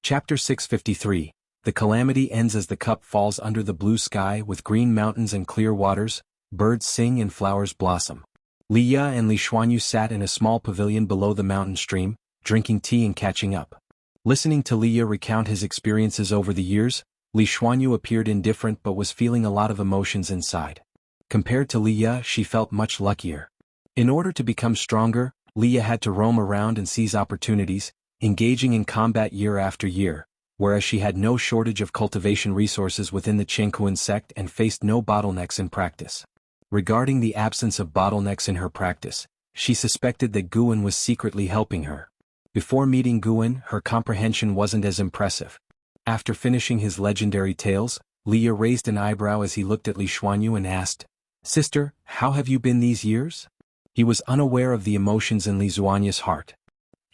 Chapter 653. The calamity ends as the cup falls under the blue sky with green mountains and clear waters, birds sing and flowers blossom. Li Ye and Li Xuanyu sat in a small pavilion below the mountain stream, drinking tea and catching up. Listening to Li Ye recount his experiences over the years, Li Xuanyu appeared indifferent but was feeling a lot of emotions inside. Compared to Li Ye, she felt much luckier. In order to become stronger, Li Ye had to roam around and seize opportunities, engaging in combat year after year, whereas she had no shortage of cultivation resources within the Qingkuan sect and faced no bottlenecks in practice. Regarding the absence of bottlenecks in her practice, she suspected that Guan was secretly helping her. Before meeting Guan, her comprehension wasn't as impressive. After finishing his legendary tales, Li Ye raised an eyebrow as he looked at Li Xuanyu and asked, "Sister, how have you been these years?" He was unaware of the emotions in Li Xuanyu's heart.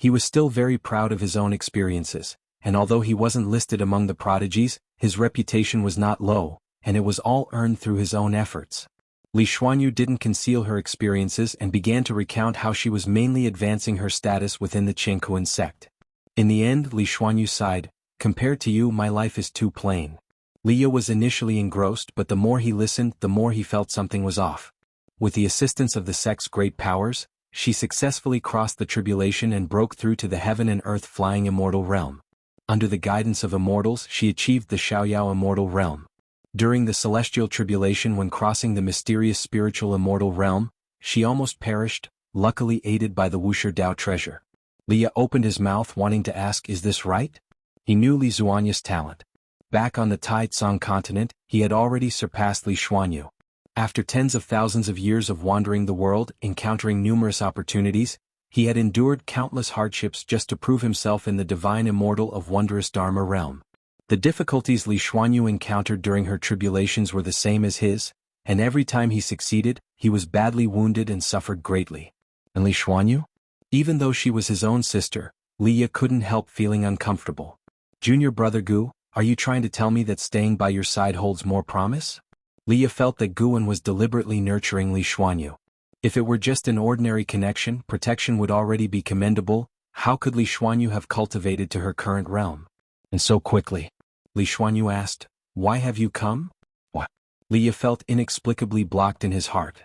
He was still very proud of his own experiences, and although he wasn't listed among the prodigies, his reputation was not low, and it was all earned through his own efforts. Li Xuanyu didn't conceal her experiences and began to recount how she was mainly advancing her status within the Qingkuan sect. In the end, Li Xuanyu sighed, "Compared to you, my life is too plain." Li Ye was initially engrossed, but the more he listened, the more he felt something was off. With the assistance of the sect's great powers, she successfully crossed the tribulation and broke through to the heaven and earth flying immortal realm. Under the guidance of immortals, she achieved the Xiaoyao immortal realm. During the celestial tribulation when crossing the mysterious spiritual immortal realm, she almost perished, luckily aided by the Wuxia Dao treasure. Li Ye opened his mouth wanting to ask, "Is this right?" He knew Li Xuanyu's talent. Back on the Taitsong continent, he had already surpassed Li Xuanyu. After tens of thousands of years of wandering the world, encountering numerous opportunities, he had endured countless hardships just to prove himself in the divine immortal of wondrous Dharma realm. The difficulties Li Xuanyu encountered during her tribulations were the same as his, and every time he succeeded, he was badly wounded and suffered greatly. And Li Xuanyu? Even though she was his own sister, Li Ye couldn't help feeling uncomfortable. "Junior brother Gu, are you trying to tell me that staying by your side holds more promise?" Li Ye felt that Guan was deliberately nurturing Li Xuanyu. If it were just an ordinary connection, protection would already be commendable. How could Li Xuanyu have cultivated to her current realm? And so quickly. Li Xuanyu asked, "Why have you come?" What? Li Ye felt inexplicably blocked in his heart.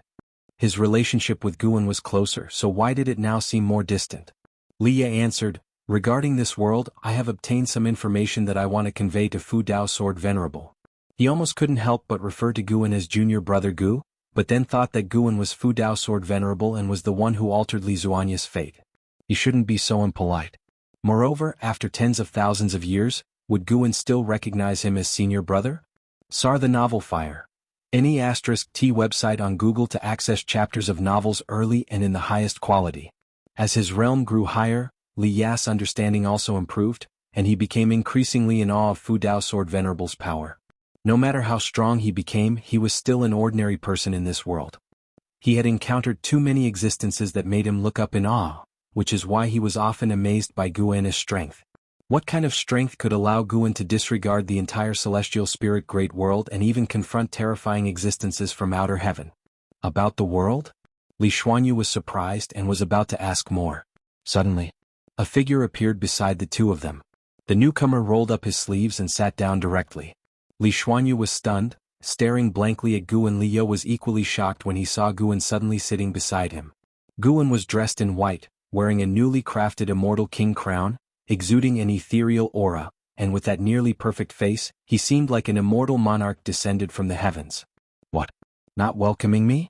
His relationship with Guan was closer, so why did it now seem more distant? Li Ye answered, "Regarding this world, I have obtained some information that I want to convey to Fu Dao Sword Venerable." He almost couldn't help but refer to Guan as junior brother Gu, but then thought that Guan was Fu Dao Sword Venerable and was the one who altered Li Xuanyu's fate. He shouldn't be so impolite. Moreover, after tens of thousands of years, would Guan still recognize him as senior brother? Sar the Novel Fire. Any *T website on Google to access chapters of novels early and in the highest quality. As his realm grew higher, Li Ye's understanding also improved, and he became increasingly in awe of Fu Dao Sword Venerable's power. No matter how strong he became, he was still an ordinary person in this world. He had encountered too many existences that made him look up in awe, which is why he was often amazed by Guan's strength. What kind of strength could allow Guan to disregard the entire celestial spirit great world and even confront terrifying existences from outer heaven? About the world? Li Xuanyu was surprised and was about to ask more. Suddenly, a figure appeared beside the two of them. The newcomer rolled up his sleeves and sat down directly. Li Xuanyu was stunned, staring blankly at Guan. Li Ye was equally shocked when he saw Guan suddenly sitting beside him. Guan was dressed in white, wearing a newly crafted immortal king crown, exuding an ethereal aura, and with that nearly perfect face, he seemed like an immortal monarch descended from the heavens. "What? Not welcoming me?"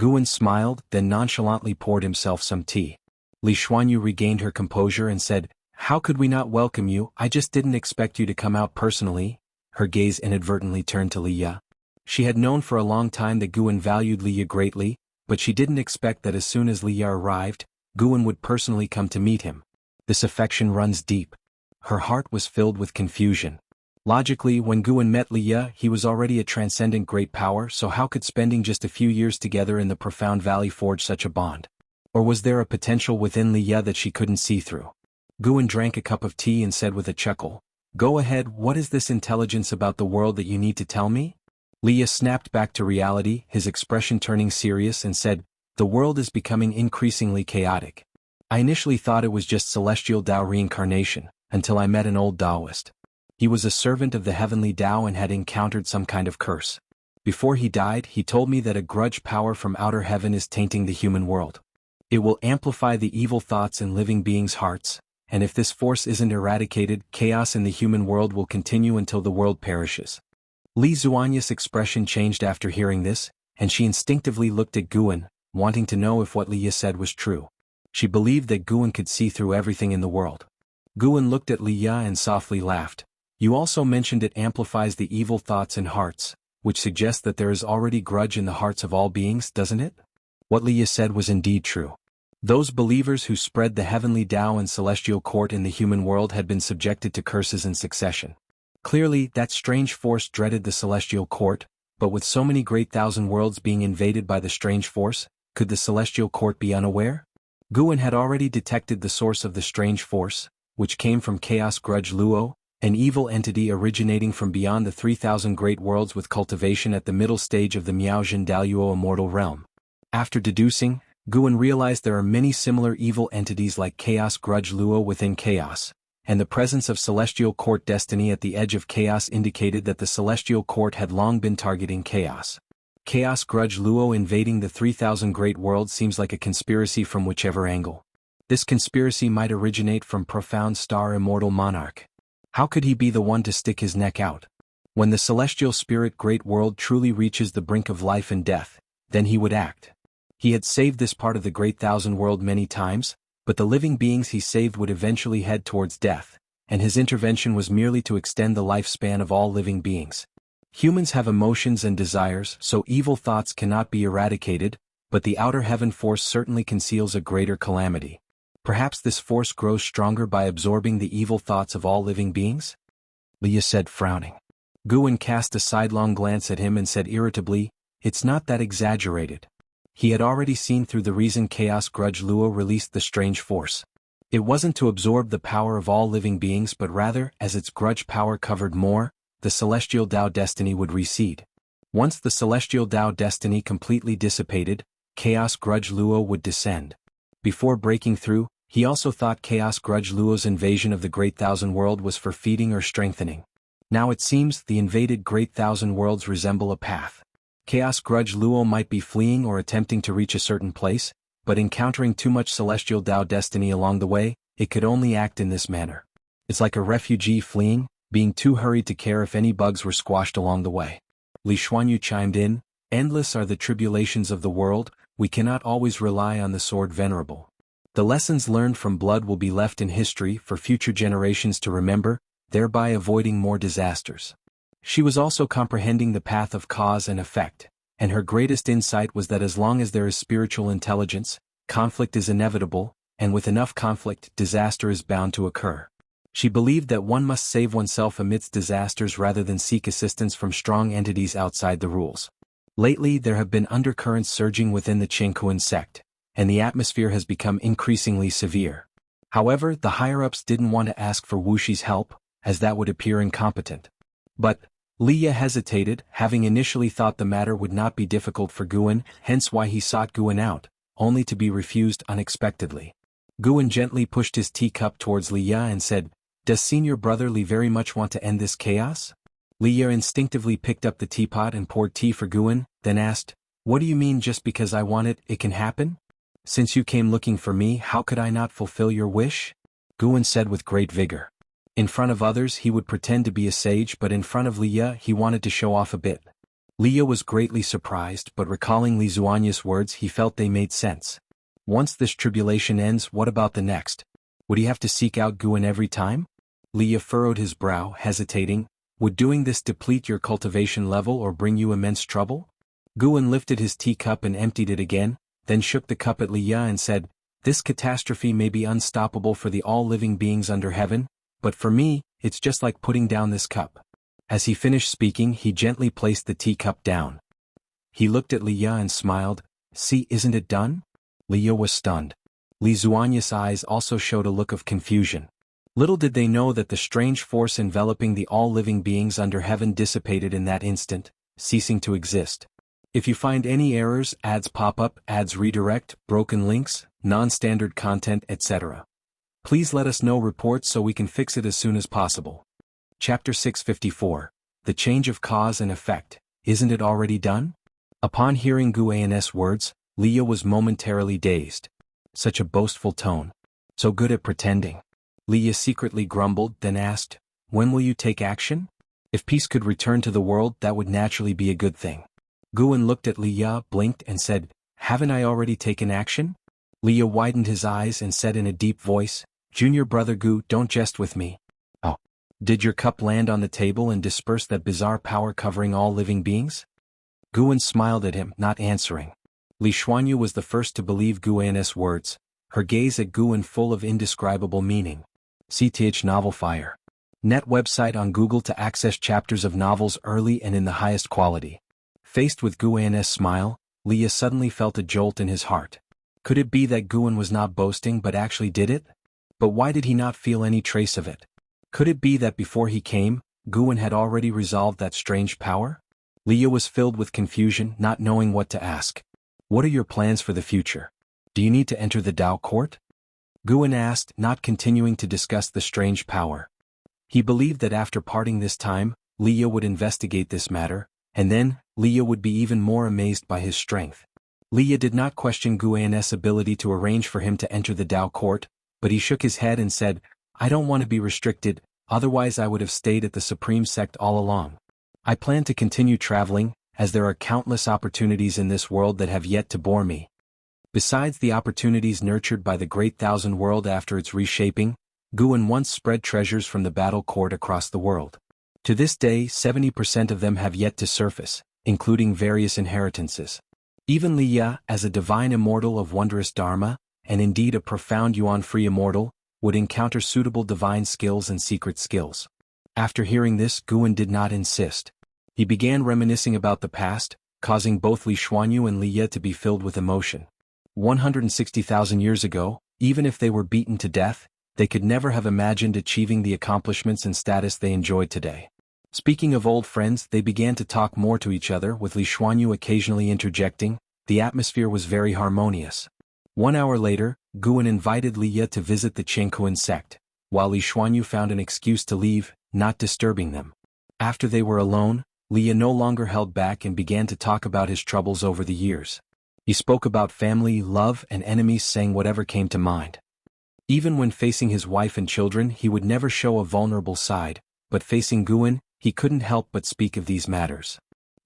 Guan smiled, then nonchalantly poured himself some tea. Li Xuanyu regained her composure and said, "How could we not welcome you? I just didn't expect you to come out personally." Her gaze inadvertently turned to Li Ye. She had known for a long time that Guan valued Li Ye greatly, but she didn't expect that as soon as Li Ye arrived, Guan would personally come to meet him. This affection runs deep. Her heart was filled with confusion. Logically, when Guan met Li Ye, he was already a transcendent great power, so how could spending just a few years together in the profound valley forge such a bond? Or was there a potential within Li Ye that she couldn't see through? Guan drank a cup of tea and said with a chuckle, "Go ahead, what is this intelligence about the world that you need to tell me?" Li Ye snapped back to reality, his expression turning serious, and said, "The world is becoming increasingly chaotic. I initially thought it was just celestial Dao reincarnation, until I met an old Taoist. He was a servant of the heavenly Tao and had encountered some kind of curse. Before he died, he told me that a grudge power from outer heaven is tainting the human world. It will amplify the evil thoughts in living beings' hearts, and if this force isn't eradicated, chaos in the human world will continue until the world perishes. Li Zuanya's expression changed after hearing this, and she instinctively looked at Guan, wanting to know if what Liya said was true. She believed that Guan could see through everything in the world. Guan looked at Liya and softly laughed. You also mentioned it amplifies the evil thoughts in hearts, which suggests that there is already grudge in the hearts of all beings, doesn't it? What Liya said was indeed true. Those believers who spread the heavenly Tao and celestial court in the human world had been subjected to curses in succession. Clearly, that strange force dreaded the celestial court, but with so many great thousand worlds being invaded by the strange force, could the celestial court be unaware? Guan had already detected the source of the strange force, which came from Chaos Grudge Luo, an evil entity originating from beyond the 3,000 great worlds with cultivation at the middle stage of the Miaojin Daluo immortal realm. After deducing, Guan realized there are many similar evil entities like Chaos Grudge Luo within Chaos, and the presence of Celestial Court destiny at the edge of Chaos indicated that the Celestial Court had long been targeting Chaos. Chaos Grudge Luo invading the 3,000 great worlds seems like a conspiracy from whichever angle. This conspiracy might originate from Profound Star Immortal Monarch. How could he be the one to stick his neck out? When the celestial spirit great world truly reaches the brink of life and death, then he would act. He had saved this part of the great thousand world many times, but the living beings he saved would eventually head towards death, and his intervention was merely to extend the lifespan of all living beings. Humans have emotions and desires, so evil thoughts cannot be eradicated, but the outer heaven force certainly conceals a greater calamity. Perhaps this force grows stronger by absorbing the evil thoughts of all living beings? Liya said, frowning. Guan cast a sidelong glance at him and said irritably, it's not that exaggerated. He had already seen through the reason Chaos Grudge Luo released the strange force. It wasn't to absorb the power of all living beings but rather, as its grudge power covered more, the celestial Tao destiny would recede. Once the celestial Tao destiny completely dissipated, Chaos Grudge Luo would descend. Before breaking through, he also thought Chaos Grudge Luo's invasion of the Great Thousand World was for feeding or strengthening. Now it seems the invaded Great Thousand Worlds resemble a path. Chaos Grudge Luo might be fleeing or attempting to reach a certain place, but encountering too much celestial Tao destiny along the way, it could only act in this manner. It's like a refugee fleeing, being too hurried to care if any bugs were squashed along the way. Li Xuanyu chimed in, endless are the tribulations of the world, we cannot always rely on the sword venerable. The lessons learned from blood will be left in history for future generations to remember, thereby avoiding more disasters. She was also comprehending the path of cause and effect, and her greatest insight was that as long as there is spiritual intelligence, conflict is inevitable, and with enough conflict, disaster is bound to occur. She believed that one must save oneself amidst disasters rather than seek assistance from strong entities outside the rules. Lately there have been undercurrents surging within the Qingkuan sect, and the atmosphere has become increasingly severe. However, the higher-ups didn't want to ask for Wuxi's help, as that would appear incompetent. But Liya hesitated, having initially thought the matter would not be difficult for Guan, hence why he sought Guan out, only to be refused unexpectedly. Guan gently pushed his teacup towards Liya and said, does senior brother Li very much want to end this chaos? Liya instinctively picked up the teapot and poured tea for Guan, then asked, what do you mean just because I want it, it can happen? Since you came looking for me, how could I not fulfill your wish? Guan said with great vigor. In front of others he would pretend to be a sage, but in front of Liya he wanted to show off a bit. Liya was greatly surprised, but recalling Li Zuanya's words he felt they made sense. Once this tribulation ends, what about the next? Would he have to seek out Guan every time? Liya furrowed his brow, hesitating. Would doing this deplete your cultivation level or bring you immense trouble? Guan lifted his teacup and emptied it again, then shook the cup at Liya and said, this catastrophe may be unstoppable for the all-living beings under heaven, but for me, it's just like putting down this cup. As he finished speaking, he gently placed the teacup down. He looked at Liya and smiled, see, isn't it done? Liya was stunned. Li Zuanya's eyes also showed a look of confusion. Little did they know that the strange force enveloping the all-living beings under heaven dissipated in that instant, ceasing to exist. If you find any errors, ads pop up, ads redirect, broken links, non-standard content, etc. Please let us know reports so we can fix it as soon as possible. Chapter 654. The Change of Cause and Effect. Isn't it already done? Upon hearing Guan's words, Leah was momentarily dazed. Such a boastful tone. So good at pretending. Leah secretly grumbled, then asked, when will you take action? If peace could return to the world, that would naturally be a good thing. Guan looked at Leah, blinked and said, haven't I already taken action? Leah widened his eyes and said in a deep voice, Junior brother Gu, don't jest with me. Oh. Did your cup land on the table and disperse that bizarre power covering all living beings? Guan smiled at him, not answering. Li Xuanyu was the first to believe Guan's words, her gaze at Guan full of indescribable meaning. CTH Novel Fire. Net website on Google to access chapters of novels early and in the highest quality. Faced with Guan's smile, Leah suddenly felt a jolt in his heart. Could it be that Guan was not boasting but actually did it? But why did he not feel any trace of it? Could it be that before he came, Guan had already resolved that strange power? Leah was filled with confusion, not knowing what to ask. What are your plans for the future? Do you need to enter the Dao court? Guan asked, not continuing to discuss the strange power. He believed that after parting this time, Leah would investigate this matter, and then, Leah would be even more amazed by his strength. Leah did not question Guan's ability to arrange for him to enter the Dao court, but he shook his head and said, I don't want to be restricted, otherwise I would have stayed at the Supreme Sect all along. I plan to continue traveling, as there are countless opportunities in this world that have yet to bore me. Besides the opportunities nurtured by the Great Thousand World after its reshaping, Guan once spread treasures from the battle court across the world. To this day, 70% of them have yet to surface, including various inheritances. Even Leah, as a divine immortal of wondrous dharma, and indeed a profound yuan-free immortal, would encounter suitable divine skills and secret skills. After hearing this, Guan did not insist. He began reminiscing about the past, causing both Li Xuanyu and Leah to be filled with emotion. 160,000 years ago, even if they were beaten to death, they could never have imagined achieving the accomplishments and status they enjoyed today. Speaking of old friends, they began to talk more to each other, with Li Xuanyu occasionally interjecting. The atmosphere was very harmonious. 1 hour later, Guan invited Leah to visit the Chengkuan sect, while Li Xuanyu found an excuse to leave, not disturbing them. After they were alone, Leah no longer held back and began to talk about his troubles over the years. He spoke about family, love, and enemies, saying whatever came to mind. Even when facing his wife and children, he would never show a vulnerable side, but facing Guan, he couldn't help but speak of these matters.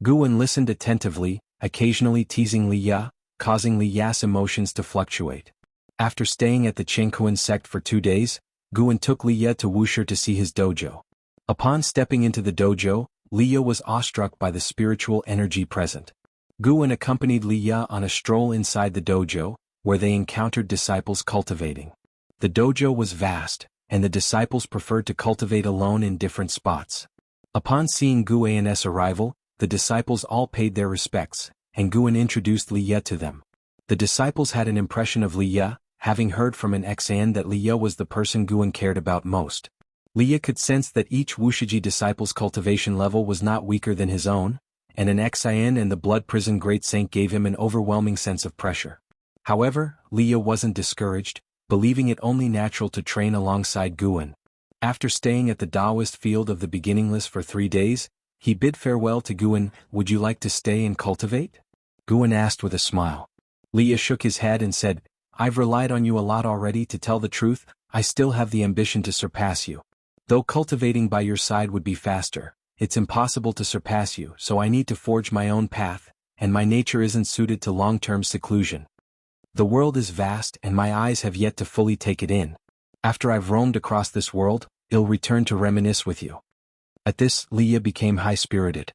Guan listened attentively, occasionally teasing Leah, causing Leah's emotions to fluctuate. After staying at the Chengkuan sect for 2 days, Guan took Leah to Wuxia to see his dojo. Upon stepping into the dojo, Leah was awestruck by the spiritual energy present. Guan accompanied Leah on a stroll inside the dojo, where they encountered disciples cultivating. The dojo was vast, and the disciples preferred to cultivate alone in different spots. Upon seeing Guan's arrival, the disciples all paid their respects, and Guan introduced Leah to them. The disciples had an impression of Leah, having heard from an Xan that Leah was the person Guan cared about most. Leah could sense that each Wuxia disciple's cultivation level was not weaker than his own, and an Xan and the Blood Prison Great Saint gave him an overwhelming sense of pressure. However, Leah wasn't discouraged, believing it only natural to train alongside Guan. After staying at the Taoist field of the Beginningless for 3 days, he bid farewell to Guan. Would you like to stay and cultivate? Guan asked with a smile. Leah shook his head and said, I've relied on you a lot already. To tell the truth, I still have the ambition to surpass you. Though cultivating by your side would be faster, it's impossible to surpass you, so I need to forge my own path, and my nature isn't suited to long-term seclusion. The world is vast and my eyes have yet to fully take it in. After I've roamed across this world, I'll return to reminisce with you. At this, Leah became high-spirited.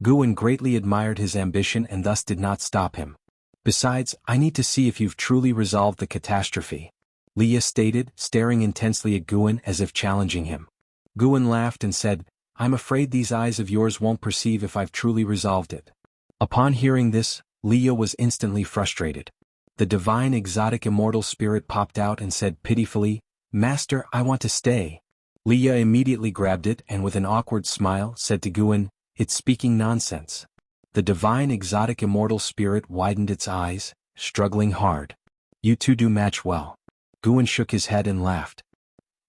Guan greatly admired his ambition and thus did not stop him. Besides, I need to see if you've truly resolved the catastrophe, Leah stated, staring intensely at Guan as if challenging him. Guan laughed and said, I'm afraid these eyes of yours won't perceive if I've truly resolved it. Upon hearing this, Leah was instantly frustrated. The divine exotic immortal spirit popped out and said pitifully, Master, I want to stay. Leah immediately grabbed it and with an awkward smile said to Guan, It's speaking nonsense. The divine exotic immortal spirit widened its eyes, struggling hard. You two do match well. Guan shook his head and laughed.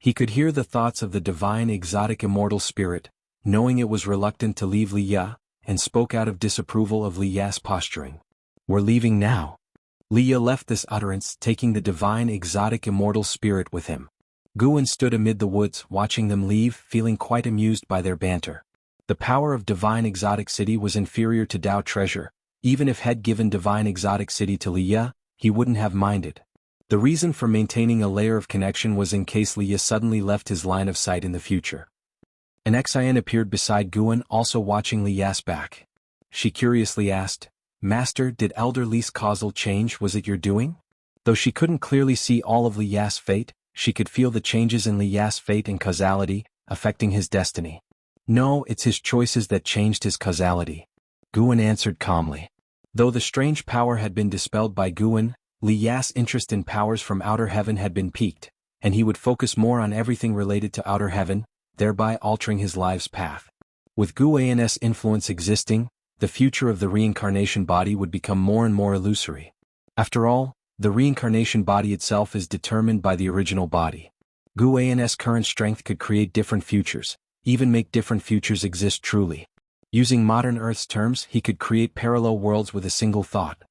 He could hear the thoughts of the divine exotic immortal spirit, knowing it was reluctant to leave Li Ya, and spoke out of disapproval of Li Ya's posturing. "We're leaving now." Li Ya left this utterance, taking the divine exotic immortal spirit with him. Guan stood amid the woods, watching them leave, feeling quite amused by their banter. The power of divine exotic city was inferior to Dao treasure. Even if had given divine exotic city to Li Ya, he wouldn't have minded. The reason for maintaining a layer of connection was in case Li Ya suddenly left his line of sight in the future. An Xian appeared beside Guan, also watching Li Ya's back. She curiously asked, "Master, did Elder Li's causal change, was it your doing?" Though she couldn't clearly see all of Li Ya's fate, she could feel the changes in Li Ya's fate and causality, affecting his destiny. "No, it's his choices that changed his causality," Guan answered calmly. Though the strange power had been dispelled by Guan, Li Ya's interest in powers from outer heaven had been piqued, and he would focus more on everything related to outer heaven, thereby altering his life's path. With Guan's influence existing, the future of the reincarnation body would become more and more illusory. After all, the reincarnation body itself is determined by the original body. Guan's current strength could create different futures, even make different futures exist truly. Using modern Earth's terms, he could create parallel worlds with a single thought.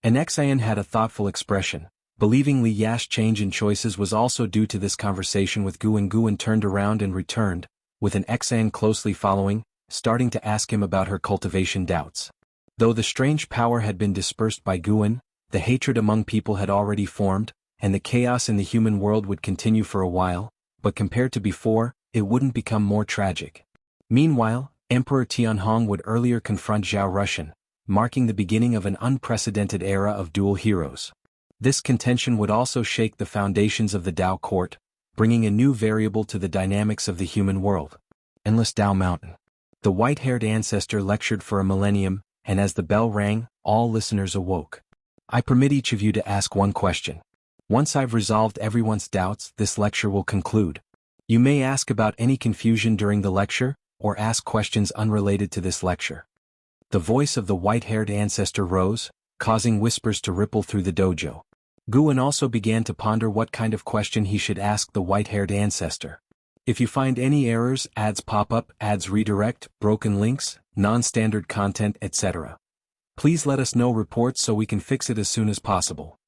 An Xian had a thoughtful expression, believing Li Ya's change in choices was also due to this conversation with Guan. Guan turned around and returned, with an Xian closely following, starting to ask him about her cultivation doubts. Though the strange power had been dispersed by Guan, the hatred among people had already formed, and the chaos in the human world would continue for a while, but compared to before, it wouldn't become more tragic. Meanwhile, Emperor Tianhong would earlier confront Zhao Rushan, marking the beginning of an unprecedented era of dual heroes. This contention would also shake the foundations of the Dao court, bringing a new variable to the dynamics of the human world. Endless Dao Mountain. The white-haired ancestor lectured for a millennium, and as the bell rang, all listeners awoke. "I permit each of you to ask one question. Once I've resolved everyone's doubts, this lecture will conclude. You may ask about any confusion during the lecture, or ask questions unrelated to this lecture." The voice of the white-haired ancestor rose, causing whispers to ripple through the dojo. Guan also began to ponder what kind of question he should ask the white-haired ancestor. "If you find any errors, ads pop up, ads redirect, broken links, non-standard content, etc. please let us know reports so we can fix it as soon as possible."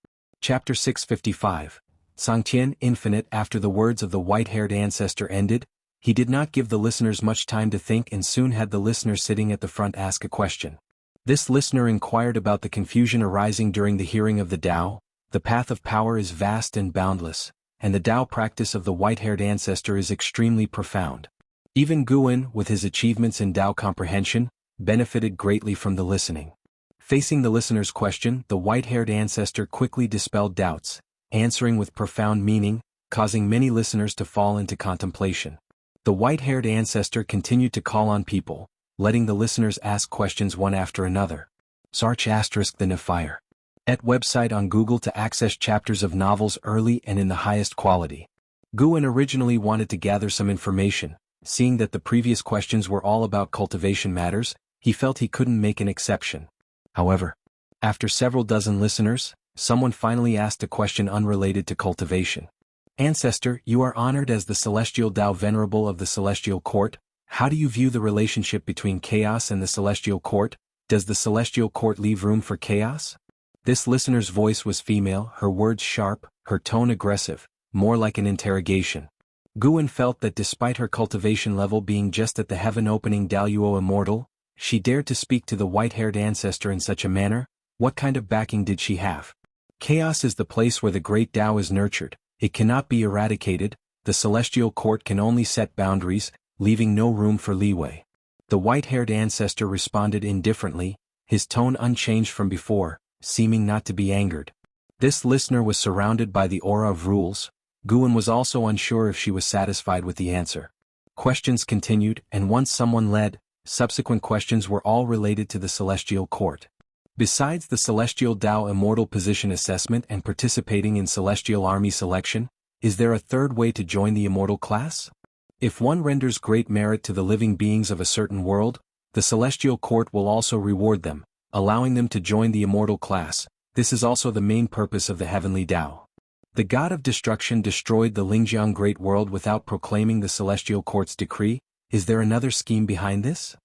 Chapter 655. Sangtian Infinite. After the words of the white-haired ancestor ended, he did not give the listeners much time to think and soon had the listener sitting at the front ask a question. This listener inquired about the confusion arising during the hearing of the Tao. The path of power is vast and boundless, and the Tao practice of the white-haired ancestor is extremely profound. Even Guan, with his achievements in Tao comprehension, benefited greatly from the listening. Facing the listener's question, the white-haired ancestor quickly dispelled doubts, answering with profound meaning, causing many listeners to fall into contemplation. The white-haired ancestor continued to call on people, letting the listeners ask questions one after another. Search * the Fire. At website on Google to access chapters of novels early and in the highest quality. Guan originally wanted to gather some information. Seeing that the previous questions were all about cultivation matters, he felt he couldn't make an exception. However, after several dozen listeners, someone finally asked a question unrelated to cultivation. "Ancestor, you are honored as the celestial Tao venerable of the celestial court. How do you view the relationship between chaos and the celestial court? Does the celestial court leave room for chaos?" This listener's voice was female, her words sharp, her tone aggressive, more like an interrogation. Guan felt that despite her cultivation level being just at the heaven-opening Daluo immortal, she dared to speak to the white-haired ancestor in such a manner. What kind of backing did she have? Chaos is the place where the great Tao is nurtured. It cannot be eradicated. The celestial court can only set boundaries, leaving no room for leeway. The white-haired ancestor responded indifferently, his tone unchanged from before, seeming not to be angered. This listener was surrounded by the aura of rules. Guan was also unsure if she was satisfied with the answer. Questions continued, and once someone led, subsequent questions were all related to the celestial court. Besides the celestial Tao immortal position assessment and participating in celestial army selection, is there a third way to join the immortal class? If one renders great merit to the living beings of a certain world, the celestial court will also reward them, allowing them to join the immortal class. This is also the main purpose of the heavenly Tao. The god of destruction destroyed the Lingjiang Great World without proclaiming the celestial court's decree. Is there another scheme behind this?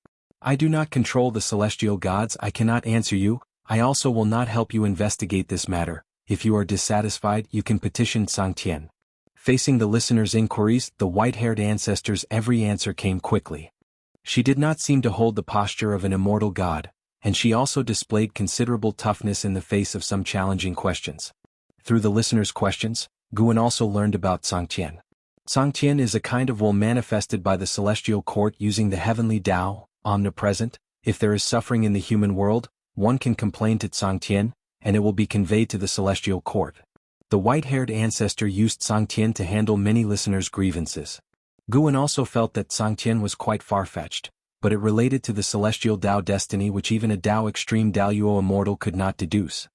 I do not control the celestial gods. I cannot answer you. I also will not help you investigate this matter. If you are dissatisfied, you can petition Sangtian. Facing the listener's inquiries, the white-haired ancestor's every answer came quickly. She did not seem to hold the posture of an immortal god, and she also displayed considerable toughness in the face of some challenging questions. Through the listener's questions, Guan also learned about Sangtian. Sangtian is a kind of will manifested by the celestial court using the heavenly Tao, omnipresent. If there is suffering in the human world, one can complain to Sangtian, and it will be conveyed to the celestial court. The white-haired ancestor used Sangtian to handle many listeners' grievances. Guan also felt that Sangtian was quite far-fetched, but it related to the celestial Tao destiny which even a Tao extreme Daoyuo immortal could not deduce.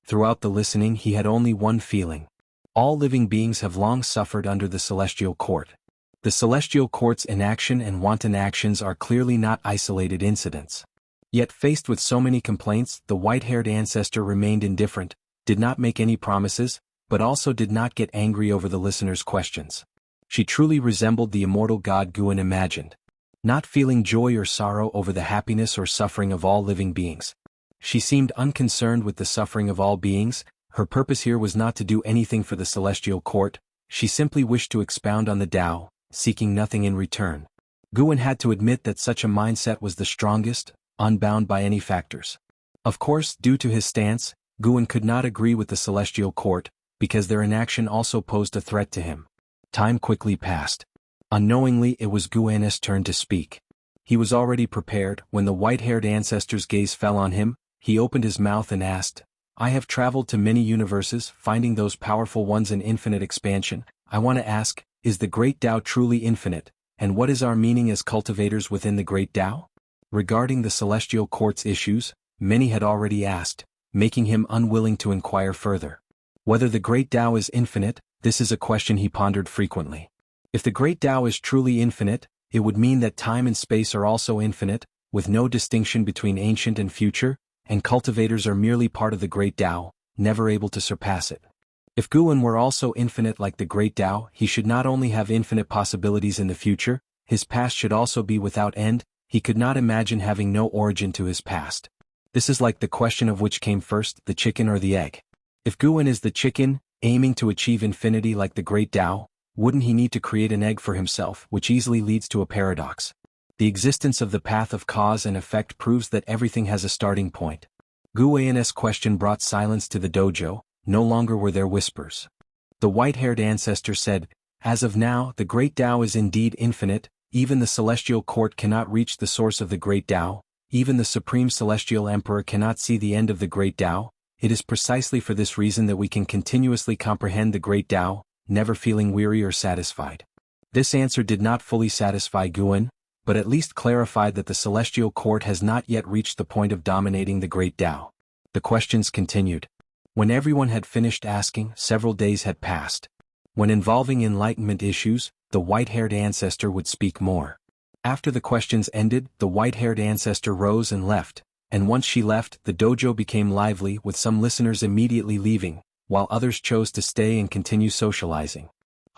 Throughout the listening he had only one feeling. All living beings have long suffered under the celestial court. The celestial court's inaction and wanton actions are clearly not isolated incidents. Yet faced with so many complaints, the white-haired ancestor remained indifferent, did not make any promises, but also did not get angry over the listener's questions. She truly resembled the immortal god Guan imagined, not feeling joy or sorrow over the happiness or suffering of all living beings. She seemed unconcerned with the suffering of all beings. Her purpose here was not to do anything for the celestial court, she simply wished to expound on the Tao, seeking nothing in return. Guan had to admit that such a mindset was the strongest, unbound by any factors. Of course, due to his stance, Guan could not agree with the celestial court, because their inaction also posed a threat to him. Time quickly passed. Unknowingly it was Guan's turn to speak. He was already prepared. When the white-haired ancestor's gaze fell on him, he opened his mouth and asked, I have traveled to many universes, finding those powerful ones in infinite expansion. I want to ask, is the great Tao truly infinite, and what is our meaning as cultivators within the great Tao? Regarding the celestial court's issues, many had already asked, making him unwilling to inquire further. Whether the great Tao is infinite, this is a question he pondered frequently. If the great Tao is truly infinite, it would mean that time and space are also infinite, with no distinction between ancient and future, and cultivators are merely part of the great Tao, never able to surpass it. If Guan were also infinite like the great Tao, he should not only have infinite possibilities in the future, his past should also be without end. He could not imagine having no origin to his past. This is like the question of which came first, the chicken or the egg. If Guan is the chicken, aiming to achieve infinity like the great Tao, wouldn't he need to create an egg for himself, which easily leads to a paradox? The existence of the path of cause and effect proves that everything has a starting point. Guan's question brought silence to the dojo. No longer were there whispers. The white-haired ancestor said, As of now, the great Tao is indeed infinite. Even the celestial court cannot reach the source of the great Tao. Even the supreme celestial emperor cannot see the end of the great Tao. It is precisely for this reason that we can continuously comprehend the great Tao, never feeling weary or satisfied. This answer did not fully satisfy Guan, but at least clarified that the celestial court has not yet reached the point of dominating the great Tao. The questions continued. When everyone had finished asking, several days had passed. When involving enlightenment issues, the white-haired ancestor would speak more. After the questions ended, the white-haired ancestor rose and left, and once she left, the dojo became lively with some listeners immediately leaving, while others chose to stay and continue socializing.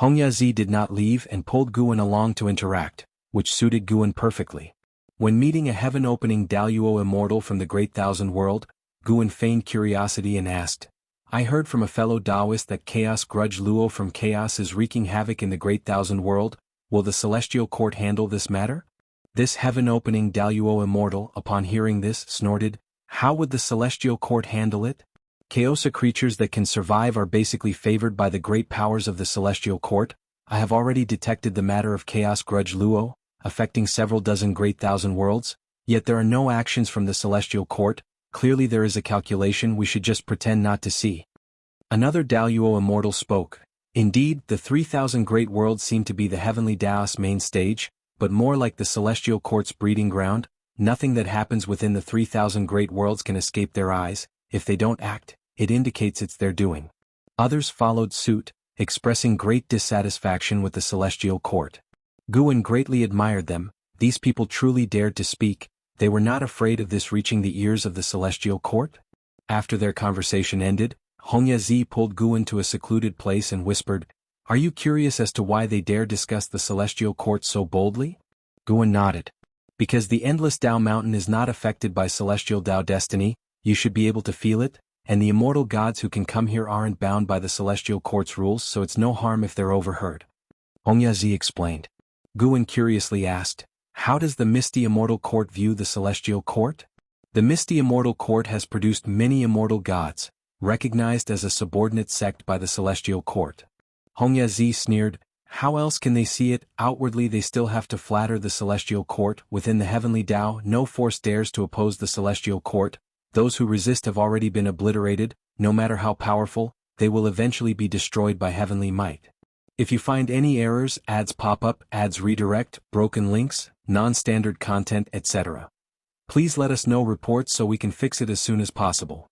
Hongyazi did not leave and pulled Guan along to interact, which suited Guan perfectly. When meeting a heaven-opening Daoyuo immortal from the Great Thousand World, Guan feigned curiosity and asked, I heard from a fellow Taoist that Chaos Grudge Luo from Chaos is wreaking havoc in the Great Thousand World. Will the celestial court handle this matter? This heaven-opening Daoyuo immortal, upon hearing this, snorted, How would the celestial court handle it? Chaosa creatures that can survive are basically favored by the great powers of the celestial court. I have already detected the matter of Chaos Grudge Luo, affecting several dozen Great Thousand Worlds, yet there are no actions from the celestial court. Clearly there is a calculation we should just pretend not to see. Another Daoyuo immortal spoke. Indeed, the 3,000 great worlds seem to be the heavenly Tao's main stage, but more like the celestial court's breeding ground. Nothing that happens within the 3,000 great worlds can escape their eyes. If they don't act, it indicates it's their doing. Others followed suit, expressing great dissatisfaction with the celestial court. Guan greatly admired them. These people truly dared to speak. They were not afraid of this reaching the ears of the celestial court. After their conversation ended, Hongya Zi pulled Guan to a secluded place and whispered, "Are you curious as to why they dare discuss the celestial court so boldly?" Guan nodded. "Because the endless Tao mountain is not affected by celestial Tao destiny, you should be able to feel it, and the immortal gods who can come here aren't bound by the celestial court's rules, so it's no harm if they're overheard." Hongya Zi explained. Guan curiously asked, "How does the misty immortal court view the celestial court?" "The misty immortal court has produced many immortal gods, recognized as a subordinate sect by the celestial court." Hongya Zi sneered, "How else can they see it? Outwardly they still have to flatter the celestial court. Within the heavenly Tao, no force dares to oppose the celestial court. Those who resist have already been obliterated. No matter how powerful, they will eventually be destroyed by heavenly might. If you find any errors, ads pop up, ads redirect, broken links, non-standard content, etc., please let us know reports so we can fix it as soon as possible."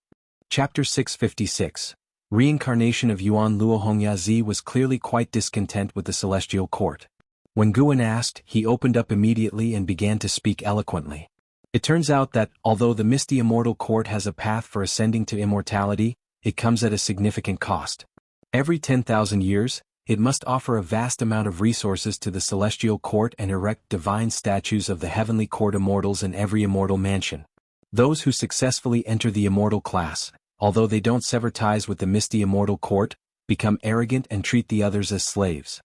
Chapter 656. Reincarnation of Yuan Luo. Hongya Zi was clearly quite discontent with the celestial court. When Guan asked, he opened up immediately and began to speak eloquently. It turns out that, although the misty immortal court has a path for ascending to immortality, it comes at a significant cost. Every 10,000 years, it must offer a vast amount of resources to the celestial court and erect divine statues of the heavenly court immortals in every immortal mansion. Those who successfully enter the immortal class, although they don't sever ties with the misty immortal court, become arrogant and treat the others as slaves.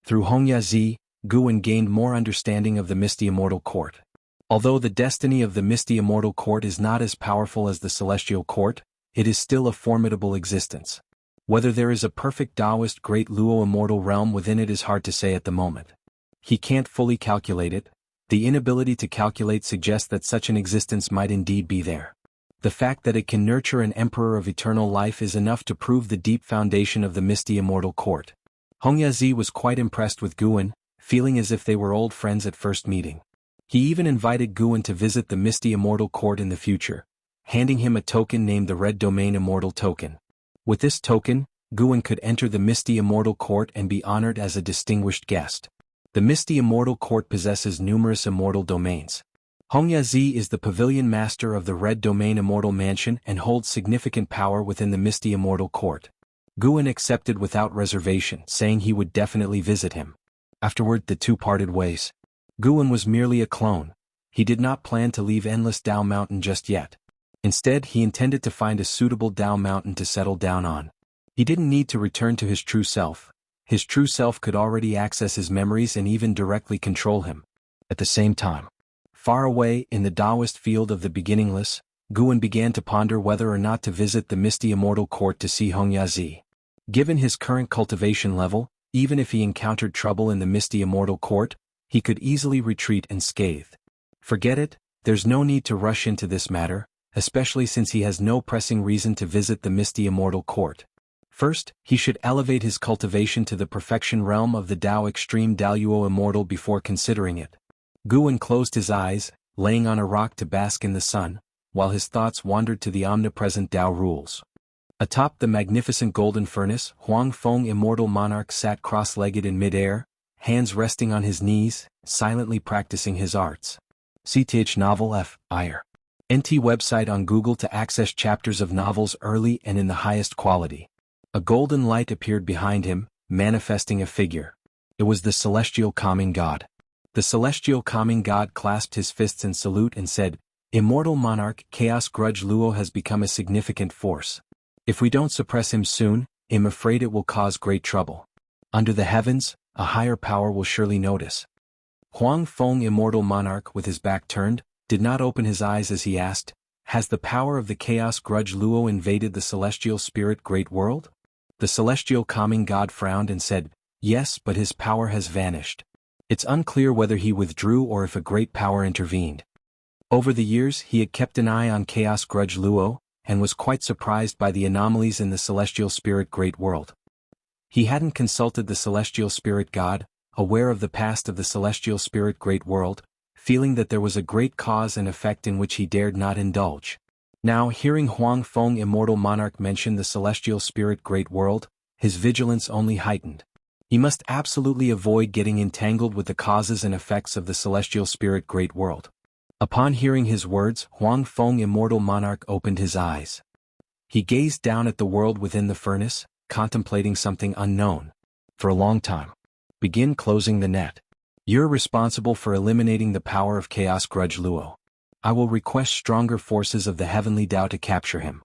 Through Hongya Zi, Guan gained more understanding of the misty immortal court. Although the destiny of the misty immortal court is not as powerful as the celestial court, it is still a formidable existence. Whether there is a perfect Taoist great Luo immortal realm within it is hard to say at the moment. He can't fully calculate it. The inability to calculate suggests that such an existence might indeed be there. The fact that it can nurture an emperor of eternal life is enough to prove the deep foundation of the misty immortal court. Hongya Zi was quite impressed with Guan, feeling as if they were old friends at first meeting. He even invited Guan to visit the misty immortal court in the future, handing him a token named the Red Domain Immortal Token. With this token, Guan could enter the misty immortal court and be honored as a distinguished guest. The misty immortal court possesses numerous immortal domains. Hongya Zi is the pavilion master of the Red Domain Immortal Mansion and holds significant power within the misty immortal court. Guan accepted without reservation, saying he would definitely visit him. Afterward, the two parted ways. Guan was merely a clone. He did not plan to leave Endless Tao Mountain just yet. Instead, he intended to find a suitable Tao mountain to settle down on. He didn't need to return to his true self. His true self could already access his memories and even directly control him. At the same time, far away in the Taoist field of the beginningless, Guan began to ponder whether or not to visit the misty immortal court to see Hongya Zi. Given his current cultivation level, even if he encountered trouble in the misty immortal court, he could easily retreat unscathed. Forget it, there's no need to rush into this matter, especially since he has no pressing reason to visit the misty immortal court. First, he should elevate his cultivation to the perfection realm of the Tao Extreme Daluo Immortal before considering it. Guan closed his eyes, laying on a rock to bask in the sun, while his thoughts wandered to the omnipresent Tao rules. Atop the magnificent golden furnace, Huang Feng Immortal Monarch sat cross-legged in mid-air, hands resting on his knees, silently practicing his arts. CTH Novel F. IR. NT website on Google to access chapters of novels early and in the highest quality. A golden light appeared behind him, manifesting a figure. It was the celestial calming god. The celestial calming god clasped his fists in salute and said, "Immortal monarch, Chaos Grudge Luo has become a significant force. If we don't suppress him soon, I'm afraid it will cause great trouble. Under the heavens, a higher power will surely notice." Huang Feng Immortal Monarch, with his back turned, did not open his eyes as he asked, "Has the power of the Chaos Grudge Luo invaded the celestial spirit great world?" The celestial calming god frowned and said, "Yes, but his power has vanished. It's unclear whether he withdrew or if a great power intervened." Over the years he had kept an eye on Chaos Grudge Luo, and was quite surprised by the anomalies in the celestial spirit great world. He hadn't consulted the celestial spirit god, aware of the past of the celestial spirit great world, feeling that there was a great cause and effect in which he dared not indulge. Now, hearing Huang Feng Immortal Monarch mention the celestial spirit great world, his vigilance only heightened. He must absolutely avoid getting entangled with the causes and effects of the celestial spirit great world. Upon hearing his words, Huang Feng Immortal Monarch opened his eyes. He gazed down at the world within the furnace, contemplating something unknown. For a long time. Begin closing the net. You're responsible for eliminating the power of chaos grudge Luo. I will request stronger forces of the heavenly Tao to capture him.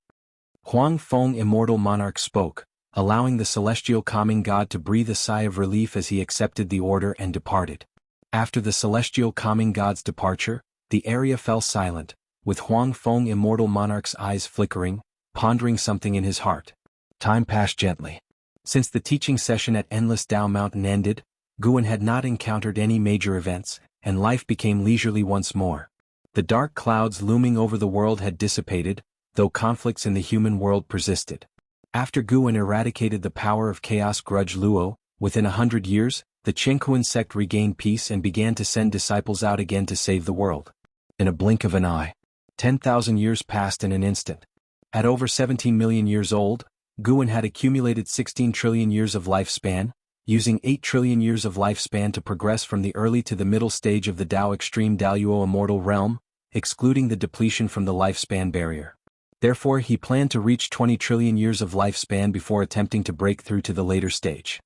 Huang Feng immortal monarch spoke, allowing the celestial calming god to breathe a sigh of relief as he accepted the order and departed. After the celestial calming god's departure, the area fell silent, with Huang Feng immortal monarch's eyes flickering, pondering something in his heart. Time passed gently. Since the teaching session at Endless Tao Mountain ended, Guan had not encountered any major events, and life became leisurely once more. The dark clouds looming over the world had dissipated, though conflicts in the human world persisted. After Guan eradicated the power of chaos grudge Luo, within 100 years, the Chenkuan sect regained peace and began to send disciples out again to save the world. In a blink of an eye. 10,000 years passed in an instant. At over 17 million years old, Guan had accumulated 16 trillion years of lifespan, using 8 trillion years of lifespan to progress from the early to the middle stage of the Tao Extreme Daoyuo Immortal Realm, excluding the depletion from the lifespan barrier. Therefore he planned to reach 20 trillion years of lifespan before attempting to break through to the later stage.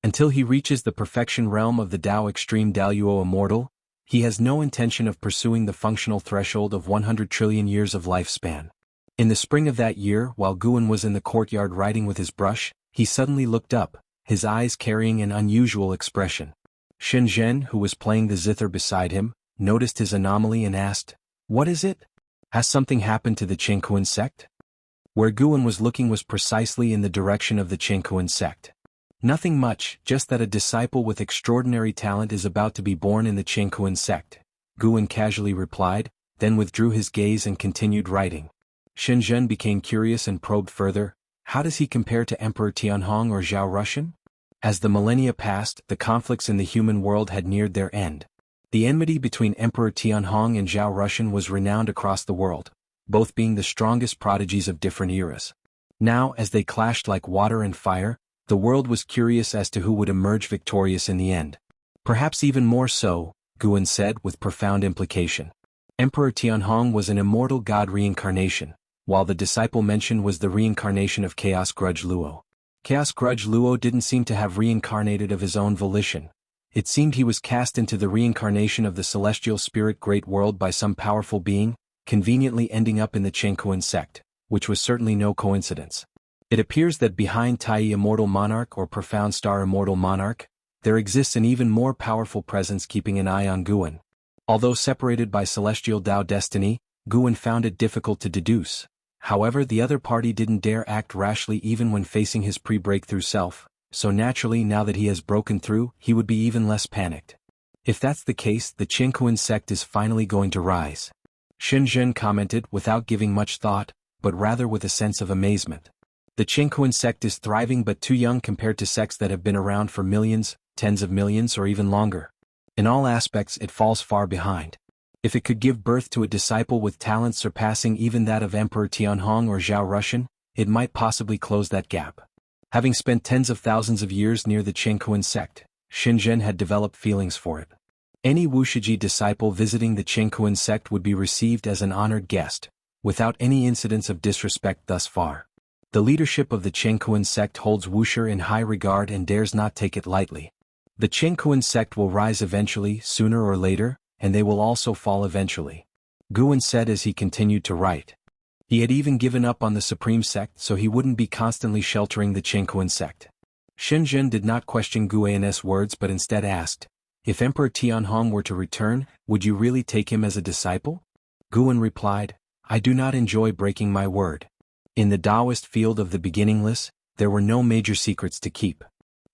Until he reaches the perfection realm of the Tao Extreme Daoyuo Immortal, he has no intention of pursuing the functional threshold of 100 trillion years of lifespan. In the spring of that year, while Guan was in the courtyard writing with his brush, he suddenly looked up, his eyes carrying an unusual expression. Shenzhen, who was playing the zither beside him, noticed his anomaly and asked, "What is it? Has something happened to the Chenkuan sect?" Where Guan was looking was precisely in the direction of the Chenkuan sect. Nothing much, just that a disciple with extraordinary talent is about to be born in the Chenkuan sect, Guan casually replied, then withdrew his gaze and continued writing. Shenzhen became curious and probed further. How does he compare to Emperor Tianhong or Zhao Rushan? As the millennia passed, the conflicts in the human world had neared their end. The enmity between Emperor Tianhong and Zhao Rushan was renowned across the world, both being the strongest prodigies of different eras. Now, as they clashed like water and fire, the world was curious as to who would emerge victorious in the end. Perhaps even more so, Guan said with profound implication. Emperor Tianhong was an immortal god reincarnation, while the disciple mentioned was the reincarnation of Chaos Grudge Luo. Chaos Grudge Luo didn't seem to have reincarnated of his own volition. It seemed he was cast into the reincarnation of the celestial spirit great world by some powerful being, conveniently ending up in the Chenkuan sect, which was certainly no coincidence. It appears that behind Tai Immortal Monarch or Profound Star Immortal Monarch, there exists an even more powerful presence keeping an eye on Guan. Although separated by celestial Tao destiny, Guan found it difficult to deduce. However, the other party didn't dare act rashly even when facing his pre-breakthrough self, so naturally now that he has broken through, he would be even less panicked. If that's the case, the Chenkuan sect is finally going to rise. Shenzhen commented without giving much thought, but rather with a sense of amazement. The Chenkuan sect is thriving but too young compared to sects that have been around for millions, tens of millions or even longer. In all aspects it falls far behind. If it could give birth to a disciple with talents surpassing even that of Emperor Tianhong or Zhao Rushan, it might possibly close that gap. Having spent tens of thousands of years near the Chenkuan sect, Shenzhen had developed feelings for it. Any Wuxia disciple visiting the Chenkuan sect would be received as an honored guest, without any incidents of disrespect thus far. The leadership of the Chenkuan sect holds Wuxia in high regard and dares not take it lightly. The Chenkuan sect will rise eventually, sooner or later, and they will also fall eventually. Guan said as he continued to write. He had even given up on the Supreme Sect so he wouldn't be constantly sheltering the Chenkuan sect. Shenzhen did not question Guan's words but instead asked, if Emperor Tianhong were to return, would you really take him as a disciple? Guan replied, I do not enjoy breaking my word. In the Taoist field of the beginningless, there were no major secrets to keep.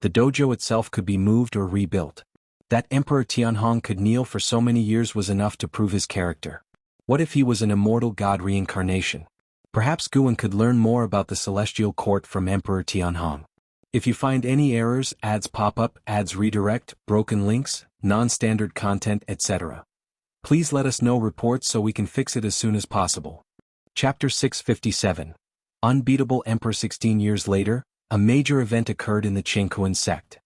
The dojo itself could be moved or rebuilt. That Emperor Tianhong could kneel for so many years was enough to prove his character. What if he was an immortal god reincarnation? Perhaps Guan could learn more about the celestial court from Emperor Tianhong. If you find any errors, ads pop up, ads redirect, broken links, non-standard content, etc., please let us know reports so we can fix it as soon as possible. Chapter 657. Unbeatable Emperor. 16 years later, a major event occurred in the Chenkuan sect.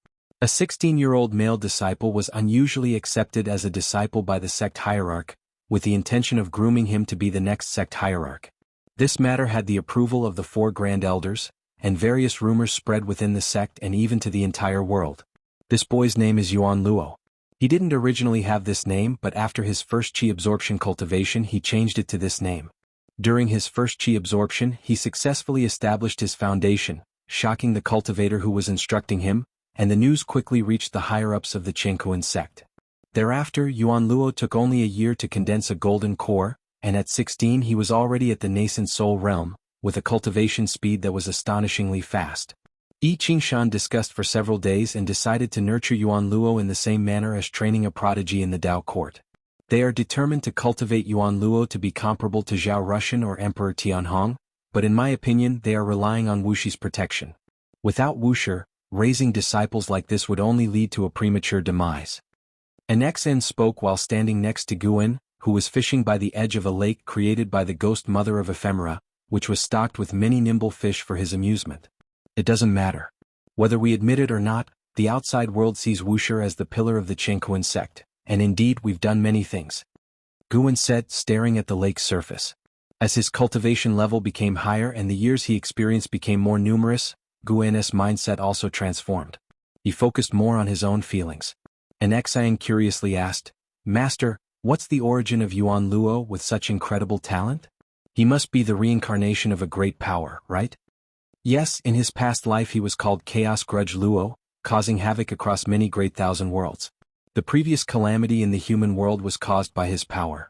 A 16-year-old male disciple was unusually accepted as a disciple by the sect hierarch, with the intention of grooming him to be the next sect hierarch. This matter had the approval of the 4 grand elders, and various rumors spread within the sect and even to the entire world. This boy's name is Yuan Luo. He didn't originally have this name, but after his first qi absorption cultivation he changed it to this name. During his first qi absorption he successfully established his foundation, shocking the cultivator who was instructing him, and the news quickly reached the higher-ups of the Qingkuan sect. Thereafter Yuan Luo took only a year to condense a golden core, and at 16 he was already at the nascent soul realm, with a cultivation speed that was astonishingly fast. Yi Qingshan discussed for several days and decided to nurture Yuan Luo in the same manner as training a prodigy in the Tao court. They are determined to cultivate Yuan Luo to be comparable to Zhao Rushan or Emperor Tianhong, but in my opinion they are relying on Wuxi's protection. Without Wuxia, raising disciples like this would only lead to a premature demise. An XN spoke while standing next to Guan, who was fishing by the edge of a lake created by the ghost mother of ephemera, which was stocked with many nimble fish for his amusement. It doesn't matter. Whether we admit it or not, the outside world sees Wuxia as the pillar of the Qingkuan sect, and indeed we've done many things. Guan said, staring at the lake's surface. As his cultivation level became higher and the years he experienced became more numerous, Guan's mindset also transformed. He focused more on his own feelings. An Xiang curiously asked, "Master, what's the origin of Yuan Luo with such incredible talent? He must be the reincarnation of a great power, right?" Yes, in his past life he was called Chaos Grudge Luo, causing havoc across many great thousand worlds. The previous calamity in the human world was caused by his power.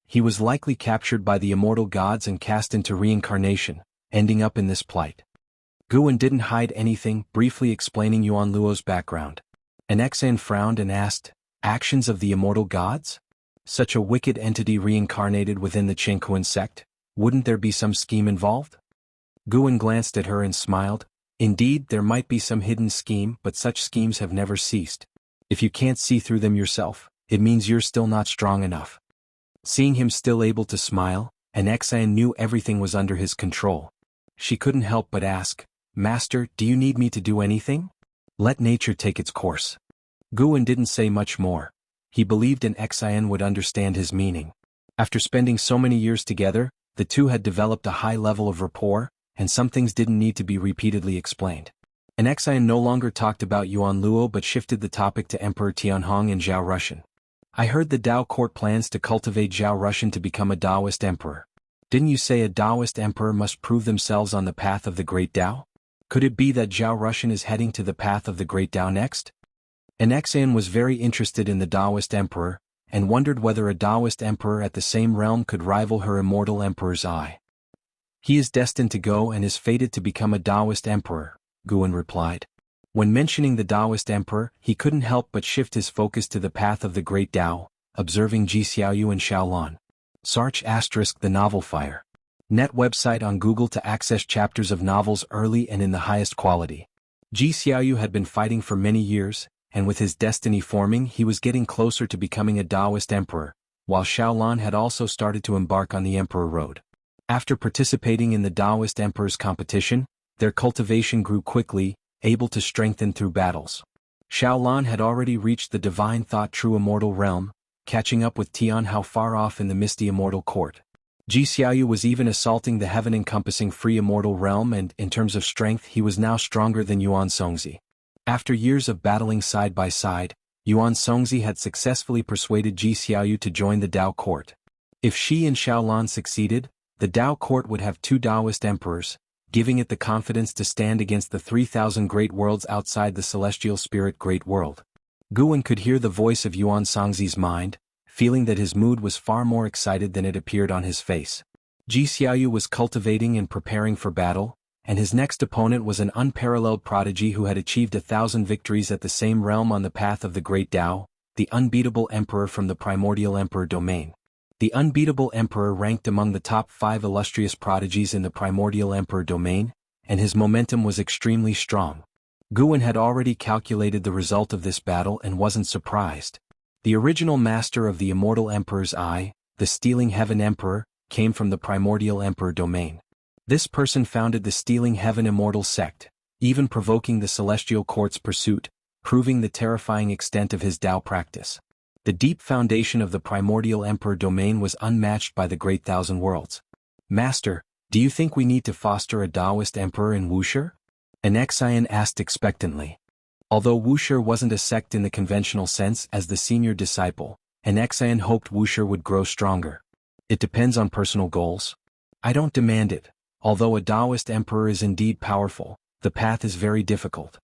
He was likely captured by the immortal gods and cast into reincarnation, ending up in this plight. Guan didn't hide anything, briefly explaining Yuan Luo's background. An Xan frowned and asked, "Actions of the immortal gods? Such a wicked entity reincarnated within the Qingkuan sect, wouldn't there be some scheme involved?" Guan glanced at her and smiled. "Indeed, there might be some hidden scheme, but such schemes have never ceased. If you can't see through them yourself, it means you're still not strong enough." Seeing him still able to smile, an Xan knew everything was under his control. She couldn't help but ask, "Master, do you need me to do anything? Let nature take its course." Guan didn't say much more. He believed an Xan would understand his meaning. After spending so many years together, the two had developed a high level of rapport, and some things didn't need to be repeatedly explained. An Xian no longer talked about Yuan Luo but shifted the topic to Emperor Tianhong and Zhao Rushan. "I heard the Tao court plans to cultivate Zhao Rushan to become a Taoist emperor. Didn't you say a Taoist emperor must prove themselves on the path of the great Tao? Could it be that Zhao Rushan is heading to the path of the great Tao next?" An Xian was very interested in the Taoist emperor, and wondered whether a Taoist emperor at the same realm could rival her immortal emperor's eye. "He is destined to go and is fated to become a Taoist emperor," Guan replied. When mentioning the Taoist emperor, he couldn't help but shift his focus to the path of the great Tao, observing Ji Xiaoyu and Xiaolan. Sarch * the novel Fire. Net website on Google to access chapters of novels early and in the highest quality. Ji Xiaoyu had been fighting for many years, and with his destiny forming he was getting closer to becoming a Taoist emperor, while Xiaolan had also started to embark on the emperor road. After participating in the Taoist emperor's competition, their cultivation grew quickly, able to strengthen through battles. Xiaolan had already reached the divine thought true immortal realm, catching up with Tian Hao far off in the misty immortal court. Ji Xiaoyu was even assaulting the heaven-encompassing free immortal realm, and, in terms of strength, he was now stronger than Yuan Songzi. After years of battling side by side, Yuan Songzi had successfully persuaded Ji Xiaoyu to join the Tao court. If she and Xiaolan succeeded, the Tao court would have 2 Taoist emperors, giving it the confidence to stand against the 3,000 great worlds outside the celestial spirit great world. Guan could hear the voice of Yuan Songzi's mind, feeling that his mood was far more excited than it appeared on his face. Ji Xiaoyu was cultivating and preparing for battle, and his next opponent was an unparalleled prodigy who had achieved 1,000 victories at the same realm on the path of the great Tao, the unbeatable emperor from the primordial emperor domain. The unbeatable emperor ranked among the top 5 illustrious prodigies in the primordial emperor domain, and his momentum was extremely strong. Guan had already calculated the result of this battle and wasn't surprised. The original master of the immortal emperor's eye, the Stealing Heaven Emperor, came from the primordial emperor domain. This person founded the Stealing Heaven Immortal sect, even provoking the celestial court's pursuit, proving the terrifying extent of his Tao practice. The deep foundation of the primordial emperor domain was unmatched by the great thousand worlds. "Master, Do you think we need to foster a Taoist emperor in Wuxia? An Xian asked expectantly. Although Wuxia wasn't a sect in the conventional sense as the senior disciple, an Xian hoped Wuxia would grow stronger. It depends on personal goals. I don't demand it. Although a Taoist emperor is indeed powerful, the path is very difficult.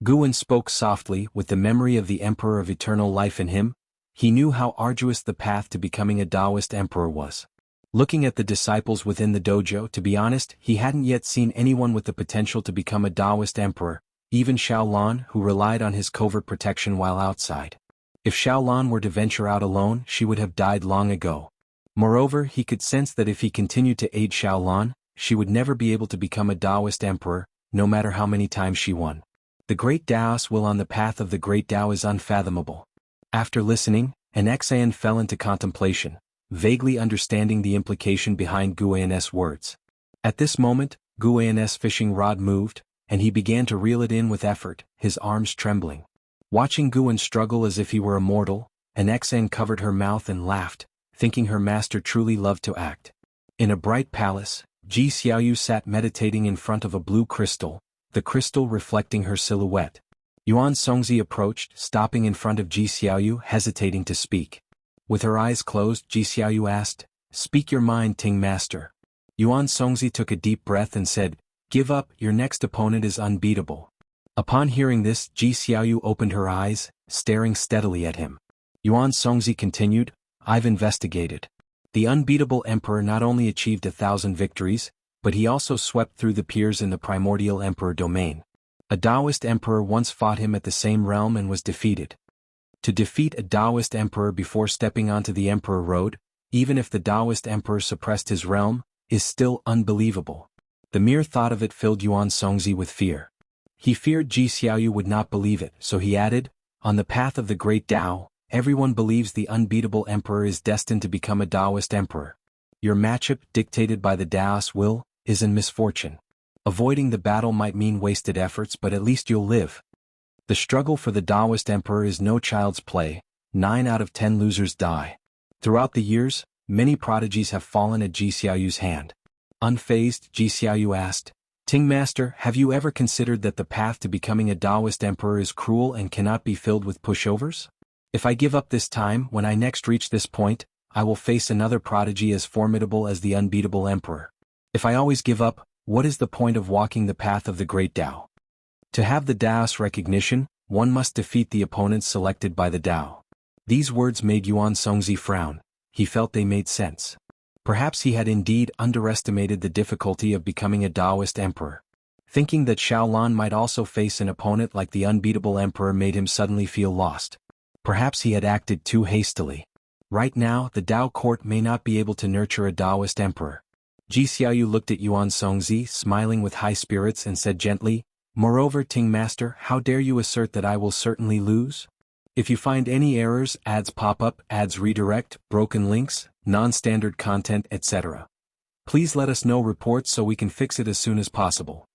Guan spoke softly with the memory of the emperor of eternal life in him. He knew how arduous the path to becoming a Taoist emperor was. Looking at the disciples within the dojo, to be honest, he hadn't yet seen anyone with the potential to become a Taoist emperor, even Xiaolan, who relied on his covert protection while outside. If Xiaolan were to venture out alone, she would have died long ago. Moreover, he could sense that if he continued to aid Xiaolan, she would never be able to become a Taoist emperor, no matter how many times she won. The great Tao's will on the path of the great Tao is unfathomable. After listening, an Xian fell into contemplation, vaguely understanding the implication behind Guan's words. At this moment, Guan's fishing rod moved, and he began to reel it in with effort, his arms trembling. Watching Guan struggle as if he were immortal, an Xian covered her mouth and laughed, thinking her master truly loved to act. In a bright palace, Ji Xiaoyu sat meditating in front of a blue crystal, the crystal reflecting her silhouette. Yuan Songzi approached, stopping in front of Ji Xiaoyu, hesitating to speak. With her eyes closed, Ji Xiaoyu asked, "Speak your mind, Ting Master." Yuan Songzi took a deep breath and said, "Give up, your next opponent is unbeatable." Upon hearing this, Ji Xiaoyu opened her eyes, staring steadily at him. Yuan Songzi continued, "I've investigated. The unbeatable emperor not only achieved 1,000 victories, but he also swept through the peers in the primordial emperor domain. A Taoist emperor once fought him at the same realm and was defeated. To defeat a Taoist emperor before stepping onto the emperor road, even if the Taoist emperor suppressed his realm, is still unbelievable." The mere thought of it filled Yuan Songzi with fear. He feared Ji Xiaoyu would not believe it, so he added, "On the path of the great Tao, everyone believes the unbeatable emperor is destined to become a Taoist emperor. Your matchup, dictated by the Tao's will, is in misfortune. Avoiding the battle might mean wasted efforts, but at least you'll live. The struggle for the Taoist emperor is no child's play. 9 out of 10 losers die. Throughout the years, many prodigies have fallen at Ji Xiaoyu's hand." Unfazed, Ji Xiaoyu asked, "Ting Master, have you ever considered that the path to becoming a Taoist emperor is cruel and cannot be filled with pushovers? If I give up this time, when I next reach this point, I will face another prodigy as formidable as the unbeatable emperor. If I always give up, what is the point of walking the path of the great Tao? To have the Tao's recognition, one must defeat the opponents selected by the Tao." These words made Yuan Songzi frown. He felt they made sense. Perhaps he had indeed underestimated the difficulty of becoming a Taoist emperor. Thinking that Xiaolan might also face an opponent like the unbeatable emperor made him suddenly feel lost. Perhaps he had acted too hastily. Right now, the Tao court may not be able to nurture a Taoist emperor. Ji Xiaoyu looked at Yuan Songzi, smiling with high spirits, and said gently, "Moreover, Ting Master, how dare you assert that I will certainly lose? If you find any errors, ads pop up, ads redirect, broken links, non-standard content, etc., please let us know reports so we can fix it as soon as possible."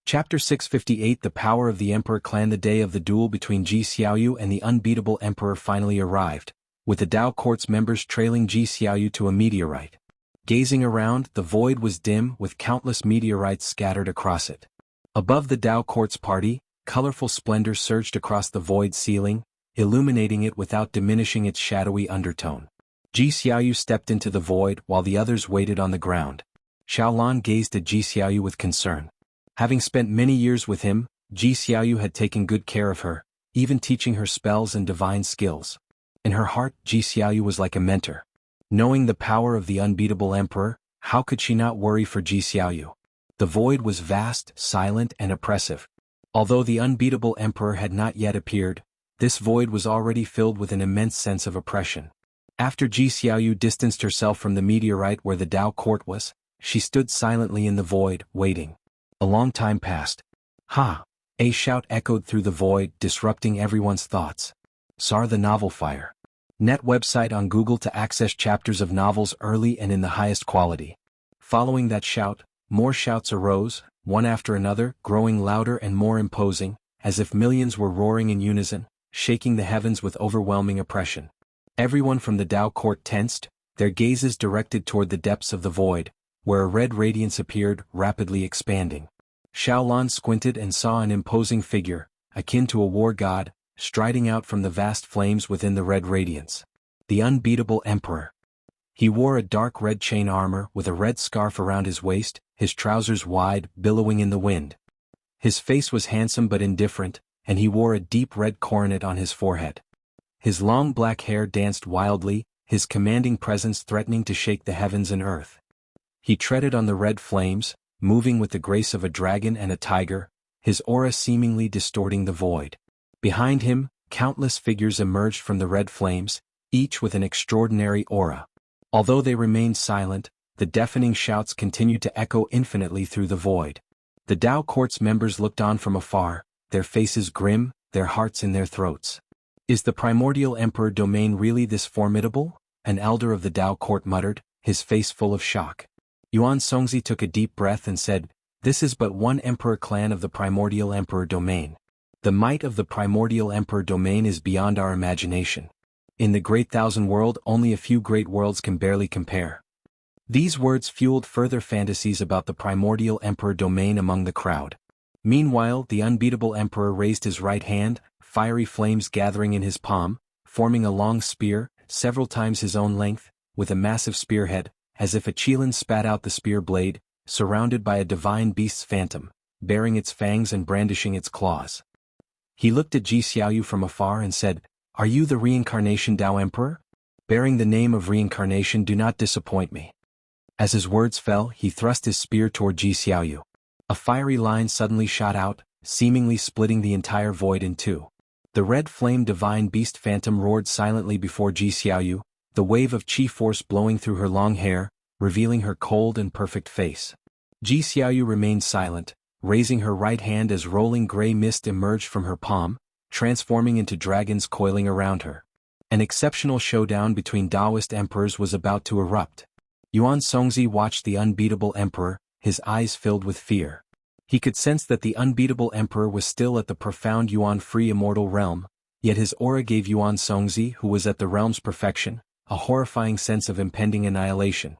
Chapter 658 The Power of the Emperor Clan. The day of the duel between Ji Xiaoyu and the unbeatable emperor finally arrived, with the Tao court's members trailing Ji Xiaoyu to a meteorite. Gazing around, the void was dim with countless meteorites scattered across it. Above the Tao court's party, colorful splendor surged across the void ceiling, illuminating it without diminishing its shadowy undertone. Ji Xiaoyu stepped into the void while the others waited on the ground. Xiaolan gazed at Ji Xiaoyu with concern. Having spent many years with him, Ji Xiaoyu had taken good care of her, even teaching her spells and divine skills. In her heart, Ji Xiaoyu was like a mentor. Knowing the power of the unbeatable emperor, how could she not worry for Ji Xiaoyu? The void was vast, silent, and oppressive. Although the unbeatable emperor had not yet appeared, this void was already filled with an immense sense of oppression. After Ji Xiaoyu distanced herself from the meteorite where the Tao court was, she stood silently in the void, waiting. A long time passed. "Ha!" A shout echoed through the void, disrupting everyone's thoughts. "Sar the Novel Fire." Net website on Google to access chapters of novels early and in the highest quality. Following that shout, more shouts arose, one after another, growing louder and more imposing, as if millions were roaring in unison, shaking the heavens with overwhelming oppression. Everyone from the Tao court tensed, their gazes directed toward the depths of the void, where a red radiance appeared, rapidly expanding. Xiaolan squinted and saw an imposing figure, akin to a war god, striding out from the vast flames within the red radiance. The unbeatable emperor. He wore a dark red chain armor with a red scarf around his waist, his trousers wide, billowing in the wind. His face was handsome but indifferent, and he wore a deep red coronet on his forehead. His long black hair danced wildly, his commanding presence threatening to shake the heavens and earth. He treaded on the red flames, moving with the grace of a dragon and a tiger, his aura seemingly distorting the void. Behind him, countless figures emerged from the red flames, each with an extraordinary aura. Although they remained silent, the deafening shouts continued to echo infinitely through the void. The Tao Court's members looked on from afar, their faces grim, their hearts in their throats. Is the primordial emperor domain really this formidable? An elder of the Tao Court muttered, his face full of shock. Yuan Songzi took a deep breath and said, "This is but one emperor clan of the primordial emperor domain. The might of the primordial emperor domain is beyond our imagination. In the great thousand world only a few great worlds can barely compare." These words fueled further fantasies about the primordial emperor domain among the crowd. Meanwhile, the unbeatable emperor raised his right hand, fiery flames gathering in his palm, forming a long spear, several times his own length, with a massive spearhead, as if a Qilin spat out the spear blade, surrounded by a divine beast's phantom, bearing its fangs and brandishing its claws. He looked at Ji Xiaoyu from afar and said, "Are you the reincarnation Tao Emperor? Bearing the name of reincarnation, do not disappoint me." As his words fell, he thrust his spear toward Ji Xiaoyu. A fiery line suddenly shot out, seemingly splitting the entire void in two. The red flame divine beast phantom roared silently before Ji Xiaoyu, the wave of qi force blowing through her long hair, revealing her cold and perfect face. Ji Xiaoyu remained silent, raising her right hand as rolling gray mist emerged from her palm, transforming into dragons coiling around her. An exceptional showdown between Taoist emperors was about to erupt. Yuan Songzi watched the unbeatable emperor, his eyes filled with fear. He could sense that the unbeatable emperor was still at the profound Yuan-free immortal realm, yet his aura gave Yuan Songzi, who was at the realm's perfection, a horrifying sense of impending annihilation.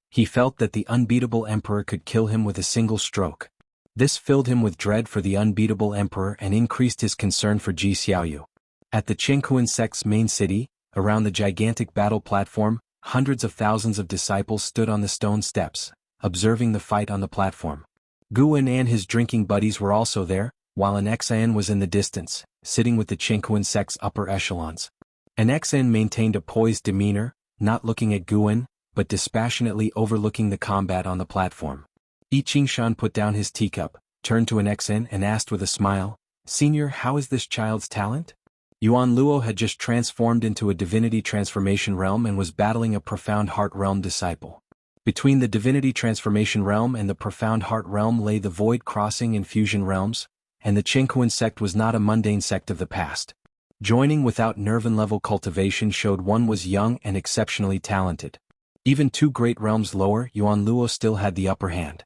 He felt that the unbeatable emperor could kill him with a single stroke. This filled him with dread for the unbeatable emperor and increased his concern for Ji Xiaoyu. At the Chengkuan sect's main city, around the gigantic battle platform, hundreds of thousands of disciples stood on the stone steps, observing the fight on the platform. Guan and his drinking buddies were also there, while an Xian was in the distance, sitting with the Chengkuan sect's upper echelons. An Xian maintained a poised demeanor, not looking at Guan, but dispassionately overlooking the combat on the platform. Yi Qingshan put down his teacup, turned to an Xian and asked with a smile, "Senior, how is this child's talent?" Yuan Luo had just transformed into a divinity transformation realm and was battling a profound heart realm disciple. Between the divinity transformation realm and the profound heart realm lay the void crossing and fusion realms, and the Chengkuan sect was not a mundane sect of the past. Joining without Nervan-level cultivation showed one was young and exceptionally talented. Even two great realms lower, Yuan Luo still had the upper hand.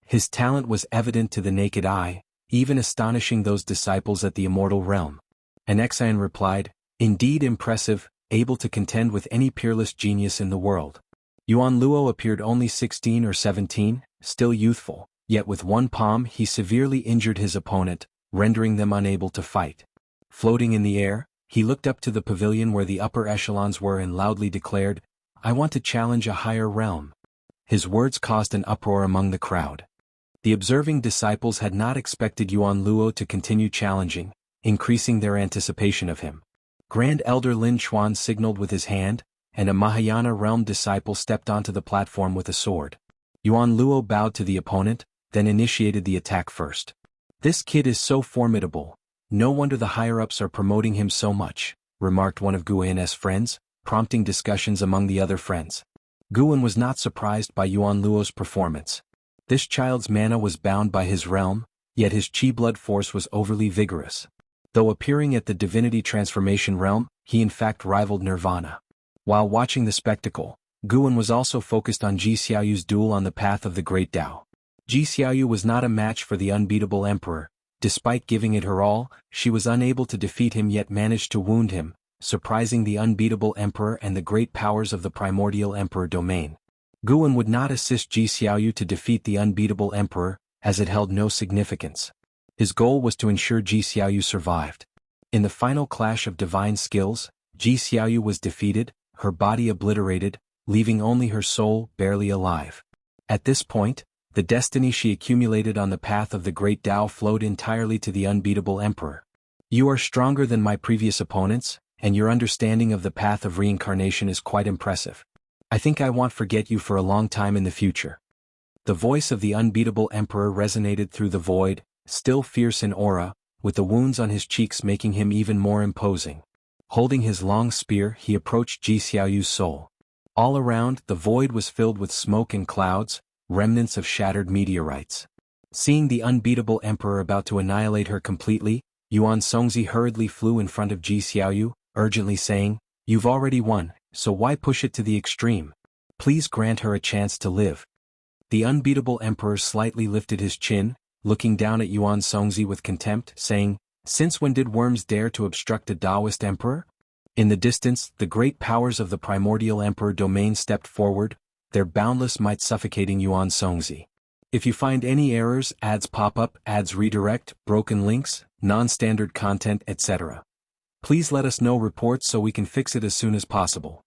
His talent was evident to the naked eye, even astonishing those disciples at the immortal realm. An Xian replied, "Indeed impressive, able to contend with any peerless genius in the world." Yuan Luo appeared only 16 or 17, still youthful, yet with one palm he severely injured his opponent, rendering them unable to fight. Floating in the air, he looked up to the pavilion where the upper echelons were and loudly declared, "I want to challenge a higher realm." His words caused an uproar among the crowd. The observing disciples had not expected Yuan Luo to continue challenging, increasing their anticipation of him. Grand Elder Lin Chuan signaled with his hand, and a Mahayana realm disciple stepped onto the platform with a sword. Yuan Luo bowed to the opponent, then initiated the attack first. "This kid is so formidable. No wonder the higher-ups are promoting him so much," remarked one of Guan's friends, prompting discussions among the other friends. Guan was not surprised by Yuan Luo's performance. This child's mana was bound by his realm, yet his chi blood force was overly vigorous. Though appearing at the divinity transformation realm, he in fact rivaled Nirvana. While watching the spectacle, Guan was also focused on Ji Xiaoyu's duel on the path of the Great Tao. Ji Xiaoyu was not a match for the unbeatable emperor. Despite giving it her all, she was unable to defeat him yet managed to wound him, surprising the unbeatable emperor and the great powers of the primordial emperor domain. Guan would not assist Ji Xiaoyu to defeat the unbeatable emperor, as it held no significance. His goal was to ensure Ji Xiaoyu survived. In the final clash of divine skills, Ji Xiaoyu was defeated, her body obliterated, leaving only her soul barely alive. At this point, the destiny she accumulated on the path of the great Tao flowed entirely to the unbeatable emperor. You are stronger than my previous opponents, and your understanding of the path of reincarnation is quite impressive. I think I won't forget you for a long time in the future. The voice of the unbeatable emperor resonated through the void, still fierce in aura, with the wounds on his cheeks making him even more imposing. Holding his long spear, he approached Ji Xiaoyu's soul. All around, the void was filled with smoke and clouds, remnants of shattered meteorites. Seeing the unbeatable emperor about to annihilate her completely, Yuan Songzi hurriedly flew in front of Ji Xiaoyu, urgently saying, "You've already won, so why push it to the extreme? Please grant her a chance to live." The unbeatable emperor slightly lifted his chin, looking down at Yuan Songzi with contempt, saying, "Since when did worms dare to obstruct a Taoist emperor?" In the distance, the great powers of the primordial emperor domain stepped forward, their boundless might suffocating Yuan Songzi. If you find any errors, ads pop up, ads redirect, broken links, non-standard content, etc., please let us know reports so we can fix it as soon as possible.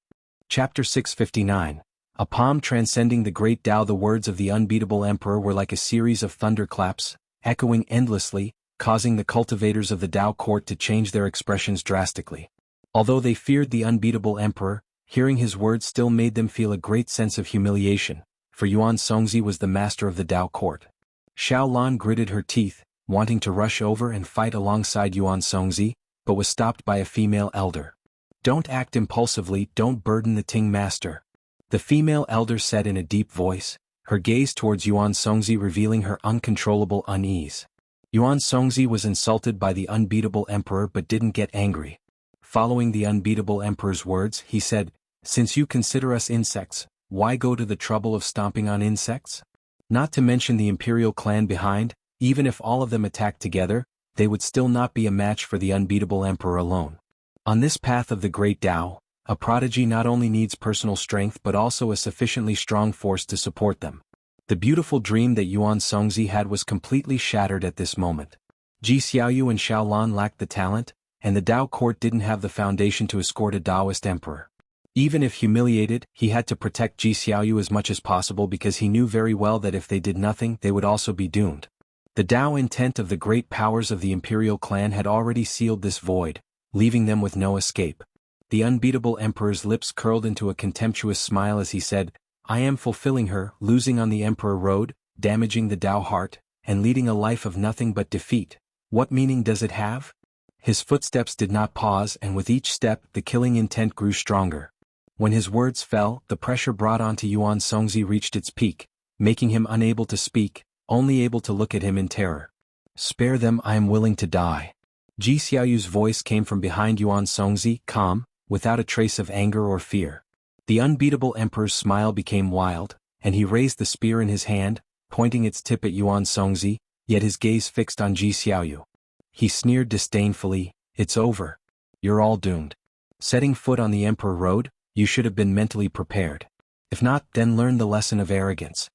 Chapter 659. A palm transcending the great Tao. The words of the unbeatable emperor were like a series of thunderclaps, echoing endlessly, causing the cultivators of the Tao court to change their expressions drastically. Although they feared the unbeatable emperor, hearing his words still made them feel a great sense of humiliation, for Yuan Songzi was the master of the Tao court. Xiao Lan gritted her teeth, wanting to rush over and fight alongside Yuan Songzi, but was stopped by a female elder. "Don't act impulsively, don't burden the Ting master," the female elder said in a deep voice, her gaze towards Yuan Songzi revealing her uncontrollable unease. Yuan Songzi was insulted by the unbeatable emperor but didn't get angry. Following the unbeatable emperor's words, he said, "Since you consider us insects, why go to the trouble of stomping on insects? Not to mention the imperial clan behind, even if all of them attacked together, they would still not be a match for the unbeatable emperor alone. On this path of the great Tao, a prodigy not only needs personal strength but also a sufficiently strong force to support them." The beautiful dream that Yuan Songzi had was completely shattered at this moment. Ji Xiaoyu and Xiao Lan lacked the talent, and the Tao court didn't have the foundation to escort a Taoist emperor. Even if humiliated, he had to protect Ji Xiaoyu as much as possible because he knew very well that if they did nothing, they would also be doomed. The Tao intent of the great powers of the imperial clan had already sealed this void, leaving them with no escape. The unbeatable emperor's lips curled into a contemptuous smile as he said, "I am fulfilling her, losing on the emperor road, damaging the Tao heart, and leading a life of nothing but defeat. What meaning does it have?" His footsteps did not pause, and with each step, the killing intent grew stronger. When his words fell, the pressure brought onto Yuan Songzi reached its peak, making him unable to speak, only able to look at him in terror. "Spare them, I am willing to die." Ji Xiaoyu's voice came from behind Yuan Songzi, calm, without a trace of anger or fear. The unbeatable emperor's smile became wild, and he raised the spear in his hand, pointing its tip at Yuan Songzi, yet his gaze fixed on Ji Xiaoyu. He sneered disdainfully, "It's over. You're all doomed. Setting foot on the emperor road, you should have been mentally prepared. If not, then learn the lesson of arrogance."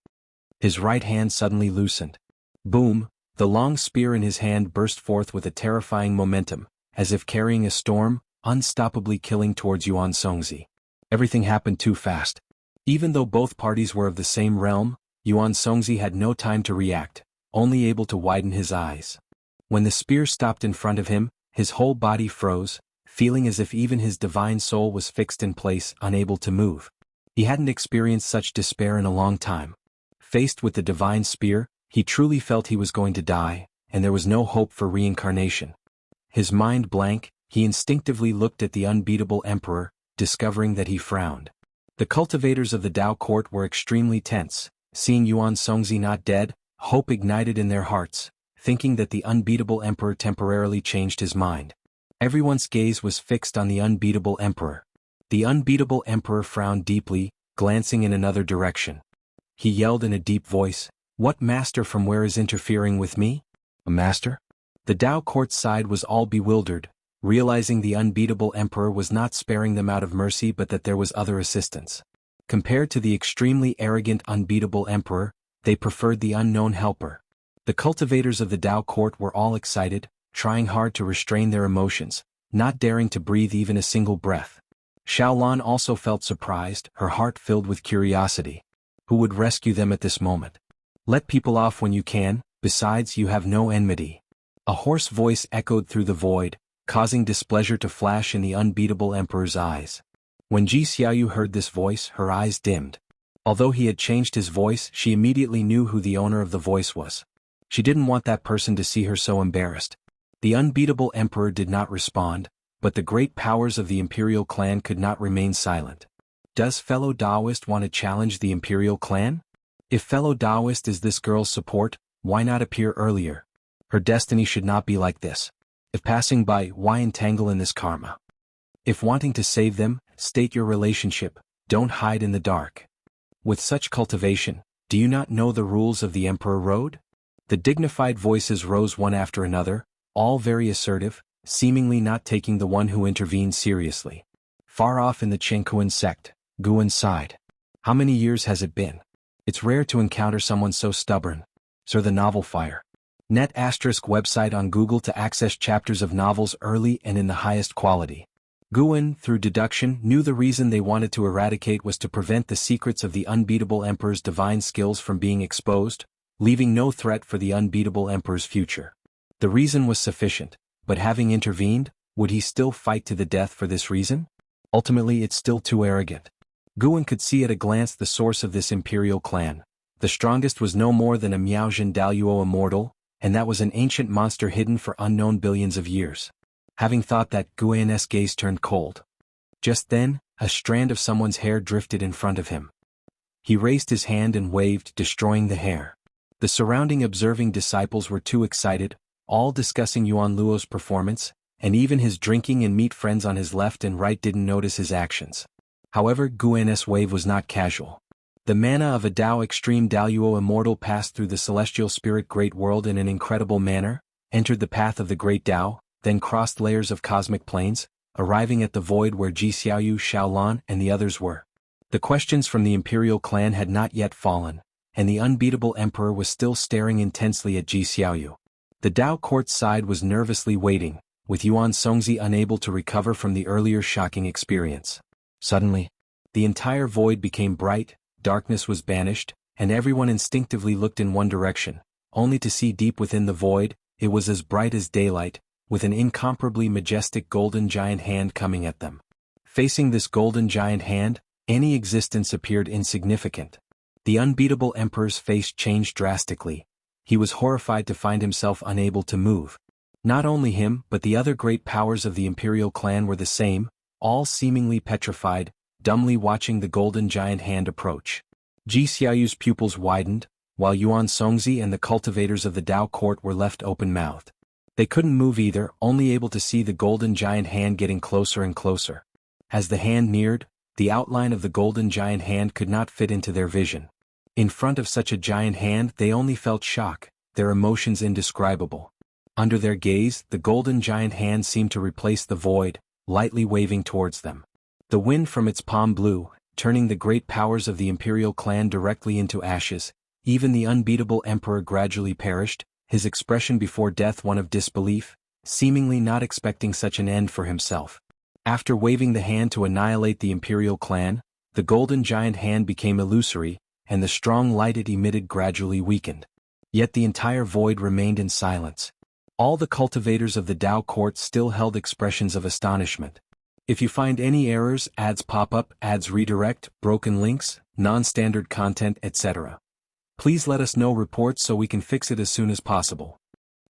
His right hand suddenly loosened. Boom, the long spear in his hand burst forth with a terrifying momentum, as if carrying a storm, unstoppably killing towards Yuan Songzi. Everything happened too fast. Even though both parties were of the same realm, Yuan Songzi had no time to react, only able to widen his eyes. When the spear stopped in front of him, his whole body froze, feeling as if even his divine soul was fixed in place, unable to move. He hadn't experienced such despair in a long time. Faced with the divine spear, he truly felt he was going to die, and there was no hope for reincarnation. His mind blank, he instinctively looked at the unbeatable emperor, discovering that he frowned. The cultivators of the Tao court were extremely tense. Seeing Yuan Songzi not dead, hope ignited in their hearts, thinking that the unbeatable emperor temporarily changed his mind. Everyone's gaze was fixed on the unbeatable emperor. The unbeatable emperor frowned deeply, glancing in another direction. He yelled in a deep voice, "What master from where is interfering with me? A master?" The Tao court side was all bewildered, realizing the unbeatable emperor was not sparing them out of mercy but that there was other assistance. Compared to the extremely arrogant unbeatable emperor, they preferred the unknown helper. The cultivators of the Tao court were all excited, trying hard to restrain their emotions, not daring to breathe even a single breath. Xiaolan also felt surprised, her heart filled with curiosity. Who would rescue them at this moment? Let people off when you can, besides you have no enmity. A hoarse voice echoed through the void, causing displeasure to flash in the unbeatable emperor's eyes. When Ji Xiaoyu heard this voice, her eyes dimmed. Although he had changed his voice, she immediately knew who the owner of the voice was. She didn't want that person to see her so embarrassed. The unbeatable emperor did not respond, but the great powers of the imperial clan could not remain silent. Does fellow Taoist want to challenge the imperial clan? If fellow Taoist is this girl's support, why not appear earlier? Her destiny should not be like this. If passing by, why entangle in this karma? If wanting to save them, state your relationship, don't hide in the dark. With such cultivation, do you not know the rules of the Emperor Road? The dignified voices rose one after another, all very assertive, seemingly not taking the one who intervened seriously. Far off in the Chengkuan sect, Guan sighed. How many years has it been? It's rare to encounter someone so stubborn. Sir, the novel Fire. Net * website on Google to access chapters of novels early and in the highest quality. Guan, through deduction, knew the reason they wanted to eradicate was to prevent the secrets of the unbeatable emperor's divine skills from being exposed, leaving no threat for the unbeatable emperor's future. The reason was sufficient, but having intervened, would he still fight to the death for this reason? Ultimately, it's still too arrogant. Guan could see at a glance the source of this imperial clan. The strongest was no more than a Miaojin Daluo immortal, and that was an ancient monster hidden for unknown billions of years. Having thought that, Guan's gaze turned cold. Just then, a strand of someone's hair drifted in front of him. He raised his hand and waved, destroying the hair. The surrounding observing disciples were too excited, all discussing Yuan Luo's performance, and even his drinking and meat friends on his left and right didn't notice his actions. However, Guan's wave was not casual. The mana of a Dao Extreme Daluo Immortal passed through the celestial spirit great world in an incredible manner, entered the path of the great Dao, then crossed layers of cosmic planes, arriving at the void where Ji Xiaoyu, Xiaolan, and the others were. The questions from the imperial clan had not yet fallen, and the unbeatable emperor was still staring intensely at Ji Xiaoyu. The Dao court side was nervously waiting, with Yuan Songzi unable to recover from the earlier shocking experience. Suddenly, the entire void became bright, darkness was banished, and everyone instinctively looked in one direction, only to see deep within the void, it was as bright as daylight, with an incomparably majestic golden giant hand coming at them. Facing this golden giant hand, any existence appeared insignificant. The unbeatable emperor's face changed drastically. He was horrified to find himself unable to move. Not only him, but the other great powers of the imperial clan were the same, all seemingly petrified, dumbly watching the golden giant hand approach. Ji Xiaoyu's pupils widened, while Yuan Songzi and the cultivators of the Dao court were left open-mouthed. They couldn't move either, only able to see the golden giant hand getting closer and closer. As the hand neared, the outline of the golden giant hand could not fit into their vision. In front of such a giant hand they only felt shock, their emotions indescribable. Under their gaze, the golden giant hand seemed to replace the void, lightly waving towards them. The wind from its palm blew, turning the great powers of the imperial clan directly into ashes. Even the unbeatable emperor gradually perished, his expression before death one of disbelief, seemingly not expecting such an end for himself. After waving the hand to annihilate the imperial clan, the golden giant hand became illusory, and the strong light it emitted gradually weakened. Yet the entire void remained in silence. All the cultivators of the Dao court still held expressions of astonishment. If you find any errors, ads pop up, ads redirect, broken links, non-standard content, etc., please let us know reports so we can fix it as soon as possible.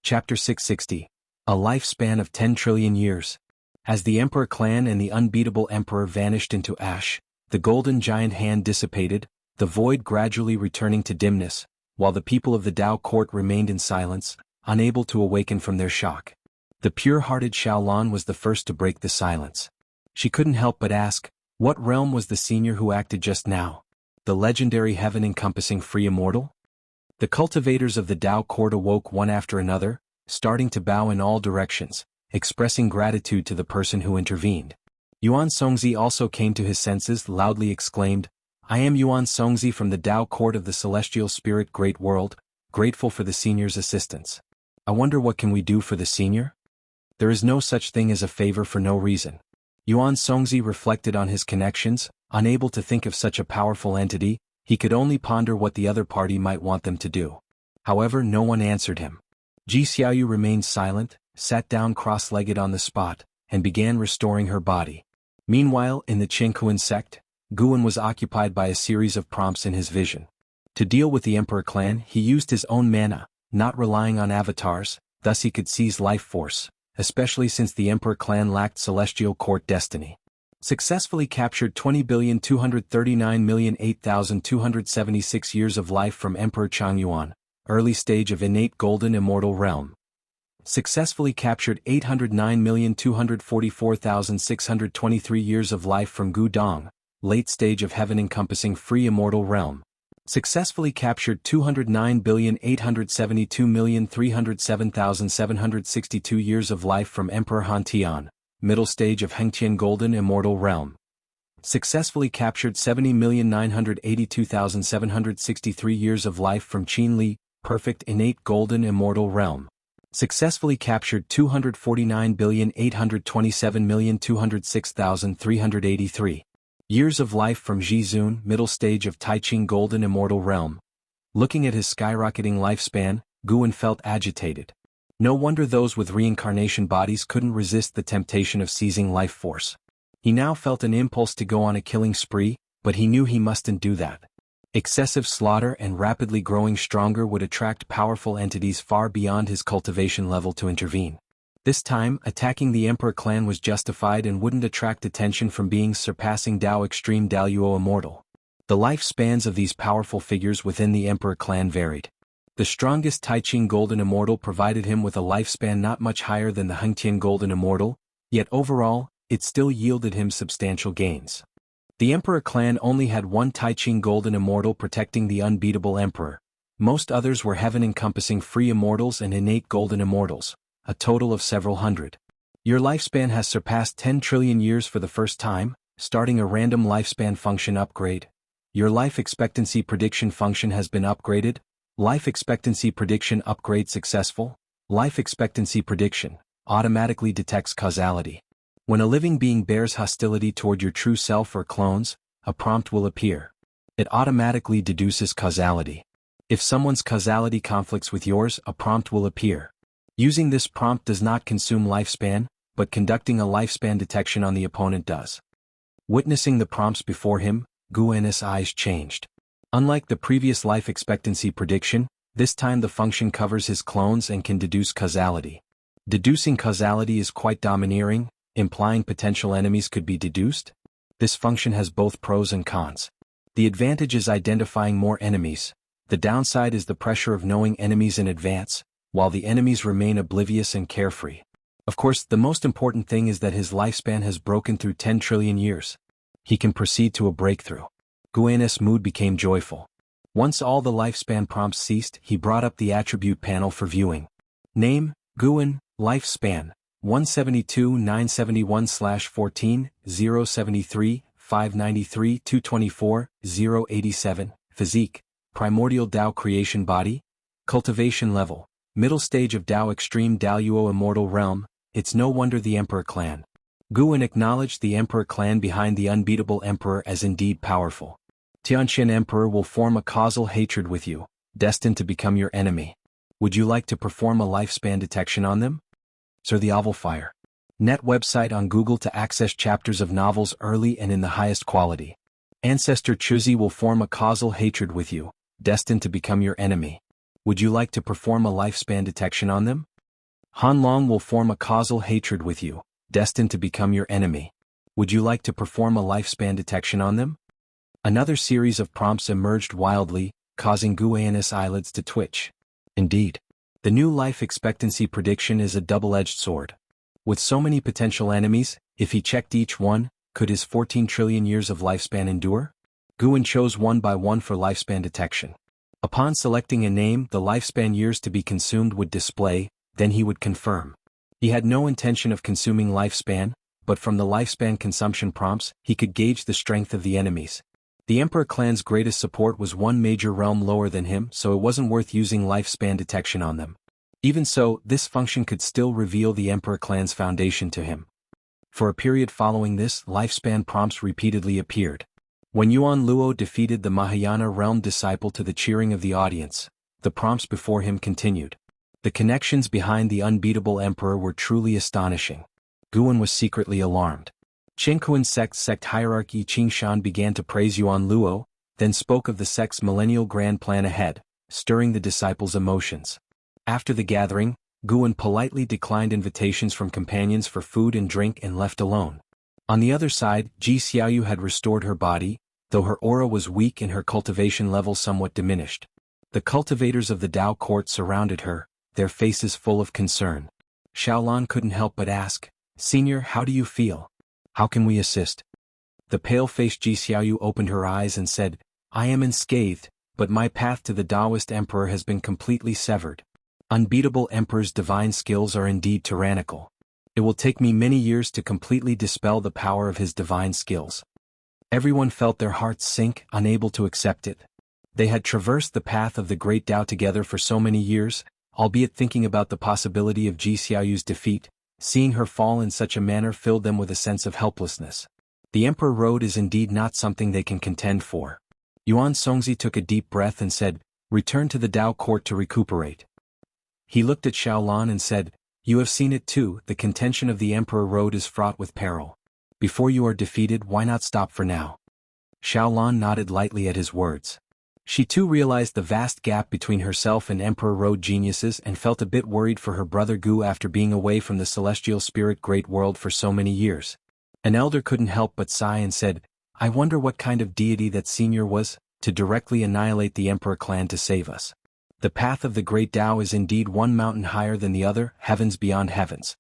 Chapter 660. A lifespan of 10 trillion years. As the Emperor clan and the unbeatable emperor vanished into ash, the golden giant hand dissipated, the void gradually returning to dimness, while the people of the Dao court remained in silence, unable to awaken from their shock. The pure-hearted Xiaolan was the first to break the silence. She couldn't help but ask, what realm was the senior who acted just now? The legendary heaven-encompassing free immortal? The cultivators of the Dao court awoke one after another, starting to bow in all directions, expressing gratitude to the person who intervened. Yuan Songzi also came to his senses, loudly exclaimed, I am Yuan Songzi from the Tao Court of the Celestial Spirit Great World, grateful for the senior's assistance. I wonder what can we do for the senior? There is no such thing as a favor for no reason. Yuan Songzi reflected on his connections, unable to think of such a powerful entity, he could only ponder what the other party might want them to do. However, no one answered him. Ji Xiaoyu remained silent, sat down cross-legged on the spot, and began restoring her body. Meanwhile, in the Qingkuan sect, Guan was occupied by a series of prompts in his vision. To deal with the Emperor clan, he used his own mana, not relying on avatars, thus he could seize life force, especially since the Emperor clan lacked celestial court destiny. Successfully captured 20,239,008,276 years of life from Emperor Changyuan, early stage of innate golden immortal realm. Successfully captured 809,244,623 years of life from Gu Dong, late stage of heaven-encompassing free immortal realm. Successfully captured 209,872,307,762 years of life from Emperor Han Tian, middle stage of Hengtian golden immortal realm. Successfully captured 70,982,763 years of life from Qin Li, perfect innate golden immortal realm. Successfully captured 249,827,206,383 years of life from Ji Zun, middle stage of Taiqing golden immortal realm. Looking at his skyrocketing lifespan, Guan felt agitated. No wonder those with reincarnation bodies couldn't resist the temptation of seizing life force. He now felt an impulse to go on a killing spree, but he knew he mustn't do that. Excessive slaughter and rapidly growing stronger would attract powerful entities far beyond his cultivation level to intervene. This time, attacking the Emperor clan was justified and wouldn't attract attention from beings surpassing Tao Extreme Daluo Immortal. The lifespans of these powerful figures within the Emperor clan varied. The strongest Taiqing Golden Immortal provided him with a lifespan not much higher than the Hengtian Golden Immortal, yet overall, it still yielded him substantial gains. The Emperor clan only had one Taiqing Golden Immortal protecting the unbeatable Emperor. Most others were heaven-encompassing free immortals and innate golden immortals, a total of several hundred. Your lifespan has surpassed 10 trillion years for the first time, starting a random lifespan function upgrade. Your life expectancy prediction function has been upgraded. Life expectancy prediction upgrade successful. Life expectancy prediction automatically detects causality. When a living being bears hostility toward your true self or clones, a prompt will appear. It automatically deduces causality. If someone's causality conflicts with yours, a prompt will appear. Using this prompt does not consume lifespan, but conducting a lifespan detection on the opponent does. Witnessing the prompts before him, Guan's eyes changed. Unlike the previous life expectancy prediction, this time the function covers his clones and can deduce causality. Deducing causality is quite domineering, implying potential enemies could be deduced. This function has both pros and cons. The advantage is identifying more enemies. The downside is the pressure of knowing enemies in advance, while the enemies remain oblivious and carefree. Of course, the most important thing is that his lifespan has broken through 10 trillion years. He can proceed to a breakthrough. Guan's mood became joyful. Once all the lifespan prompts ceased, he brought up the attribute panel for viewing. Name, Guan, lifespan, 172,971/14, 073, 593, 224, 087, physique, primordial Tao creation body, cultivation level, middle stage of Tao extreme Daluo immortal realm. It's no wonder the Emperor clan. Guan acknowledged the Emperor clan behind the unbeatable Emperor as indeed powerful. Tianqian Emperor will form a causal hatred with you, destined to become your enemy. Would you like to perform a lifespan detection on them? Sir the Oval Fire. Net website on Google to access chapters of novels early and in the highest quality. Ancestor Chuzi will form a causal hatred with you, destined to become your enemy. Would you like to perform a lifespan detection on them? Han Long will form a causal hatred with you, destined to become your enemy. Would you like to perform a lifespan detection on them? Another series of prompts emerged wildly, causing Guan's eyelids to twitch. Indeed, the new life expectancy prediction is a double-edged sword. With so many potential enemies, if he checked each one, could his 14 trillion years of lifespan endure? Guan chose one by one for lifespan detection. Upon selecting a name, the lifespan years to be consumed would display, then he would confirm. He had no intention of consuming lifespan, but from the lifespan consumption prompts, he could gauge the strength of the enemies. The Emperor clan's greatest support was one major realm lower than him, so it wasn't worth using lifespan detection on them. Even so, this function could still reveal the Emperor clan's foundation to him. For a period following this, lifespan prompts repeatedly appeared. When Yuan Luo defeated the Mahayana realm disciple to the cheering of the audience, the prompts before him continued. The connections behind the unbeatable emperor were truly astonishing. Guan was secretly alarmed. Qingquan sect hierarchy Qingshan began to praise Yuan Luo, then spoke of the sect's millennial grand plan ahead, stirring the disciples' emotions. After the gathering, Guan politely declined invitations from companions for food and drink and left alone. On the other side, Ji Xiaoyu had restored her body, though her aura was weak and her cultivation level somewhat diminished. The cultivators of the Dao court surrounded her, their faces full of concern. Xiaolan couldn't help but ask, "Senior, how do you feel? How can we assist?" The pale-faced Ji Xiaoyu opened her eyes and said, "I am unscathed, but my path to the Taoist emperor has been completely severed. Unbeatable emperor's divine skills are indeed tyrannical. It will take me many years to completely dispel the power of his divine skills." Everyone felt their hearts sink, unable to accept it. They had traversed the path of the great Tao together for so many years, albeit thinking about the possibility of Ji Xiaoyu's defeat, seeing her fall in such a manner filled them with a sense of helplessness. The Emperor Road is indeed not something they can contend for. Yuan Songzi took a deep breath and said, "Return to the Dao court to recuperate." He looked at Xiaolan and said, "You have seen it too, the contention of the Emperor Road is fraught with peril. Before you are defeated, why not stop for now?" Xiaolan nodded lightly at his words. She too realized the vast gap between herself and Emperor Road geniuses and felt a bit worried for her brother Gu after being away from the celestial spirit great world for so many years. An elder couldn't help but sigh and said, "I wonder what kind of deity that senior was, to directly annihilate the Emperor clan to save us. The path of the great Tao is indeed one mountain higher than the other, heavens beyond heavens."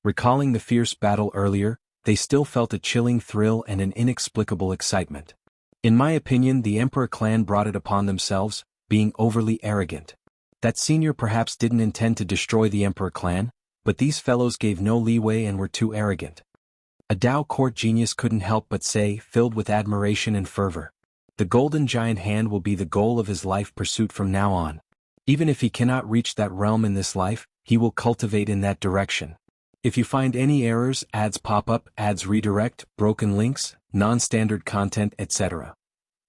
Recalling the fierce battle earlier, they still felt a chilling thrill and an inexplicable excitement. "In my opinion, the Emperor clan brought it upon themselves, being overly arrogant. That senior perhaps didn't intend to destroy the Emperor clan, but these fellows gave no leeway and were too arrogant." A Dao court genius couldn't help but say, filled with admiration and fervor, "The golden giant hand will be the goal of his life pursuit from now on. Even if he cannot reach that realm in this life, he will cultivate in that direction. If you find any errors, ads pop up, ads redirect, broken links, non-standard content, etc.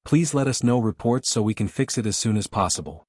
please let us know reports so we can fix it as soon as possible."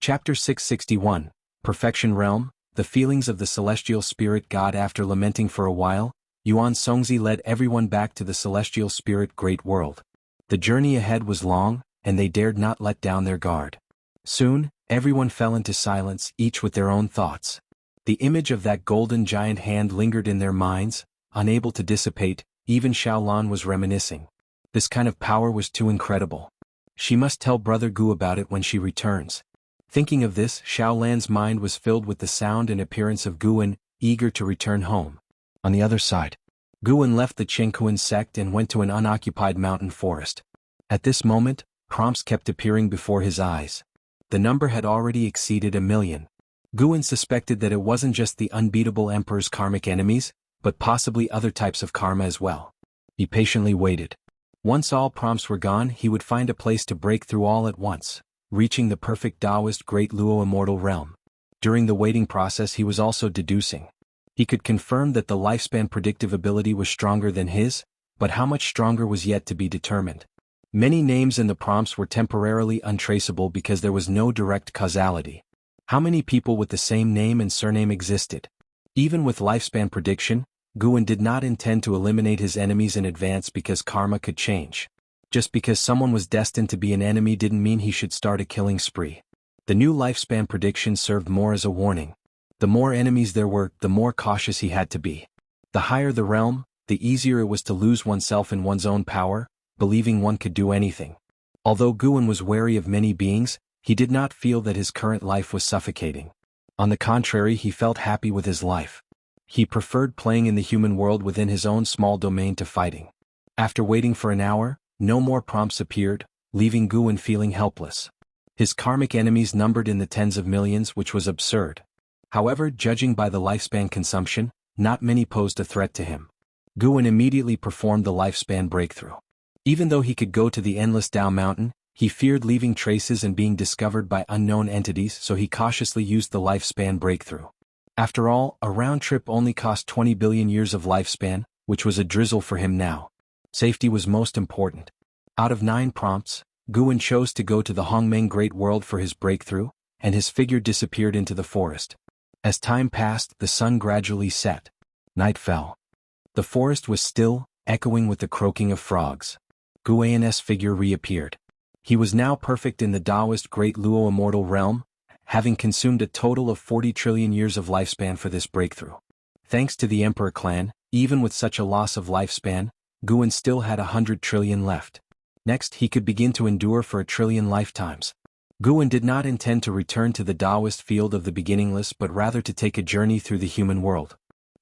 Chapter 661, Perfection Realm, The Feelings of the Celestial Spirit God. After lamenting for a while, Yuan Songzi led everyone back to the Celestial Spirit Great World. The journey ahead was long, and they dared not let down their guard. Soon, everyone fell into silence, each with their own thoughts. The image of that golden giant hand lingered in their minds, unable to dissipate. Even Xiaolan was reminiscing. This kind of power was too incredible. She must tell Brother Gu about it when she returns. Thinking of this, Xiaolan's mind was filled with the sound and appearance of Guan, eager to return home. On the other side, Guan left the Qingquan sect and went to an unoccupied mountain forest. At this moment, prompts kept appearing before his eyes. The number had already exceeded 1,000,000. Guan suspected that it wasn't just the unbeatable emperor's karmic enemies, but possibly other types of karma as well. He patiently waited. Once all prompts were gone, he would find a place to break through all at once, reaching the perfect Taoist Great Luo immortal realm. During the waiting process he was also deducing. He could confirm that the lifespan predictive ability was stronger than his, but how much stronger was yet to be determined. Many names in the prompts were temporarily untraceable because there was no direct causality. How many people with the same name and surname existed? Even with lifespan prediction, Guan did not intend to eliminate his enemies in advance because karma could change. Just because someone was destined to be an enemy didn't mean he should start a killing spree. The new lifespan prediction served more as a warning. The more enemies there were, the more cautious he had to be. The higher the realm, the easier it was to lose oneself in one's own power, believing one could do anything. Although Guan was wary of many beings, he did not feel that his current life was suffocating. On the contrary, he felt happy with his life. He preferred playing in the human world within his own small domain to fighting. After waiting for an hour, no more prompts appeared, leaving Guan feeling helpless. His karmic enemies numbered in the tens of millions, which was absurd. However, judging by the lifespan consumption, not many posed a threat to him. Guan immediately performed the lifespan breakthrough. Even though he could go to the endless Tao mountain, he feared leaving traces and being discovered by unknown entities, so he cautiously used the lifespan breakthrough. After all, a round trip only cost 20 billion years of lifespan, which was a drizzle for him now. Safety was most important. Out of 9 prompts, Guan chose to go to the Hongmeng Great World for his breakthrough, and his figure disappeared into the forest. As time passed, the sun gradually set. Night fell. The forest was still, echoing with the croaking of frogs. Guan's figure reappeared. He was now perfect in the Taoist Great Luo immortal realm, having consumed a total of 40 trillion years of lifespan for this breakthrough. Thanks to the Emperor clan, even with such a loss of lifespan, Guan still had 100 trillion left. Next, he could begin to endure for 1 trillion lifetimes. Guan did not intend to return to the Taoist field of the beginningless but rather to take a journey through the human world.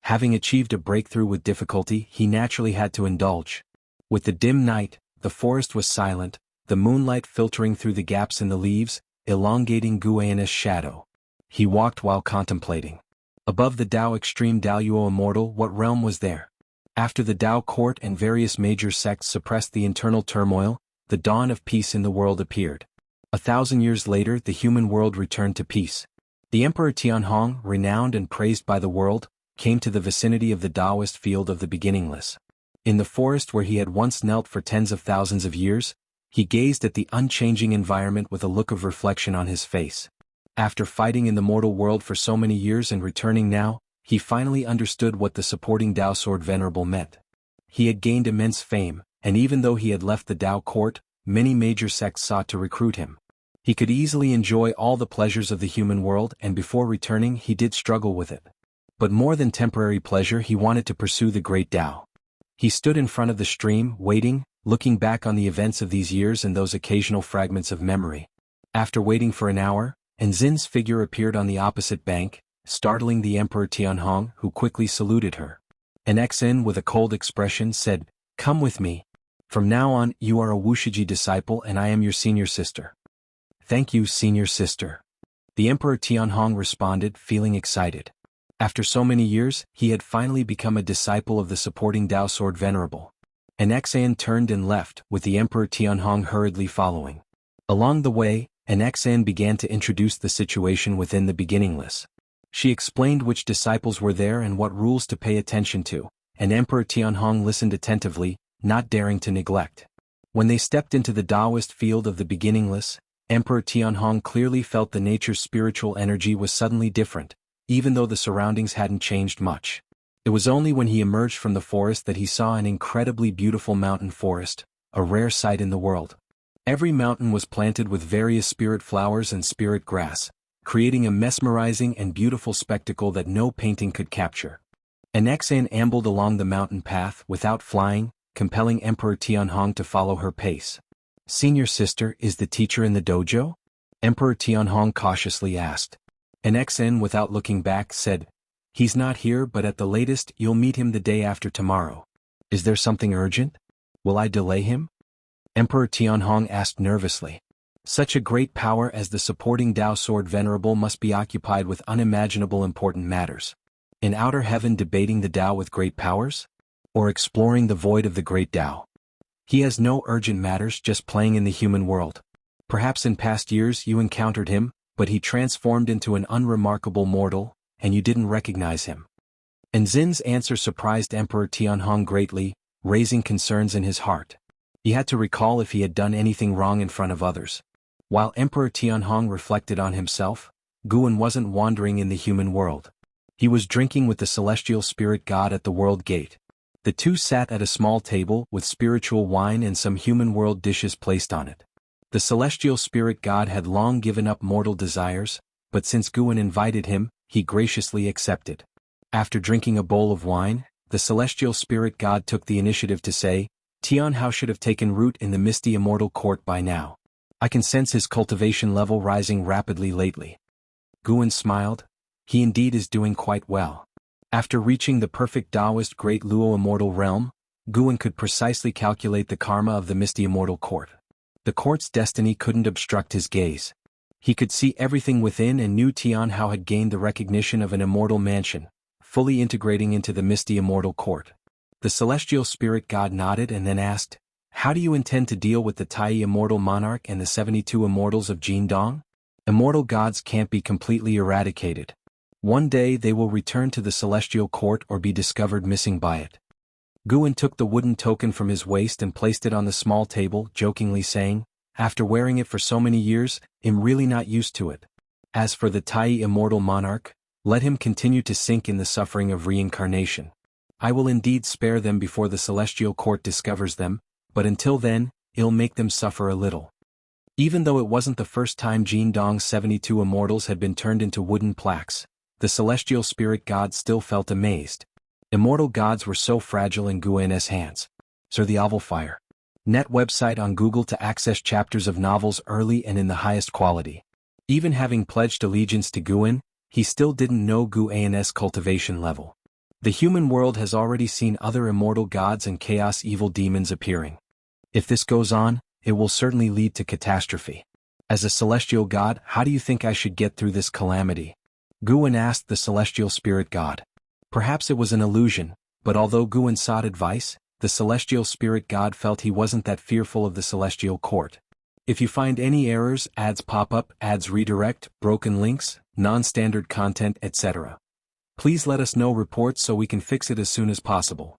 Having achieved a breakthrough with difficulty, he naturally had to indulge. With the dim night, the forest was silent, the moonlight filtering through the gaps in the leaves, elongating Guan's shadow. He walked while contemplating. Above the Tao Extreme Daluo Immortal, what realm was there? After the Tao court and various major sects suppressed the internal turmoil, the dawn of peace in the world appeared. 1,000 years later, the human world returned to peace. The Emperor Tianhong, renowned and praised by the world, came to the vicinity of the Taoist field of the beginningless. In the forest where he had once knelt for tens of thousands of years, he gazed at the unchanging environment with a look of reflection on his face. After fighting in the mortal world for so many years and returning now, he finally understood what the supporting Tao Sword Venerable meant. He had gained immense fame, and even though he had left the Tao court, many major sects sought to recruit him. He could easily enjoy all the pleasures of the human world, and before returning he did struggle with it. But more than temporary pleasure, he wanted to pursue the great Tao. He stood in front of the stream, waiting, looking back on the events of these years and those occasional fragments of memory. After waiting for an hour, Enzin's figure appeared on the opposite bank, startling the Emperor Tianhong, who quickly saluted her. Enxin, with a cold expression, said, "Come with me. From now on, you are a Wuxia disciple and I am your senior sister." "Thank you, senior sister." The Emperor Tianhong responded, feeling excited. After so many years, he had finally become a disciple of the supporting Tao Sword Venerable. Enxin turned and left, with the Emperor Tianhong hurriedly following. Along the way, Enxin began to introduce the situation within the beginningless. She explained which disciples were there and what rules to pay attention to, and Emperor Tianhong listened attentively, not daring to neglect. When they stepped into the Taoist field of the beginningless, Emperor Tianhong clearly felt the nature's spiritual energy was suddenly different, even though the surroundings hadn't changed much. It was only when he emerged from the forest that he saw an incredibly beautiful mountain forest, a rare sight in the world. Every mountain was planted with various spirit flowers and spirit grass, creating a mesmerizing and beautiful spectacle that no painting could capture. Enxin ambled along the mountain path without flying, compelling Emperor Tianhong to follow her pace. "Senior sister, is the teacher in the dojo?" Emperor Tianhong cautiously asked. Enxin, without looking back, said, "He's not here, but at the latest you'll meet him the day after tomorrow. Is there something urgent? Will I delay him?" Emperor Tianhong asked nervously. Such a great power as the supporting Tao Sword Venerable must be occupied with unimaginable important matters. In outer heaven debating the Tao with great powers? Or exploring the void of the great Tao? He has no urgent matters, just playing in the human world. Perhaps in past years you encountered him, but he transformed into an unremarkable mortal, and you didn't recognize him. Enzin's answer surprised Emperor Tianhong greatly, raising concerns in his heart. He had to recall if he had done anything wrong in front of others. While Emperor Tianhong reflected on himself, Guan wasn't wandering in the human world. He was drinking with the celestial spirit god at the world gate. The two sat at a small table with spiritual wine and some human world dishes placed on it. The celestial spirit god had long given up mortal desires, but since Guan invited him, he graciously accepted. After drinking a bowl of wine, the celestial spirit god took the initiative to say, "Tianhao should have taken root in the misty immortal court by now. I can sense his cultivation level rising rapidly lately." Guan smiled. He indeed is doing quite well. After reaching the perfect Taoist Great Luo immortal realm, Guan could precisely calculate the karma of the misty immortal court. The court's destiny couldn't obstruct his gaze. He could see everything within and knew Tianhao had gained the recognition of an immortal mansion, fully integrating into the misty immortal court. The celestial spirit god nodded and then asked, How do you intend to deal with the Tai immortal monarch and the 72 immortals of Jindong? Immortal gods can't be completely eradicated. One day they will return to the celestial court or be discovered missing by it. Guan took the wooden token from his waist and placed it on the small table, jokingly saying, "After wearing it for so many years, I'm really not used to it. As for the Tai immortal monarch, let him continue to sink in the suffering of reincarnation. I will indeed spare them before the celestial court discovers them, but until then, I'll make them suffer a little." Even though it wasn't the first time Jindong's 72 immortals had been turned into wooden plaques, the celestial spirit god still felt amazed. Immortal gods were so fragile in Guan's hands. Sir the Oval Fire. Net website on Google to access chapters of novels early and in the highest quality. Even having pledged allegiance to Guan, he still didn't know Guan's cultivation level. The human world has already seen other immortal gods and chaos evil demons appearing. If this goes on, it will certainly lead to catastrophe. As a celestial god, how do you think I should get through this calamity? Guan asked the celestial spirit god. Perhaps it was an illusion, but although Guan sought advice, the celestial spirit god felt he wasn't that fearful of the celestial court. If you find any errors, ads pop up, ads redirect, broken links, non-standard content, etc., please let us know reports so we can fix it as soon as possible.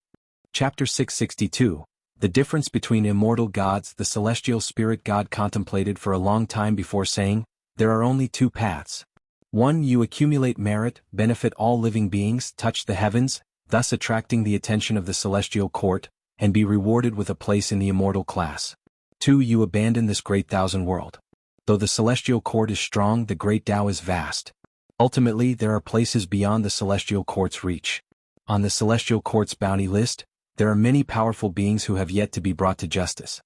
Chapter 662. The difference between immortal gods. The celestial spirit god contemplated for a long time before saying, "There are only two paths. 1. You accumulate merit, benefit all living beings, touch the heavens, thus attracting the attention of the celestial court, and be rewarded with a place in the immortal class. 2. You abandon this great thousand world. Though the celestial court is strong, the great Tao is vast. Ultimately, there are places beyond the celestial court's reach. On the celestial court's bounty list, there are many powerful beings who have yet to be brought to justice."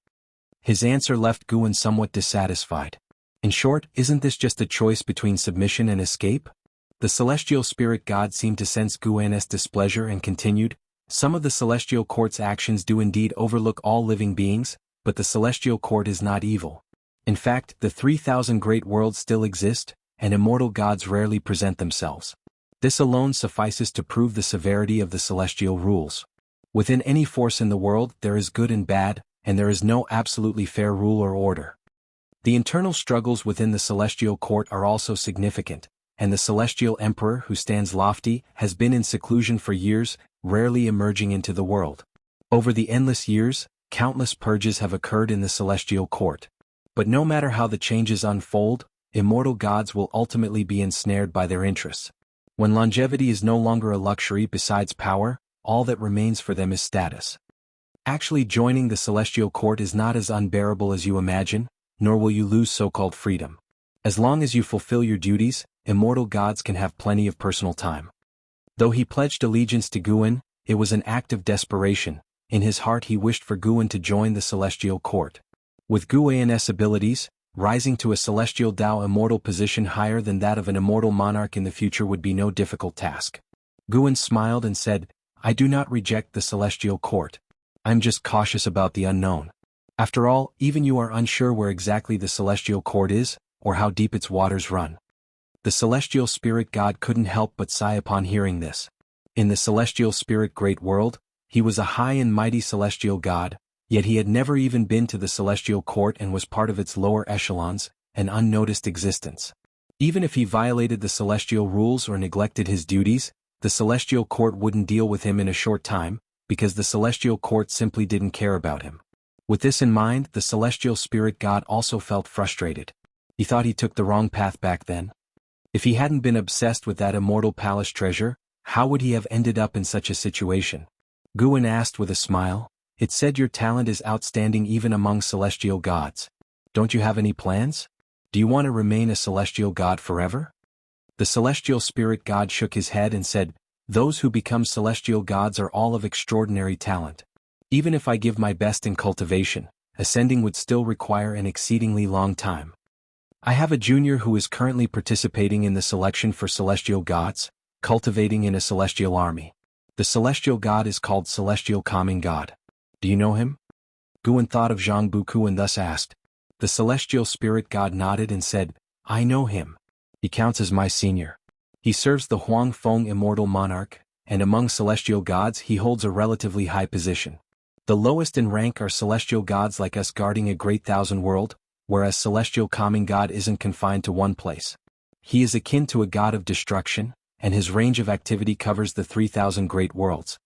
His answer left Guan somewhat dissatisfied. In short, isn't this just a choice between submission and escape? The celestial spirit god seemed to sense Guan's displeasure and continued, "Some of the celestial court's actions do indeed overlook all living beings, but the celestial court is not evil. In fact, the 3,000 great worlds still exist, and immortal gods rarely present themselves. This alone suffices to prove the severity of the celestial rules. Within any force in the world, there is good and bad, and there is no absolutely fair rule or order. The internal struggles within the celestial court are also significant, and the celestial emperor who stands lofty has been in seclusion for years, rarely emerging into the world. Over the endless years, countless purges have occurred in the celestial court. But no matter how the changes unfold, immortal gods will ultimately be ensnared by their interests. When longevity is no longer a luxury besides power, all that remains for them is status. Actually joining the celestial court is not as unbearable as you imagine, nor will you lose so-called freedom. As long as you fulfill your duties, immortal gods can have plenty of personal time. Though he pledged allegiance to Guan, it was an act of desperation. In his heart he wished for Guan to join the celestial court. With Guan's abilities, rising to a celestial Tao immortal position higher than that of an immortal monarch in the future would be no difficult task. Guan smiled and said, "I do not reject the celestial court. I'm just cautious about the unknown. After all, even you are unsure where exactly the celestial court is, or how deep its waters run." The celestial spirit god couldn't help but sigh upon hearing this. In the celestial spirit great world, he was a high and mighty celestial god, yet he had never even been to the celestial court and was part of its lower echelons, an unnoticed existence. Even if he violated the celestial rules or neglected his duties, the celestial court wouldn't deal with him in a short time, because the celestial court simply didn't care about him. With this in mind, the celestial spirit god also felt frustrated. He thought he took the wrong path back then. If he hadn't been obsessed with that immortal palace treasure, how would he have ended up in such a situation? Guan asked with a smile, "It said your talent is outstanding even among celestial gods. Don't you have any plans? Do you want to remain a celestial god forever?" The celestial spirit god shook his head and said, "Those who become celestial gods are all of extraordinary talent. Even if I give my best in cultivation, ascending would still require an exceedingly long time. I have a junior who is currently participating in the selection for celestial gods, cultivating in a celestial army. The celestial god is called Celestial Calming God. Do you know him?" Guan thought of Zhang Buku and thus asked. The celestial spirit god nodded and said, "I know him. He counts as my senior. He serves the Huang Feng immortal monarch, and among celestial gods he holds a relatively high position. The lowest in rank are celestial gods like us guarding a great thousand world, whereas celestial calming god isn't confined to one place. He is akin to a god of destruction, and his range of activity covers the 3,000 great worlds.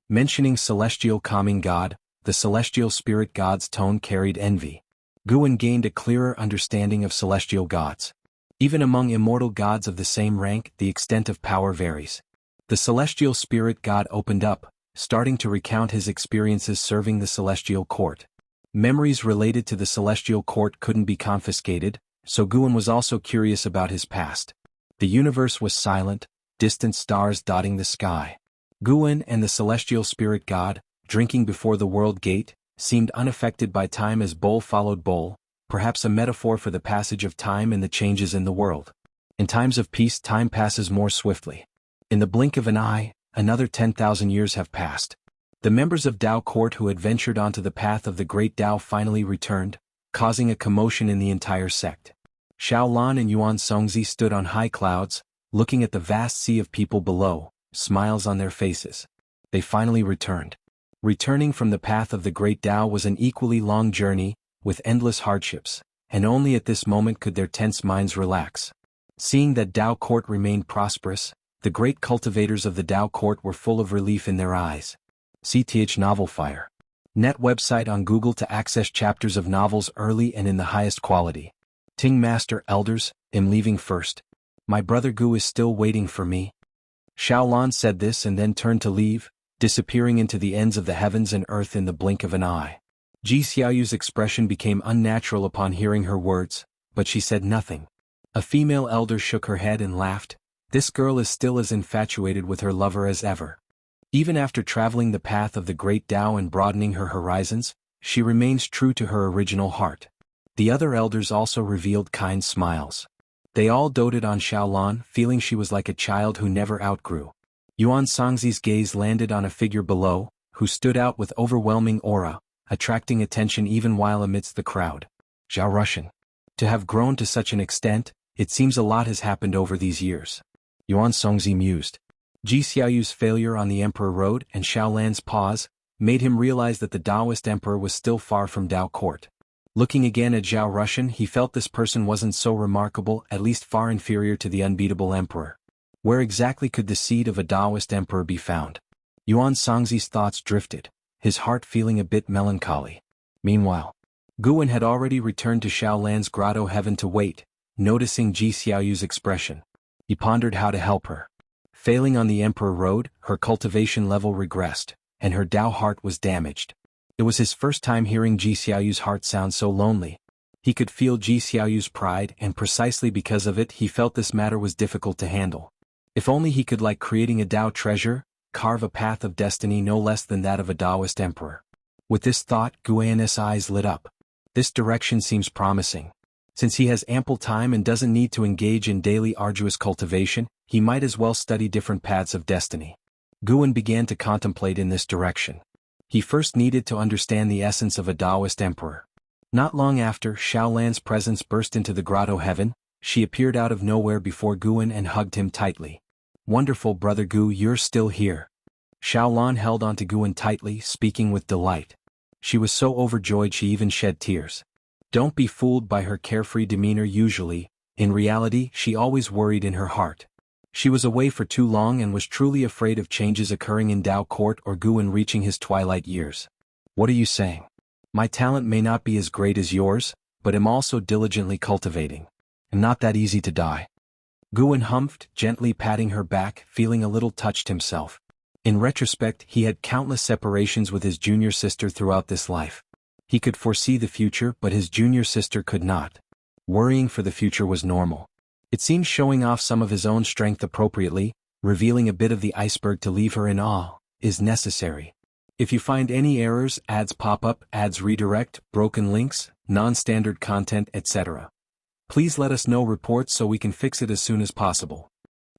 Mentioning celestial calming god, the celestial spirit god's tone carried envy. Guan gained a clearer understanding of celestial gods. Even among immortal gods of the same rank, the extent of power varies. The celestial spirit god opened up, starting to recount his experiences serving the celestial court. Memories related to the celestial court couldn't be confiscated, so Guan was also curious about his past. The universe was silent, distant stars dotting the sky. Guan and the celestial spirit god, drinking before the world gate, seemed unaffected by time as bowl followed bowl, perhaps a metaphor for the passage of time and the changes in the world. In times of peace, time passes more swiftly. In the blink of an eye, another 10,000 years have passed. The members of Dao Court who had ventured onto the path of the great Dao finally returned, causing a commotion in the entire sect. Xiaolan and Yuan Songzi stood on high clouds, looking at the vast sea of people below, smiles on their faces. They finally returned. Returning from the path of the great Dao was an equally long journey, with endless hardships, and only at this moment could their tense minds relax. Seeing that Dao Court remained prosperous, the great cultivators of the Dao Court were full of relief in their eyes. CTH Novel Fire. Net website on Google to access chapters of novels early and in the highest quality. Ting Master Elders, am leaving first. My brother Gu is still waiting for me. Xiaolan said this and then turned to leave, disappearing into the ends of the heavens and earth in the blink of an eye. Ji Xiaoyu's expression became unnatural upon hearing her words, but she said nothing. A female elder shook her head and laughed. This girl is still as infatuated with her lover as ever. Even after traveling the path of the great Dao and broadening her horizons, she remains true to her original heart. The other elders also revealed kind smiles. They all doted on Xiaolan, feeling she was like a child who never outgrew. Yuan Songzi's gaze landed on a figure below, who stood out with overwhelming aura, attracting attention even while amidst the crowd. Zhao Rushan. To have grown to such an extent, it seems a lot has happened over these years. Yuan Songzi mused. Ji Xiaoyu's failure on the Emperor Road and Xiaolan's pause made him realize that the Taoist Emperor was still far from Dao Court. Looking again at Zhao Rushan, he felt this person wasn't so remarkable, at least far inferior to the unbeatable emperor. Where exactly could the seed of a Taoist emperor be found? Yuan Songzi's thoughts drifted, his heart feeling a bit melancholy. Meanwhile, Guan had already returned to Xiaolan's grotto heaven to wait, noticing Ji Xiaoyu's expression. He pondered how to help her. Failing on the Emperor Road, her cultivation level regressed, and her Dao heart was damaged. It was his first time hearing Ji Xiaoyu's heart sound so lonely. He could feel Ji Xiaoyu's pride, and precisely because of it he felt this matter was difficult to handle. If only he could, like creating a Dao treasure, carve a path of destiny no less than that of a Taoist emperor. With this thought, Guan's eyes lit up. This direction seems promising. Since he has ample time and doesn't need to engage in daily arduous cultivation, he might as well study different paths of destiny. Guan began to contemplate in this direction. He first needed to understand the essence of a Taoist emperor. Not long after, Xiaolan's presence burst into the grotto heaven. She appeared out of nowhere before Guan and hugged him tightly. Wonderful brother Gu, you're still here. Xiaolan held onto Guan tightly, speaking with delight. She was so overjoyed she even shed tears. Don't be fooled by her carefree demeanor usually. In reality, she always worried in her heart. She was away for too long and was truly afraid of changes occurring in Dao Court or Guan reaching his twilight years. What are you saying? My talent may not be as great as yours, but am also diligently cultivating. I'm not that easy to die. Guan humphed, gently patting her back, feeling a little touched himself. In retrospect, he had countless separations with his junior sister throughout this life. He could foresee the future, but his junior sister could not. Worrying for the future was normal. It seemed showing off some of his own strength appropriately, revealing a bit of the iceberg to leave her in awe, is necessary. If you find any errors, ads pop up, ads redirect, broken links, non-standard content, etc., please let us know reports so we can fix it as soon as possible.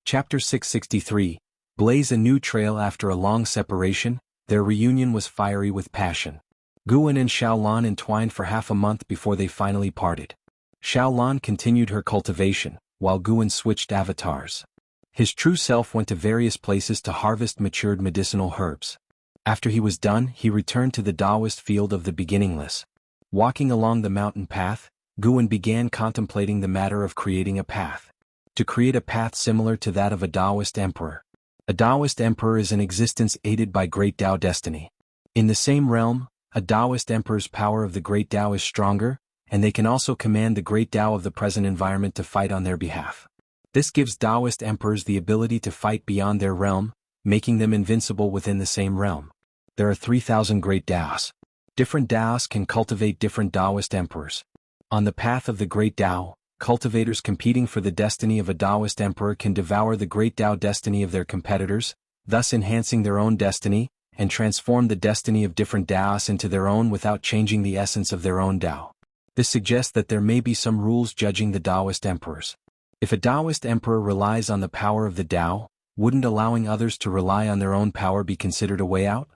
Chapter 663. Blaze a new trail after a long separation. Their reunion was fiery with passion. Guan and Xiaolan entwined for half a month before they finally parted. Xiaolan continued her cultivation, while Guan switched avatars. His true self went to various places to harvest matured medicinal herbs. After he was done, he returned to the Taoist field of the beginningless. Walking along the mountain path, Guan began contemplating the matter of creating a path. To create a path similar to that of a Taoist emperor. A Taoist emperor is an existence aided by great Tao destiny. In the same realm, a Taoist emperor's power of the great Tao is stronger, and they can also command the great Tao of the present environment to fight on their behalf. This gives Taoist emperors the ability to fight beyond their realm, making them invincible within the same realm. There are 3,000 great Taos. Different Taos can cultivate different Taoist emperors. On the path of the great Tao, cultivators competing for the destiny of a Taoist emperor can devour the great Tao destiny of their competitors, thus enhancing their own destiny, and transform the destiny of different Taos into their own without changing the essence of their own Tao. This suggests that there may be some rules judging the Taoist emperors. If a Taoist emperor relies on the power of the Tao, wouldn't allowing others to rely on their own power be considered a way out?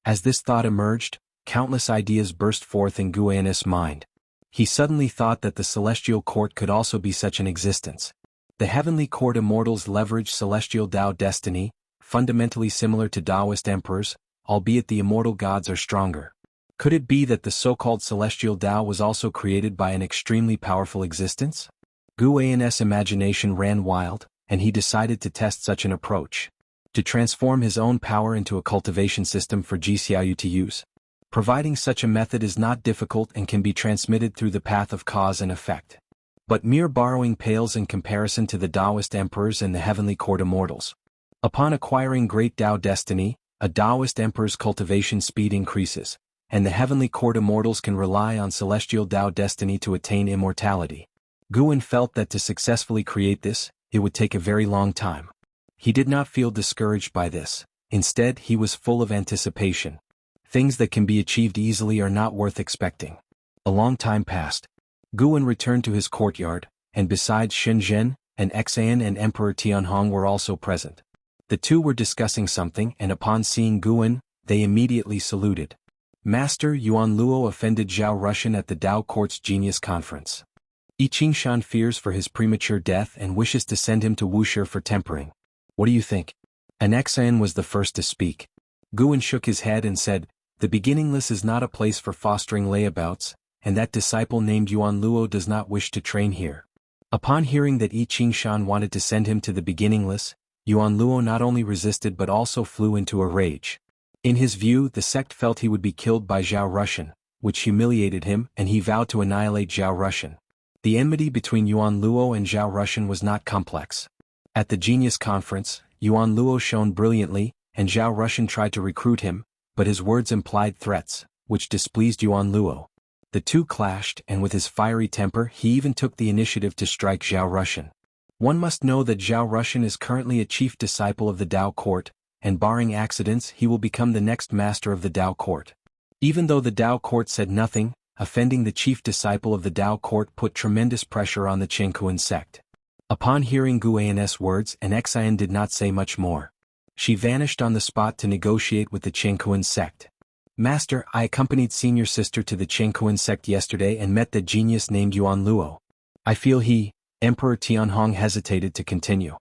As this thought emerged, countless ideas burst forth in Guan's mind. He suddenly thought that the celestial court could also be such an existence. The heavenly court immortals leverage celestial Tao destiny, fundamentally similar to Taoist emperors, albeit the immortal gods are stronger. Could it be that the so-called celestial Tao was also created by an extremely powerful existence? Guan's imagination ran wild, and he decided to test such an approach. To transform his own power into a cultivation system for Jixiaoyu to use. Providing such a method is not difficult and can be transmitted through the path of cause and effect. But mere borrowing pales in comparison to the Taoist emperors and the heavenly court immortals. Upon acquiring great Tao destiny, a Taoist emperor's cultivation speed increases, and the heavenly court immortals can rely on celestial Tao destiny to attain immortality. Guan felt that to successfully create this, it would take a very long time. He did not feel discouraged by this. Instead, he was full of anticipation. Things that can be achieved easily are not worth expecting. A long time passed. Guan returned to his courtyard, and besides Shenzhen, an Xan and Emperor Tianhong were also present. The two were discussing something, and upon seeing Guan, they immediately saluted. Master Yuan Luo offended Zhao Rushan at the Tao Court's Genius Conference. Yi Qingshan fears for his premature death and wishes to send him to Wuxia for tempering. What do you think? An Xan was the first to speak. Guan shook his head and said, The beginningless is not a place for fostering layabouts, and that disciple named Yuan Luo does not wish to train here. Upon hearing that Yi Qingshan wanted to send him to the beginningless, Yuan Luo not only resisted but also flew into a rage. In his view, the sect felt he would be killed by Zhao Rushan, which humiliated him, and he vowed to annihilate Zhao Rushan. The enmity between Yuan Luo and Zhao Rushan was not complex. At the Genius Conference, Yuan Luo shone brilliantly, and Zhao Rushan tried to recruit him, but his words implied threats, which displeased Yuan Luo. The two clashed, and with his fiery temper he even took the initiative to strike Zhao Rushan. One must know that Zhao Rushan is currently a chief disciple of the Tao Court, and barring accidents he will become the next master of the Tao Court. Even though the Tao Court said nothing, offending the chief disciple of the Tao Court put tremendous pressure on the Chengkuan sect. Upon hearing Guan's words, an Xan did not say much more. She vanished on the spot to negotiate with the Chengkuan sect. Master, I accompanied senior sister to the Chengkuan sect yesterday and met the genius named Yuan Luo. I feel Emperor Tianhong hesitated to continue.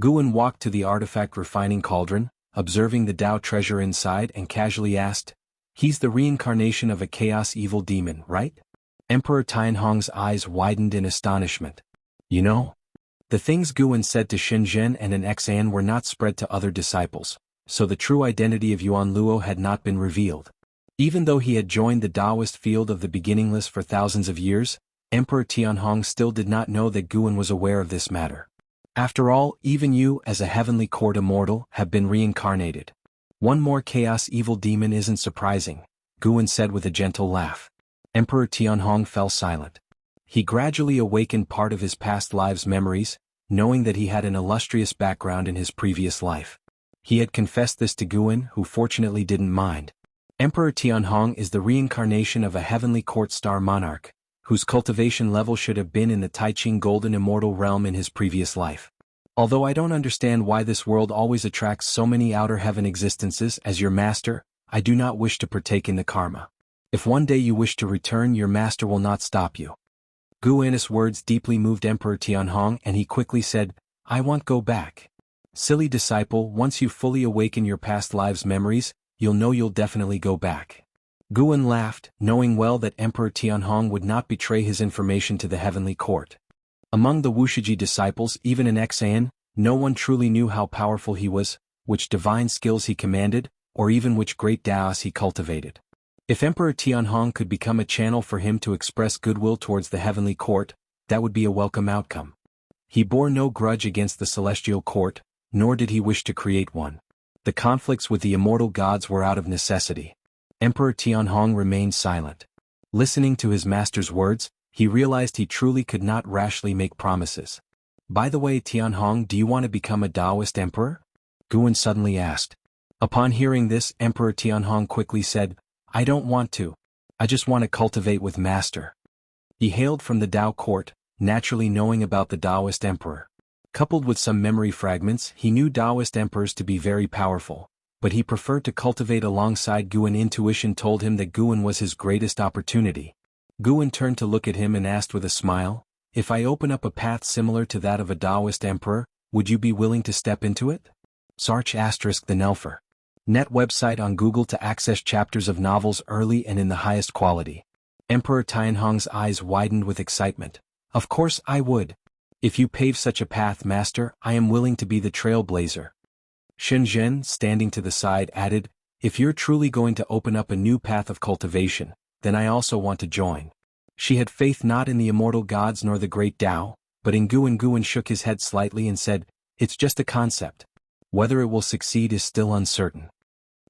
Guan walked to the artifact refining cauldron, observing the Tao treasure inside and casually asked, He's the reincarnation of a chaos evil demon, right? Emperor Tianhong's eyes widened in astonishment. You know? The things Guan said to Shenzhen and an Xan were not spread to other disciples, so the true identity of Yuan Luo had not been revealed. Even though he had joined the Taoist field of the beginningless for thousands of years, Emperor Tianhong still did not know that Guan was aware of this matter. After all, even you, as a heavenly court immortal, have been reincarnated. One more chaos evil demon isn't surprising, Guan said with a gentle laugh. Emperor Tianhong fell silent. He gradually awakened part of his past lives' memories, knowing that he had an illustrious background in his previous life. He had confessed this to Guan, who fortunately didn't mind. Emperor Tianhong is the reincarnation of a heavenly court star monarch, whose cultivation level should have been in the Taiqing golden immortal realm in his previous life. Although I don't understand why this world always attracts so many outer heaven existences as your master, I do not wish to partake in the karma. If one day you wish to return, your master will not stop you. Guan's words deeply moved Emperor Tianhong, and he quickly said, I won't go back. Silly disciple, once you fully awaken your past lives' memories, you'll know you'll definitely go back. Guan laughed, knowing well that Emperor Tianhong would not betray his information to the heavenly court. Among the Wuxia disciples, even in Xan, no one truly knew how powerful he was, which divine skills he commanded, or even which great Daos he cultivated. If Emperor Tianhong could become a channel for him to express goodwill towards the heavenly court, that would be a welcome outcome. He bore no grudge against the celestial court, nor did he wish to create one. The conflicts with the immortal gods were out of necessity. Emperor Tianhong remained silent. Listening to his master's words, he realized he truly could not rashly make promises. By the way, Tianhong, do you want to become a Taoist emperor? Guan suddenly asked. Upon hearing this, Emperor Tianhong quickly said, I don't want to. I just want to cultivate with master. He hailed from the Tao court, naturally knowing about the Taoist emperor. Coupled with some memory fragments, he knew Taoist emperors to be very powerful, but he preferred to cultivate alongside Guan. Intuition told him that Guan was his greatest opportunity. Guan turned to look at him and asked with a smile, if I open up a path similar to that of a Taoist emperor, would you be willing to step into it? Sarch * the Nelfer. Net website on Google to access chapters of novels early and in the highest quality. Emperor Tianhong's eyes widened with excitement. Of course I would. If you pave such a path, master, I am willing to be the trailblazer. Shenzhen, standing to the side, added, if you're truly going to open up a new path of cultivation, then I also want to join. She had faith not in the immortal gods nor the great Tao, but in Guan. Guan shook his head slightly and said, it's just a concept. Whether it will succeed is still uncertain.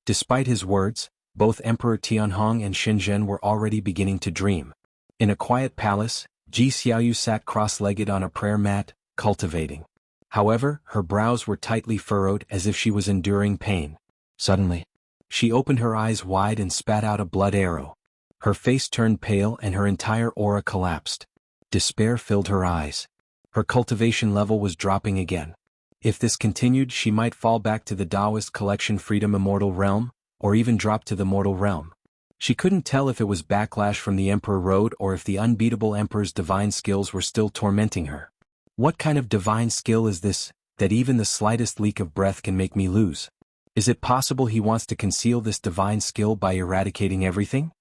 Despite his words, both Emperor Tianhong and Shenzhen were already beginning to dream. In a quiet palace, Ji Xiaoyu sat cross-legged on a prayer mat, cultivating. However, her brows were tightly furrowed as if she was enduring pain. Suddenly, she opened her eyes wide and spat out a blood arrow. Her face turned pale and her entire aura collapsed. Despair filled her eyes. Her cultivation level was dropping again. If this continued, she might fall back to the Taoist collection freedom immortal realm, or even drop to the mortal realm. She couldn't tell if it was backlash from the Emperor Road or if the unbeatable Emperor's divine skills were still tormenting her. What kind of divine skill is this, that even the slightest leak of breath can make me lose? Is it possible he wants to conceal this divine skill by eradicating everything?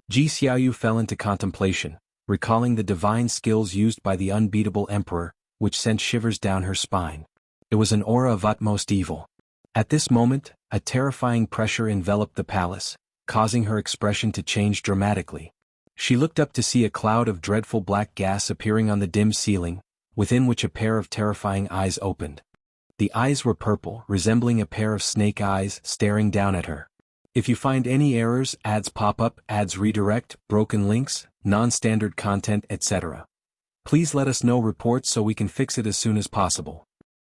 Ji Xiaoyu fell into contemplation, recalling the divine skills used by the unbeatable Emperor, which sent shivers down her spine. It was an aura of utmost evil. At this moment, a terrifying pressure enveloped the palace, causing her expression to change dramatically. She looked up to see a cloud of dreadful black gas appearing on the dim ceiling, within which a pair of terrifying eyes opened. The eyes were purple, resembling a pair of snake eyes staring down at her. If you find any errors, ads pop up, ads redirect, broken links, non-standard content, etc., please let us know reports so we can fix it as soon as possible.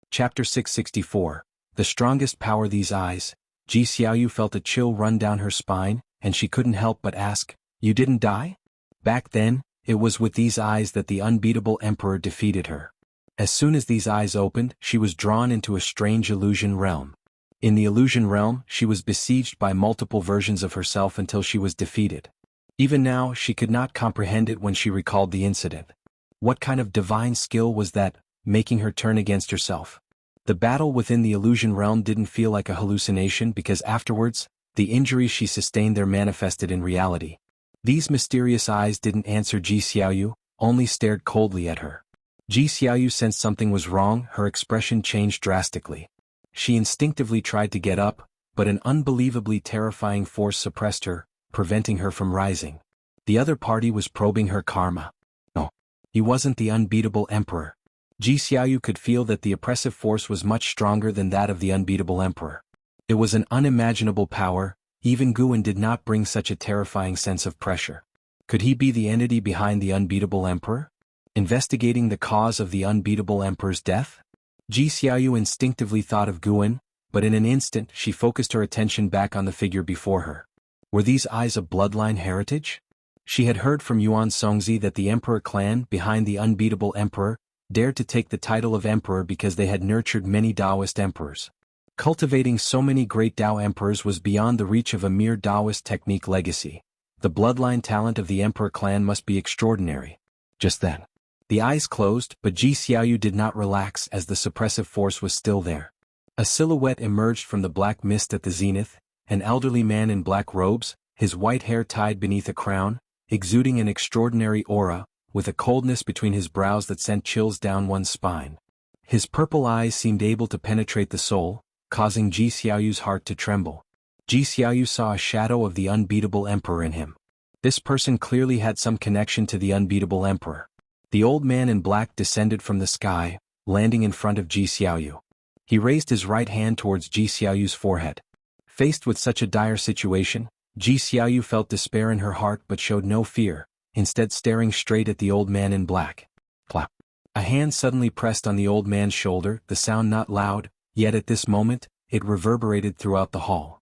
Chapter 664. The strongest power. These eyes. Ji Xiaoyu felt a chill run down her spine, and she couldn't help but ask, you didn't die? Back then, it was with these eyes that the unbeatable Emperor defeated her. As soon as these eyes opened, she was drawn into a strange illusion realm. In the illusion realm, she was besieged by multiple versions of herself until she was defeated. Even now, she could not comprehend it when she recalled the incident. What kind of divine skill was that, making her turn against herself? The battle within the illusion realm didn't feel like a hallucination because afterwards, the injuries she sustained there manifested in reality. These mysterious eyes didn't answer Ji Xiaoyu, only stared coldly at her. Ji Xiaoyu sensed something was wrong. Her expression changed drastically. She instinctively tried to get up, but an unbelievably terrifying force suppressed her, preventing her from rising. The other party was probing her karma. No, he wasn't the unbeatable Emperor. Ji Xiaoyu could feel that the oppressive force was much stronger than that of the unbeatable Emperor. It was an unimaginable power. Even Guan did not bring such a terrifying sense of pressure. Could he be the entity behind the unbeatable Emperor? Investigating the cause of the unbeatable Emperor's death? Ji Xiaoyu instinctively thought of Guan, but in an instant she focused her attention back on the figure before her. Were these eyes a bloodline heritage? She had heard from Yuan Songzi that the Emperor clan behind the unbeatable Emperor dared to take the title of Emperor because they had nurtured many Taoist emperors. Cultivating so many great Tao emperors was beyond the reach of a mere Taoist technique legacy. The bloodline talent of the Emperor clan must be extraordinary. Just then, the eyes closed, but Ji Xiaoyu did not relax as the suppressive force was still there. A silhouette emerged from the black mist at the zenith, an elderly man in black robes, his white hair tied beneath a crown, exuding an extraordinary aura, with a coldness between his brows that sent chills down one's spine. His purple eyes seemed able to penetrate the soul, causing Ji Xiaoyu's heart to tremble. Ji Xiaoyu saw a shadow of the unbeatable emperor in him. This person clearly had some connection to the unbeatable emperor. The old man in black descended from the sky, landing in front of Ji Xiaoyu. He raised his right hand towards Ji Xiaoyu's forehead. Faced with such a dire situation, Ji Xiaoyu felt despair in her heart but showed no fear, instead staring straight at the old man in black. Plop. A hand suddenly pressed on the old man's shoulder, the sound not loud, yet at this moment, it reverberated throughout the hall.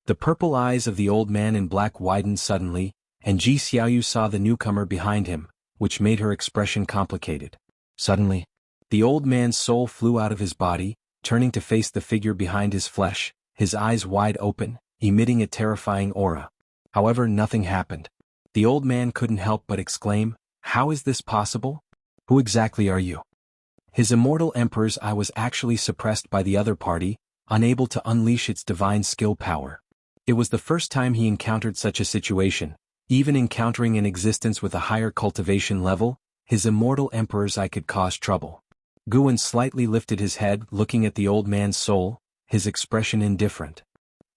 The purple eyes of the old man in black widened suddenly, and Ji Xiaoyu saw the newcomer behind him, which made her expression complicated. Suddenly, the old man's soul flew out of his body, turning to face the figure behind his flesh, his eyes wide open, emitting a terrifying aura. However, nothing happened. The old man couldn't help but exclaim, "How is this possible? Who exactly are you?" His immortal emperor's eye was actually suppressed by the other party, unable to unleash its divine skill power. It was the first time he encountered such a situation. Even encountering an existence with a higher cultivation level, his immortal emperor's eye could cause trouble. Guan slightly lifted his head, looking at the old man's soul, his expression indifferent.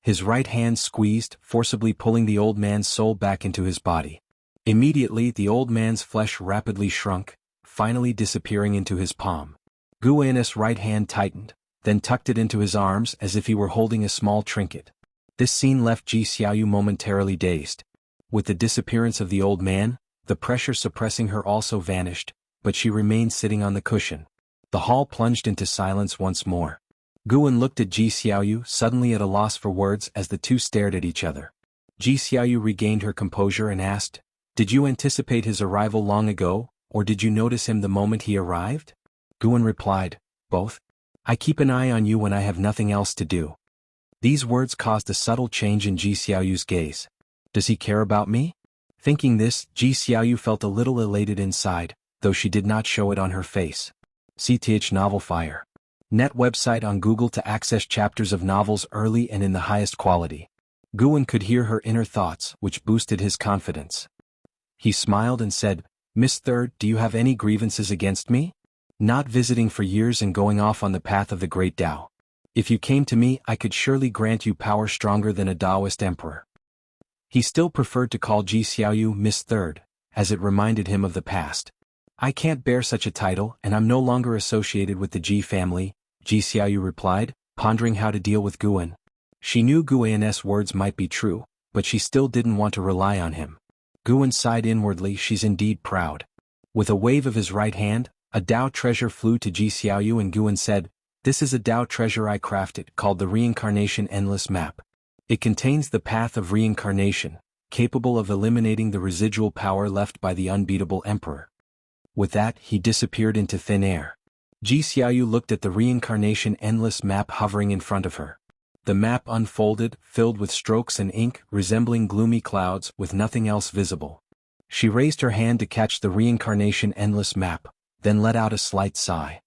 His right hand squeezed, forcibly pulling the old man's soul back into his body. Immediately the old man's flesh rapidly shrunk, finally disappearing into his palm. Guan's right hand tightened, then tucked it into his arms as if he were holding a small trinket. This scene left Ji Xiaoyu momentarily dazed. With the disappearance of the old man, the pressure suppressing her also vanished, but she remained sitting on the cushion. The hall plunged into silence once more. Guan looked at Ji Xiaoyu, suddenly at a loss for words as the two stared at each other. Ji Xiaoyu regained her composure and asked, "Did you anticipate his arrival long ago, or did you notice him the moment he arrived?" Guan replied, "Both. I keep an eye on you when I have nothing else to do." These words caused a subtle change in Ji Xiaoyu's gaze. Does he care about me? Thinking this, Ji Xiaoyu felt a little elated inside, though she did not show it on her face. CTH Novel Fire. Net website on Google to access chapters of novels early and in the highest quality. Guan could hear her inner thoughts, which boosted his confidence. He smiled and said, "Miss Third, do you have any grievances against me? Not visiting for years and going off on the path of the great Tao. If you came to me, I could surely grant you power stronger than a Taoist emperor." He still preferred to call Ji Xiaoyu Miss Third, as it reminded him of the past. "I can't bear such a title and I'm no longer associated with the Ji family," Ji Xiaoyu replied, pondering how to deal with Guan. She knew Guan's words might be true, but she still didn't want to rely on him. Guan sighed inwardly, she's indeed proud. With a wave of his right hand, a Tao treasure flew to Ji Xiaoyu and Guan said, "This is a Tao treasure I crafted called the Reincarnation Endless Map. It contains the path of reincarnation, capable of eliminating the residual power left by the unbeatable emperor." With that, he disappeared into thin air. Ji Xiaoyu looked at the Reincarnation Endless Map hovering in front of her. The map unfolded, filled with strokes and ink, resembling gloomy clouds, with nothing else visible. She raised her hand to catch the Reincarnation Endless Map, then let out a slight sigh.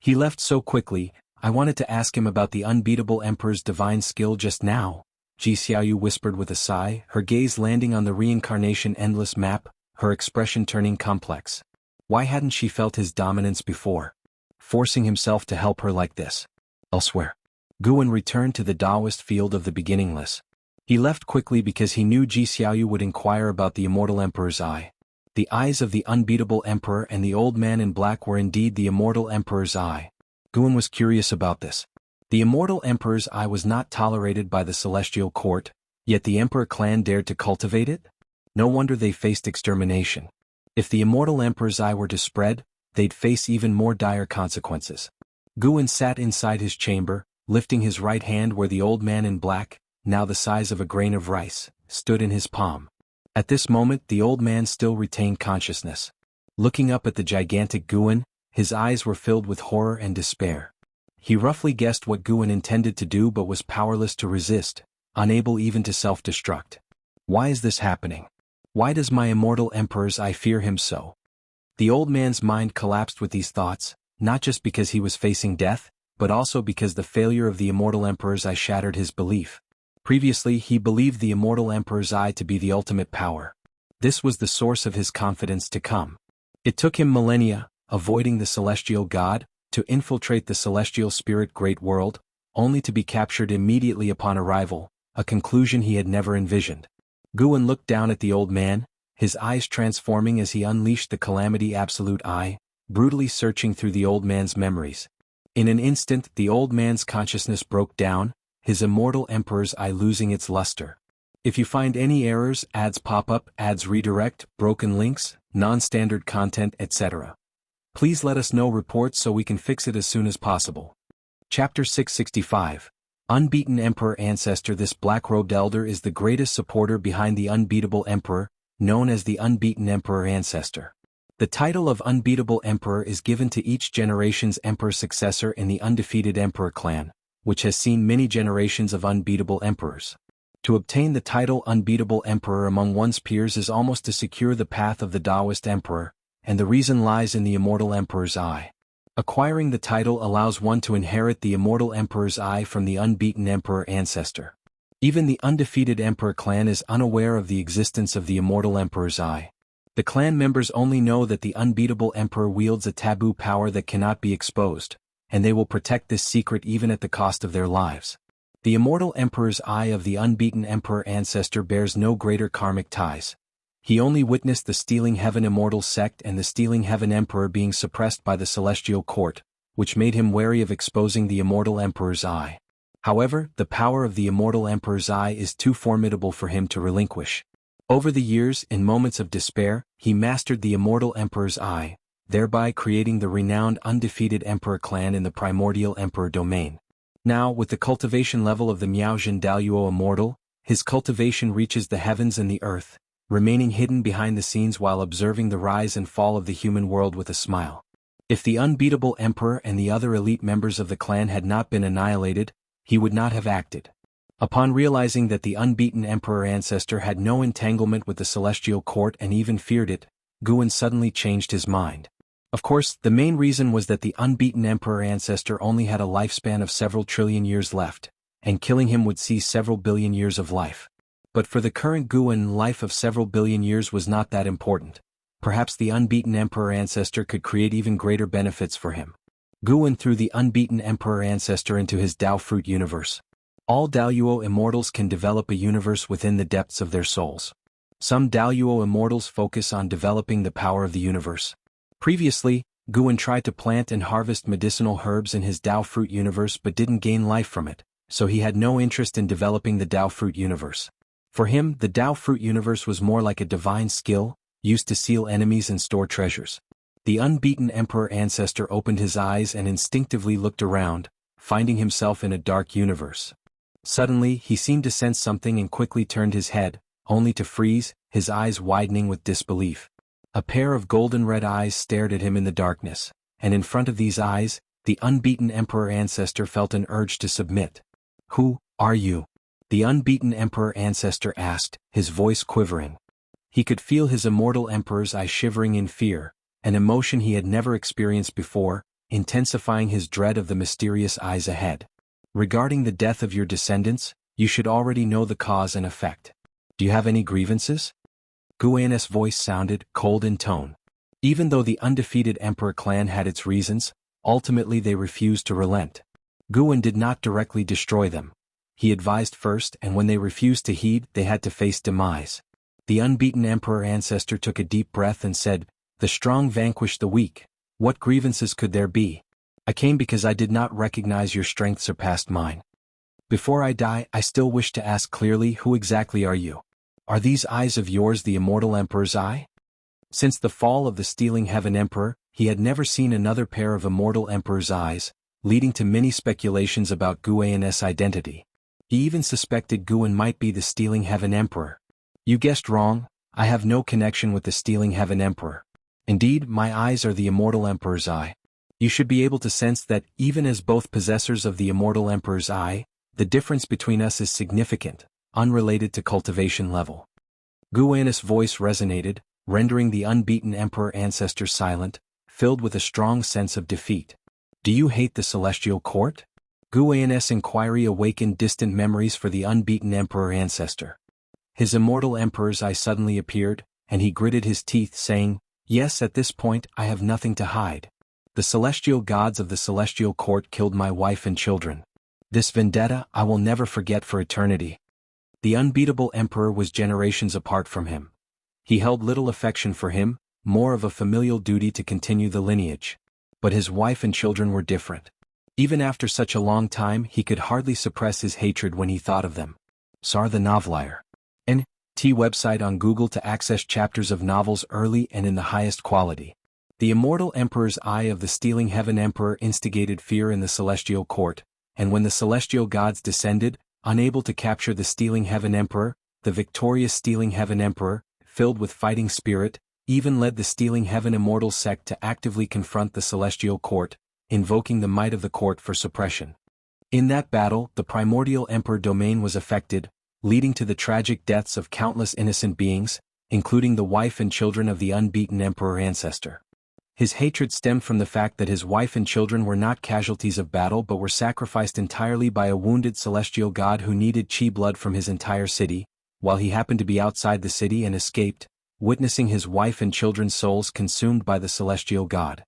"He left so quickly, I wanted to ask him about the unbeatable emperor's divine skill just now," Ji Xiaoyu whispered with a sigh, her gaze landing on the Reincarnation Endless Map, her expression turning complex. Why hadn't she felt his dominance before? Forcing himself to help her like this. Elsewhere, Guan returned to the Taoist field of the beginningless. He left quickly because he knew Ji Xiaoyu would inquire about the immortal emperor's eye. The eyes of the unbeatable emperor and the old man in black were indeed the immortal emperor's eye. Guan was curious about this. The immortal emperor's eye was not tolerated by the celestial court, yet the emperor clan dared to cultivate it? No wonder they faced extermination. If the immortal emperor's eye were to spread, they'd face even more dire consequences. Guan sat inside his chamber, lifting his right hand where the old man in black, now the size of a grain of rice, stood in his palm. At this moment the old man still retained consciousness. Looking up at the gigantic Guan, his eyes were filled with horror and despair. He roughly guessed what Guan intended to do but was powerless to resist, unable even to self-destruct. Why is this happening? Why does my immortal emperor's eye fear him so? The old man's mind collapsed with these thoughts, not just because he was facing death, but also because the failure of the immortal emperor's eye shattered his belief. Previously he believed the immortal Emperor's Eye to be the ultimate power. This was the source of his confidence to come. It took him millennia, avoiding the celestial god, to infiltrate the celestial spirit great world, only to be captured immediately upon arrival, a conclusion he had never envisioned. Guwen looked down at the old man, his eyes transforming as he unleashed the Calamity Absolute Eye, brutally searching through the old man's memories. In an instant the old man's consciousness broke down, his immortal Emperor's Eye losing its luster. If you find any errors, ads pop up, ads redirect, broken links, non-standard content, etc. Please let us know reports so we can fix it as soon as possible. Chapter 665. Unbeaten Emperor Ancestor. This black-robed elder is the greatest supporter behind the unbeatable emperor, known as the Unbeaten Emperor Ancestor. The title of Unbeatable Emperor is given to each generation's emperor successor in the Undefeated Emperor clan, which has seen many generations of unbeatable emperors. To obtain the title Unbeatable Emperor among one's peers is almost to secure the path of the Taoist Emperor, and the reason lies in the Immortal Emperor's Eye. Acquiring the title allows one to inherit the Immortal Emperor's Eye from the Unbeaten Emperor Ancestor. Even the Undefeated Emperor clan is unaware of the existence of the Immortal Emperor's Eye. The clan members only know that the Unbeatable Emperor wields a taboo power that cannot be exposed, and they will protect this secret even at the cost of their lives. The Immortal Emperor's Eye of the Unbeaten Emperor Ancestor bears no greater karmic ties. He only witnessed the Stealing Heaven Immortal sect and the Stealing Heaven Emperor being suppressed by the Celestial Court, which made him wary of exposing the Immortal Emperor's Eye. However, the power of the Immortal Emperor's Eye is too formidable for him to relinquish. Over the years, in moments of despair, he mastered the Immortal Emperor's Eye, thereby creating the renowned Undefeated Emperor clan in the Primordial Emperor domain. Now, with the cultivation level of the Miaojin Daluo Immortal, his cultivation reaches the heavens and the earth, remaining hidden behind the scenes while observing the rise and fall of the human world with a smile. If the Unbeatable Emperor and the other elite members of the clan had not been annihilated, he would not have acted. Upon realizing that the Unbeaten Emperor Ancestor had no entanglement with the Celestial Court and even feared it, Guwen suddenly changed his mind. Of course, the main reason was that the Unbeaten Emperor Ancestor only had a lifespan of several trillion years left, and killing him would see several billion years of life. But for the current Guwen, life of several billion years was not that important. Perhaps the Unbeaten Emperor Ancestor could create even greater benefits for him. Guwen threw the Unbeaten Emperor Ancestor into his Dao Fruit universe. All Daluo immortals can develop a universe within the depths of their souls. Some Daluo immortals focus on developing the power of the universe. Previously, Guwen tried to plant and harvest medicinal herbs in his Dao Fruit universe but didn't gain life from it, so he had no interest in developing the Dao Fruit universe. For him, the Dao Fruit universe was more like a divine skill, used to seal enemies and store treasures. The Unbeaten Emperor Ancestor opened his eyes and instinctively looked around, finding himself in a dark universe. Suddenly, he seemed to sense something and quickly turned his head, only to freeze, his eyes widening with disbelief. A pair of golden-red eyes stared at him in the darkness, and in front of these eyes, the Unbeaten Emperor Ancestor felt an urge to submit. "Who are you?" the Unbeaten Emperor Ancestor asked, his voice quivering. He could feel his Immortal Emperor's Eye shivering in fear, an emotion he had never experienced before, intensifying his dread of the mysterious eyes ahead. "Regarding the death of your descendants, you should already know the cause and effect. Do you have any grievances?" Guwen's voice sounded cold in tone. Even though the Undefeated Emperor clan had its reasons, ultimately they refused to relent. Guwen did not directly destroy them. He advised first, and when they refused to heed, they had to face demise. The Unbeaten Emperor Ancestor took a deep breath and said, "The strong vanquish the weak. What grievances could there be? I came because I did not recognize your strength surpassed mine. Before I die, I still wish to ask clearly, who exactly are you? Are these eyes of yours the Immortal Emperor's Eye?" Since the fall of the Stealing Heaven Emperor, he had never seen another pair of Immortal Emperor's Eyes, leading to many speculations about Guwen's identity. He even suspected Guwen might be the Stealing Heaven Emperor. "You guessed wrong, I have no connection with the Stealing Heaven Emperor. Indeed, my eyes are the Immortal Emperor's Eye. You should be able to sense that, even as both possessors of the Immortal Emperor's Eye, the difference between us is significant, unrelated to cultivation level." Guwen's voice resonated, rendering the Unbeaten Emperor Ancestor silent, filled with a strong sense of defeat. "Do you hate the Celestial Court?" Guan's inquiry awakened distant memories for the unbeaten emperor ancestor. His immortal emperor's eye suddenly appeared, and he gritted his teeth saying, "Yes, at this point I have nothing to hide. The celestial gods of the celestial court killed my wife and children. This vendetta I will never forget for eternity." The unbeatable emperor was generations apart from him. He held little affection for him, more of a familial duty to continue the lineage. But his wife and children were different. Even after such a long time he could hardly suppress his hatred when he thought of them. Sar the Novelier. N.T. website on Google to access chapters of novels early and in the highest quality. The immortal emperor's eye of the stealing heaven emperor instigated fear in the celestial court, and when the celestial gods descended, unable to capture the stealing heaven emperor, the victorious stealing heaven emperor, filled with fighting spirit, even led the stealing heaven immortal sect to actively confront the celestial court, invoking the might of the court for suppression. In that battle, the primordial emperor domain was affected, leading to the tragic deaths of countless innocent beings, including the wife and children of the unbeaten emperor ancestor. His hatred stemmed from the fact that his wife and children were not casualties of battle but were sacrificed entirely by a wounded celestial god who needed chi blood from his entire city, while he happened to be outside the city and escaped, witnessing his wife and children's souls consumed by the celestial god.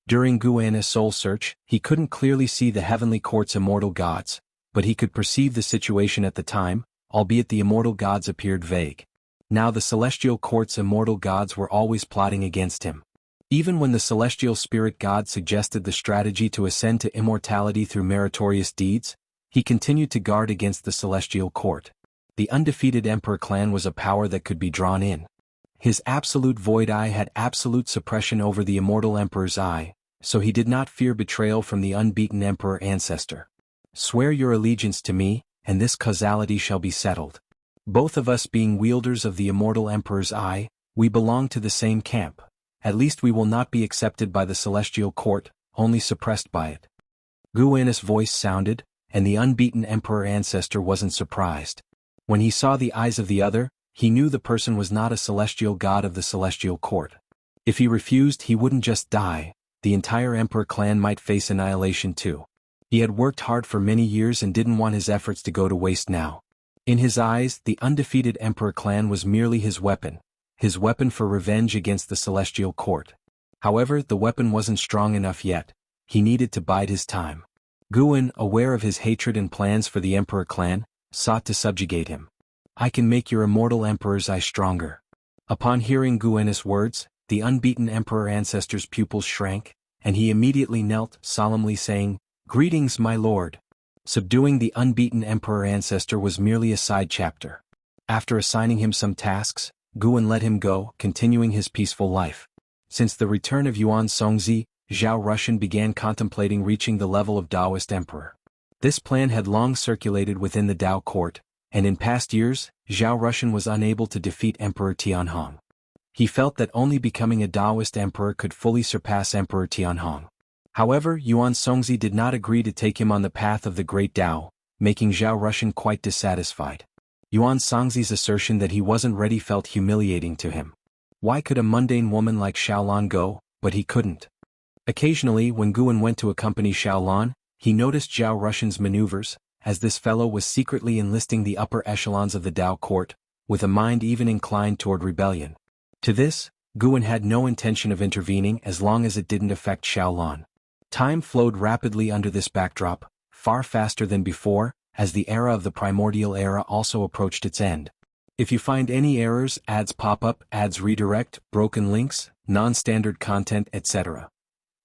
During Guan's soul search, he couldn't clearly see the heavenly court's immortal gods, but he could perceive the situation at the time, albeit the immortal gods appeared vague. Now the celestial court's immortal gods were always plotting against him. Even when the celestial spirit god suggested the strategy to ascend to immortality through meritorious deeds, he continued to guard against the celestial court. The undefeated emperor clan was a power that could be drawn in. His absolute void eye had absolute suppression over the immortal emperor's eye, so he did not fear betrayal from the unbeaten emperor ancestor. "Swear your allegiance to me, and this causality shall be settled. Both of us being wielders of the immortal emperor's eye, we belong to the same camp. At least we will not be accepted by the celestial court, only suppressed by it." Guan's voice sounded, and the unbeaten emperor ancestor wasn't surprised. When he saw the eyes of the other, he knew the person was not a celestial god of the celestial court. If he refused, he wouldn't just die, the entire emperor clan might face annihilation too. He had worked hard for many years and didn't want his efforts to go to waste now. In his eyes, the undefeated emperor clan was merely his weapon for revenge against the celestial court. However, the weapon wasn't strong enough yet. He needed to bide his time. Guan, aware of his hatred and plans for the emperor clan, sought to subjugate him. "I can make your immortal emperor's eye stronger." Upon hearing Guan's words, the unbeaten emperor ancestor's pupils shrank, and he immediately knelt, solemnly saying, "Greetings, my lord." Subduing the unbeaten emperor ancestor was merely a side chapter. After assigning him some tasks, Guan let him go, continuing his peaceful life. Since the return of Yuan Songzi, Zhao Rushan began contemplating reaching the level of Taoist emperor. This plan had long circulated within the Tao court, and in past years, Zhao Rushan was unable to defeat Emperor Tianhong. He felt that only becoming a Taoist emperor could fully surpass Emperor Tianhong. However, Yuan Songzi did not agree to take him on the path of the Great Tao, making Zhao Rushan quite dissatisfied. Yuan Songzi's assertion that he wasn't ready felt humiliating to him. Why could a mundane woman like Xiaolan go, but he couldn't? Occasionally, when Guan went to accompany Xiaolan, he noticed Zhao Rushan's maneuvers, as this fellow was secretly enlisting the upper echelons of the Tao court, with a mind even inclined toward rebellion. To this, Guan had no intention of intervening as long as it didn't affect Xiaolan. Time flowed rapidly under this backdrop, far faster than before, as the era of the primordial era also approached its end. If you find any errors, ads pop up, ads redirect, broken links, non-standard content, etc.,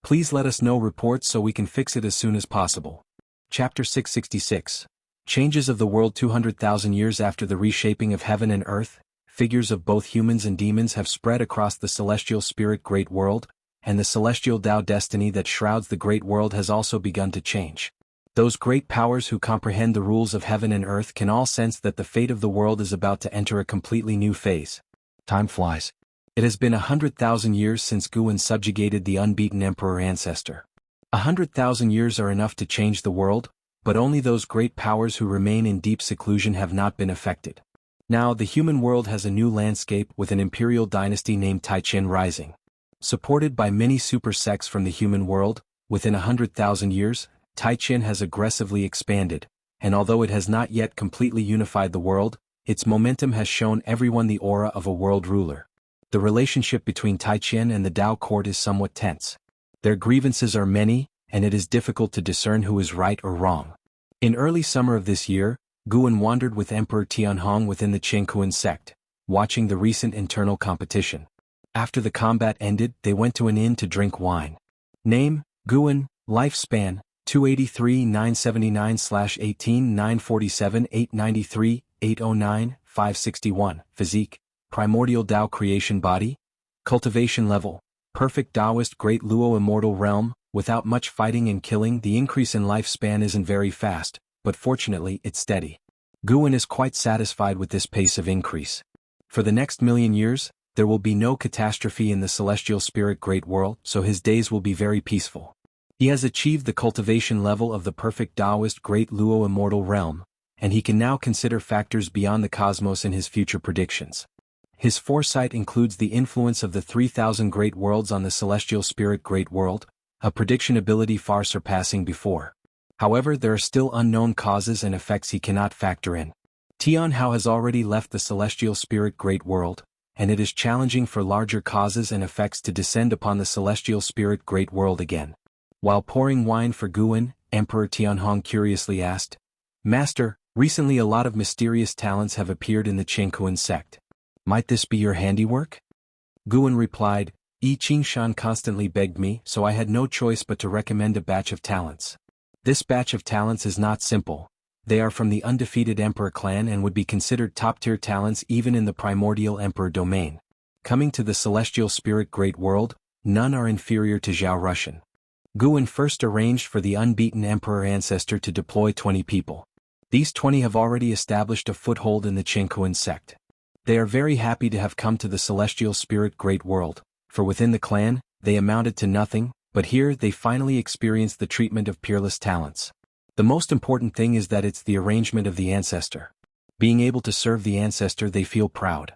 please let us know reports so we can fix it as soon as possible. Chapter 666. Changes of the world. 200,000 years after the reshaping of heaven and earth, figures of both humans and demons have spread across the celestial spirit great world, and the celestial Tao destiny that shrouds the great world has also begun to change. Those great powers who comprehend the rules of heaven and earth can all sense that the fate of the world is about to enter a completely new phase. Time flies. It has been 100,000 years since Guan subjugated the unbeaten emperor ancestor. 100,000 years are enough to change the world, but only those great powers who remain in deep seclusion have not been affected. Now the human world has a new landscape with an imperial dynasty named Taiqin rising. Supported by many super sects from the human world, within 100,000 years, Taichien has aggressively expanded, and although it has not yet completely unified the world, its momentum has shown everyone the aura of a world ruler. The relationship between Taichien and the Tao court is somewhat tense. Their grievances are many, and it is difficult to discern who is right or wrong. In early summer of this year, Guan wandered with Emperor Tianhong within the Qingkuan sect, watching the recent internal competition. After the combat ended, they went to an inn to drink wine. Name, Guan, lifespan, 283-979/18-947-893-809-561, physique, primordial Tao creation body, cultivation level, perfect Taoist great Luo immortal realm, without much fighting and killing. The increase in lifespan isn't very fast, but fortunately it's steady. Guan is quite satisfied with this pace of increase. For the next million years, there will be no catastrophe in the celestial spirit great world, so his days will be very peaceful. He has achieved the cultivation level of the perfect Taoist great Luo immortal realm, and he can now consider factors beyond the cosmos in his future predictions. His foresight includes the influence of the 3,000 great worlds on the celestial spirit great world, a prediction ability far surpassing before. However, there are still unknown causes and effects he cannot factor in. Tianhao has already left the celestial spirit great world, and it is challenging for larger causes and effects to descend upon the celestial spirit great world again. While pouring wine for Guan, Emperor Tianhong curiously asked, "Master, recently a lot of mysterious talents have appeared in the Qingkuan sect. Might this be your handiwork?" Guan replied, "I Qingshan constantly begged me, so I had no choice but to recommend a batch of talents. This batch of talents is not simple. They are from the undefeated Emperor clan and would be considered top-tier talents even in the primordial Emperor domain. Coming to the celestial spirit great world, none are inferior to Zhao Rushan." Guan first arranged for the unbeaten Emperor ancestor to deploy 20 people. These 20 have already established a foothold in the Qingkuan sect. They are very happy to have come to the celestial spirit great world, for within the clan, they amounted to nothing, but here they finally experienced the treatment of peerless talents. The most important thing is that it's the arrangement of the ancestor. Being able to serve the ancestor, they feel proud.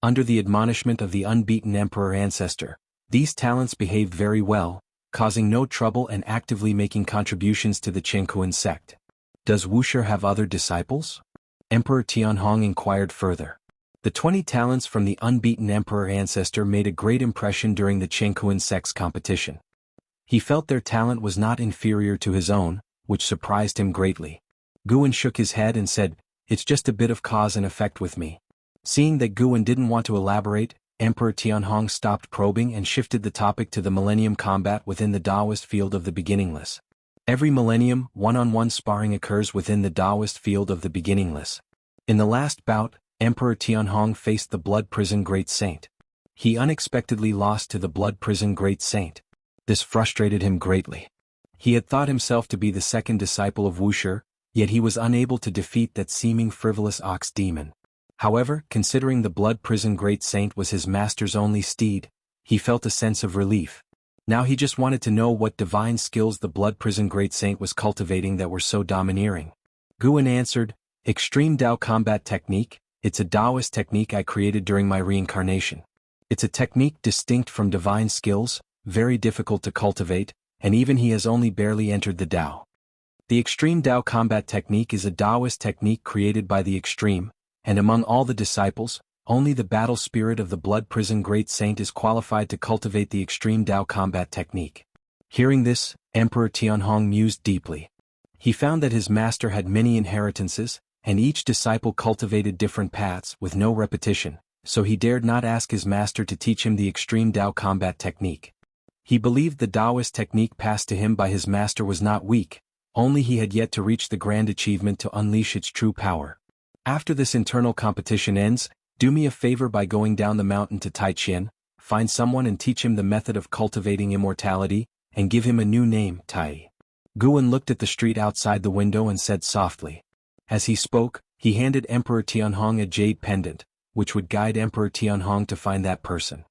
Under the admonishment of the unbeaten Emperor ancestor, these talents behaved very well, causing no trouble and actively making contributions to the Qingkuan sect. "Does Wuxia have other disciples?" Emperor Tianhong inquired further. The 20 talents from the unbeaten Emperor ancestor made a great impression during the Qingkuan sect's competition. He felt their talent was not inferior to his own, which surprised him greatly. Guan shook his head and said, "It's just a bit of cause and effect with me." Seeing that Guan didn't want to elaborate, Emperor Tianhong stopped probing and shifted the topic to the millennium combat within the Taoist field of the beginningless. Every millennium, one-on-one sparring occurs within the Taoist field of the beginningless. In the last bout, Emperor Tianhong faced the Blood Prison Great Saint. He unexpectedly lost to the Blood Prison Great Saint. This frustrated him greatly. He had thought himself to be the second disciple of Wuxia, yet he was unable to defeat that seeming frivolous ox demon. However, considering the Blood Prison Great Saint was his master's only steed, he felt a sense of relief. Now he just wanted to know what divine skills the Blood Prison Great Saint was cultivating that were so domineering. Guan answered, "Extreme Tao Combat Technique, it's a Taoist technique I created during my reincarnation. It's a technique distinct from divine skills, very difficult to cultivate, and even he has only barely entered the Tao. The Extreme Tao Combat Technique is a Taoist technique created by the Extreme, and among all the disciples, only the battle spirit of the Blood Prison Great Saint is qualified to cultivate the Extreme Tao Combat Technique." Hearing this, Emperor Tianhong mused deeply. He found that his master had many inheritances, and each disciple cultivated different paths with no repetition, so he dared not ask his master to teach him the Extreme Tao Combat Technique. He believed the Taoist technique passed to him by his master was not weak, only he had yet to reach the grand achievement to unleash its true power. "After this internal competition ends, do me a favor by going down the mountain to Taichien, find someone and teach him the method of cultivating immortality, and give him a new name, Tai." Guan looked at the street outside the window and said softly. As he spoke, he handed Emperor Tianhong a jade pendant, which would guide Emperor Tianhong to find that person.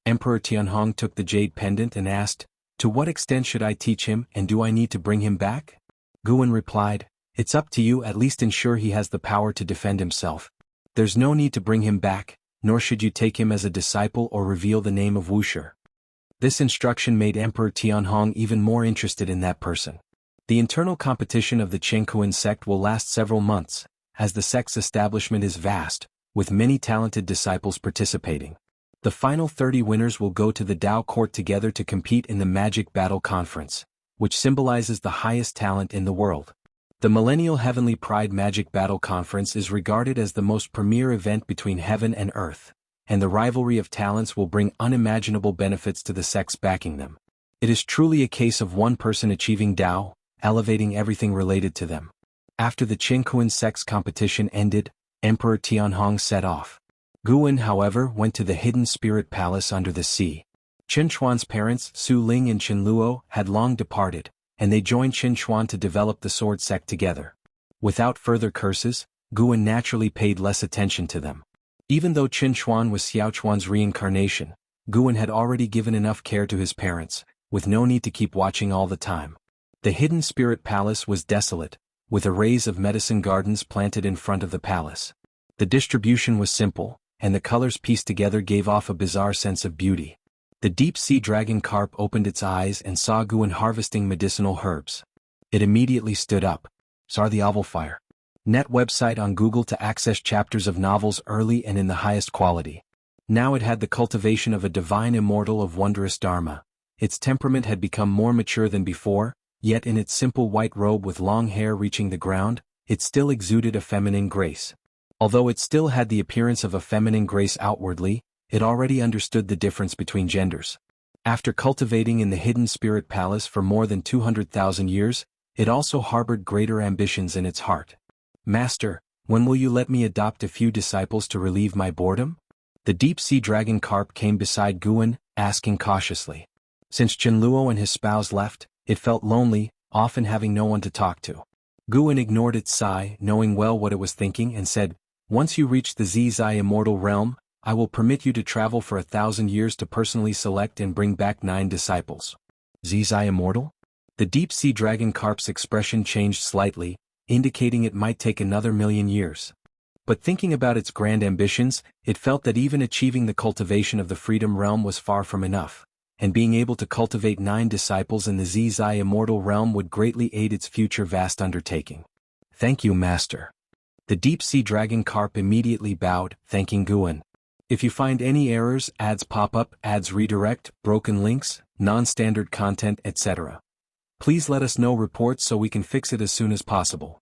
Emperor Tianhong took the jade pendant and asked, "To what extent should I teach him, and do I need to bring him back?" Guan replied, "It's up to you, at least ensure he has the power to defend himself. There's no need to bring him back, nor should you take him as a disciple or reveal the name of Wuxia." This instruction made Emperor Tianhong even more interested in that person. The internal competition of the Chengkuan sect will last several months, as the sect's establishment is vast, with many talented disciples participating. The final 30 winners will go to the Tao court together to compete in the Magic Battle Conference, which symbolizes the highest talent in the world. The Millennial Heavenly Pride Magic Battle Conference is regarded as the most premier event between heaven and earth, and the rivalry of talents will bring unimaginable benefits to the sects backing them. It is truly a case of one person achieving Tao, elevating everything related to them. After the Chengkuan sect's competition ended, Emperor Tianhong set off. Guwen, however, went to the hidden spirit palace under the sea. Chen Chuan's parents, Su Ling and Chen Luo, had long departed, and they joined Chen Chuan to develop the sword sect together. Without further curses, Guwen naturally paid less attention to them. Even though Chen Chuan was Xiao Chuan's reincarnation, Guwen had already given enough care to his parents, with no need to keep watching all the time. The hidden spirit palace was desolate, with arrays of medicine gardens planted in front of the palace. The distribution was simple, and the colors pieced together gave off a bizarre sense of beauty. The deep-sea dragon carp opened its eyes and saw Guwen harvesting medicinal herbs. It immediately stood up. Saw the Ovalfire. Net website on Google to access chapters of novels early and in the highest quality. Now it had the cultivation of a divine immortal of wondrous dharma. Its temperament had become more mature than before, yet in its simple white robe with long hair reaching the ground, it still exuded a feminine grace. Although it still had the appearance of a feminine grace outwardly, it already understood the difference between genders. After cultivating in the hidden spirit palace for more than 200,000 years, it also harbored greater ambitions in its heart. Master, when will you let me adopt a few disciples to relieve my boredom? The deep-sea dragon carp came beside Guwen, asking cautiously. Since Chen Luo and his spouse left, it felt lonely, often having no one to talk to. Guwen ignored its sigh, knowing well what it was thinking, and said, "Once you reach the Zizai immortal realm, I will permit you to travel for 1,000 years to personally select and bring back 9 disciples." Zizai immortal? The deep-sea dragon carp's expression changed slightly, indicating it might take another 1,000,000 years. But thinking about its grand ambitions, it felt that even achieving the cultivation of the Freedom Realm was far from enough, and being able to cultivate 9 disciples in the Zizai immortal realm would greatly aid its future vast undertaking. "Thank you, Master." The deep-sea dragon carp immediately bowed, thanking Guwen. If you find any errors, ads pop up, ads redirect, broken links, non-standard content, etc., please let us know reports so we can fix it as soon as possible.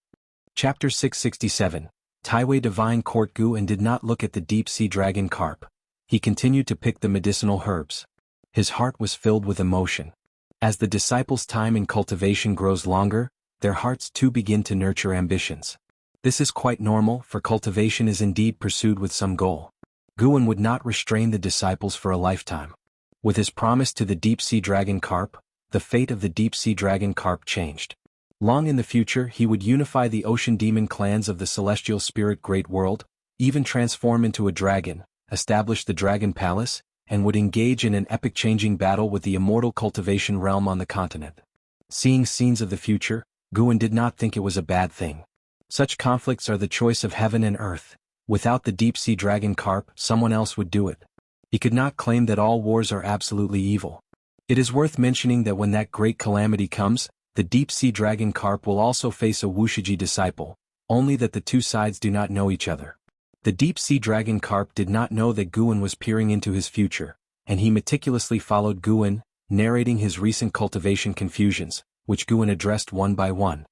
Chapter 667. Taiwei Divine Court. Guwen did not look at the deep-sea dragon carp. He continued to pick the medicinal herbs. His heart was filled with emotion. As the disciples' time in cultivation grows longer, their hearts too begin to nurture ambitions. This is quite normal, for cultivation is indeed pursued with some goal. Guwen would not restrain the disciples for a lifetime. With his promise to the deep-sea dragon carp, the fate of the deep-sea dragon carp changed. Long in the future he would unify the ocean demon clans of the celestial spirit great world, even transform into a dragon, establish the Dragon Palace, and would engage in an epic-changing battle with the immortal cultivation realm on the continent. Seeing scenes of the future, Guwen did not think it was a bad thing. Such conflicts are the choice of heaven and earth. Without the deep-sea dragon carp, someone else would do it. He could not claim that all wars are absolutely evil. It is worth mentioning that when that great calamity comes, the deep-sea dragon carp will also face a Wuxia disciple, only that the two sides do not know each other. The deep-sea dragon carp did not know that Guwen was peering into his future, and he meticulously followed Guwen, narrating his recent cultivation confusions, which Guwen addressed one by one.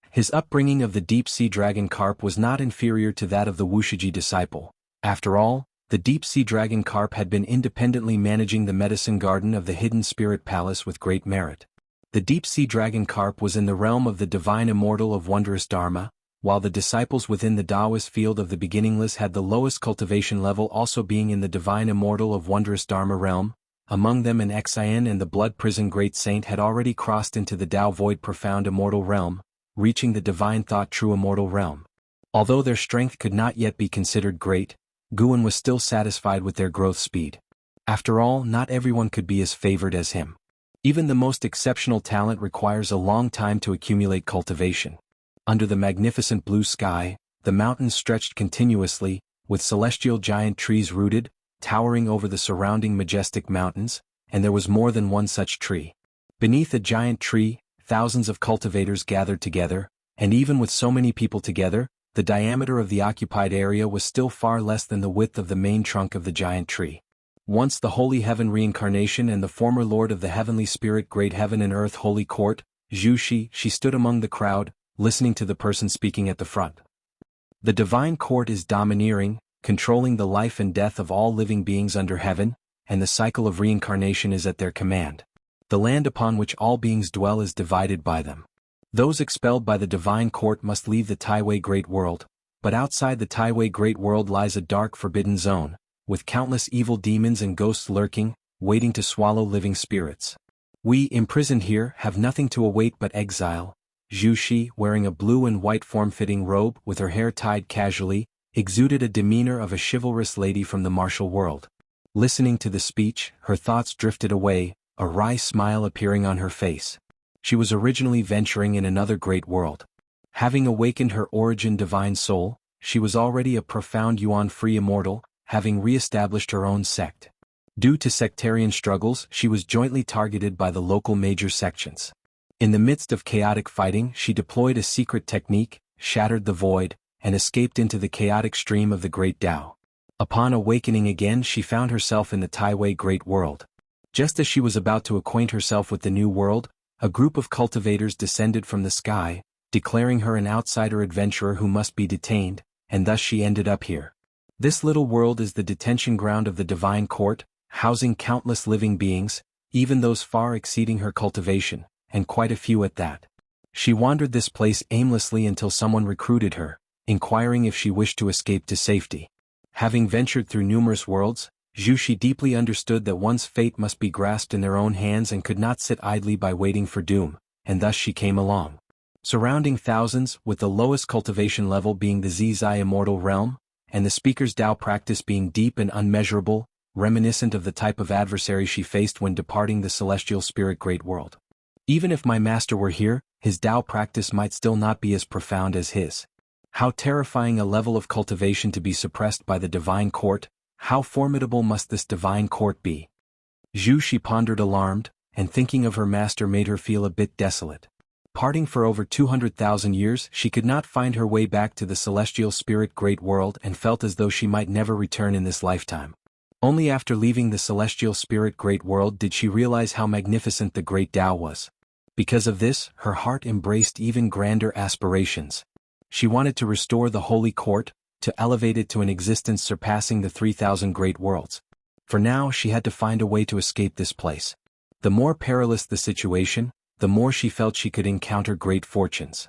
His upbringing of the deep-sea dragon carp was not inferior to that of the Wuxia disciple. After all, the deep-sea dragon carp had been independently managing the medicine garden of the hidden spirit palace with great merit. The deep-sea dragon carp was in the realm of the divine immortal of wondrous dharma, while the disciples within the Taoist field of the beginningless had the lowest cultivation level, also being in the divine immortal of wondrous dharma realm. Among them an Xian and the blood prison great saint had already crossed into the Tao void profound immortal realm, reaching the divine thought true immortal realm. Although their strength could not yet be considered great, Guwen was still satisfied with their growth speed. After all, not everyone could be as favored as him. Even the most exceptional talent requires a long time to accumulate cultivation. Under the magnificent blue sky, the mountains stretched continuously, with celestial giant trees rooted, towering over the surrounding majestic mountains, and there was more than one such tree. Beneath a giant tree, thousands of cultivators gathered together, and even with so many people together, the diameter of the occupied area was still far less than the width of the main trunk of the giant tree. Once the Holy Heaven Reincarnation and the former Lord of the Heavenly Spirit Great Heaven and Earth Holy Court, Zhu, she stood among the crowd, listening to the person speaking at the front. The Divine Court is domineering, controlling the life and death of all living beings under heaven, and the cycle of reincarnation is at their command. The land upon which all beings dwell is divided by them. Those expelled by the Divine Court must leave the Taiwei Great World, but outside the Taiwei Great World lies a dark forbidden zone, with countless evil demons and ghosts lurking, waiting to swallow living spirits. We, imprisoned here, have nothing to await but exile. Zhu, wearing a blue and white form-fitting robe with her hair tied casually, exuded a demeanor of a chivalrous lady from the martial world. Listening to the speech, her thoughts drifted away, a wry smile appearing on her face. She was originally venturing in another great world. Having awakened her origin divine soul, she was already a profound yuan-free immortal, having re-established her own sect. Due to sectarian struggles, she was jointly targeted by the local major sections. In the midst of chaotic fighting, she deployed a secret technique, shattered the void, and escaped into the chaotic stream of the Great Tao. Upon awakening again, she found herself in the Taiwei Great World. Just as she was about to acquaint herself with the new world, a group of cultivators descended from the sky, declaring her an outsider adventurer who must be detained, and thus she ended up here. This little world is the detention ground of the Divine Court, housing countless living beings, even those far exceeding her cultivation, and quite a few at that. She wandered this place aimlessly until someone recruited her, inquiring if she wished to escape to safety. Having ventured through numerous worlds, Zhu deeply understood that one's fate must be grasped in their own hands and could not sit idly by waiting for doom, and thus she came along. Surrounding thousands, with the lowest cultivation level being the Zizai Immortal Realm, and the speaker's Tao practice being deep and unmeasurable, reminiscent of the type of adversary she faced when departing the celestial spirit great world. Even if my master were here, his Tao practice might still not be as profound as his. How terrifying a level of cultivation to be suppressed by the Divine Court, how formidable must this Divine Court be? Zhu pondered alarmed, and thinking of her master made her feel a bit desolate. Parting for over 200,000 years, she could not find her way back to the celestial spirit great world and felt as though she might never return in this lifetime. Only after leaving the celestial spirit great world did she realize how magnificent the great Tao was. Because of this, her heart embraced even grander aspirations. She wanted to restore the Holy Court, to elevate it to an existence surpassing the 3,000 great worlds. For now she had to find a way to escape this place. The more perilous the situation, the more she felt she could encounter great fortunes.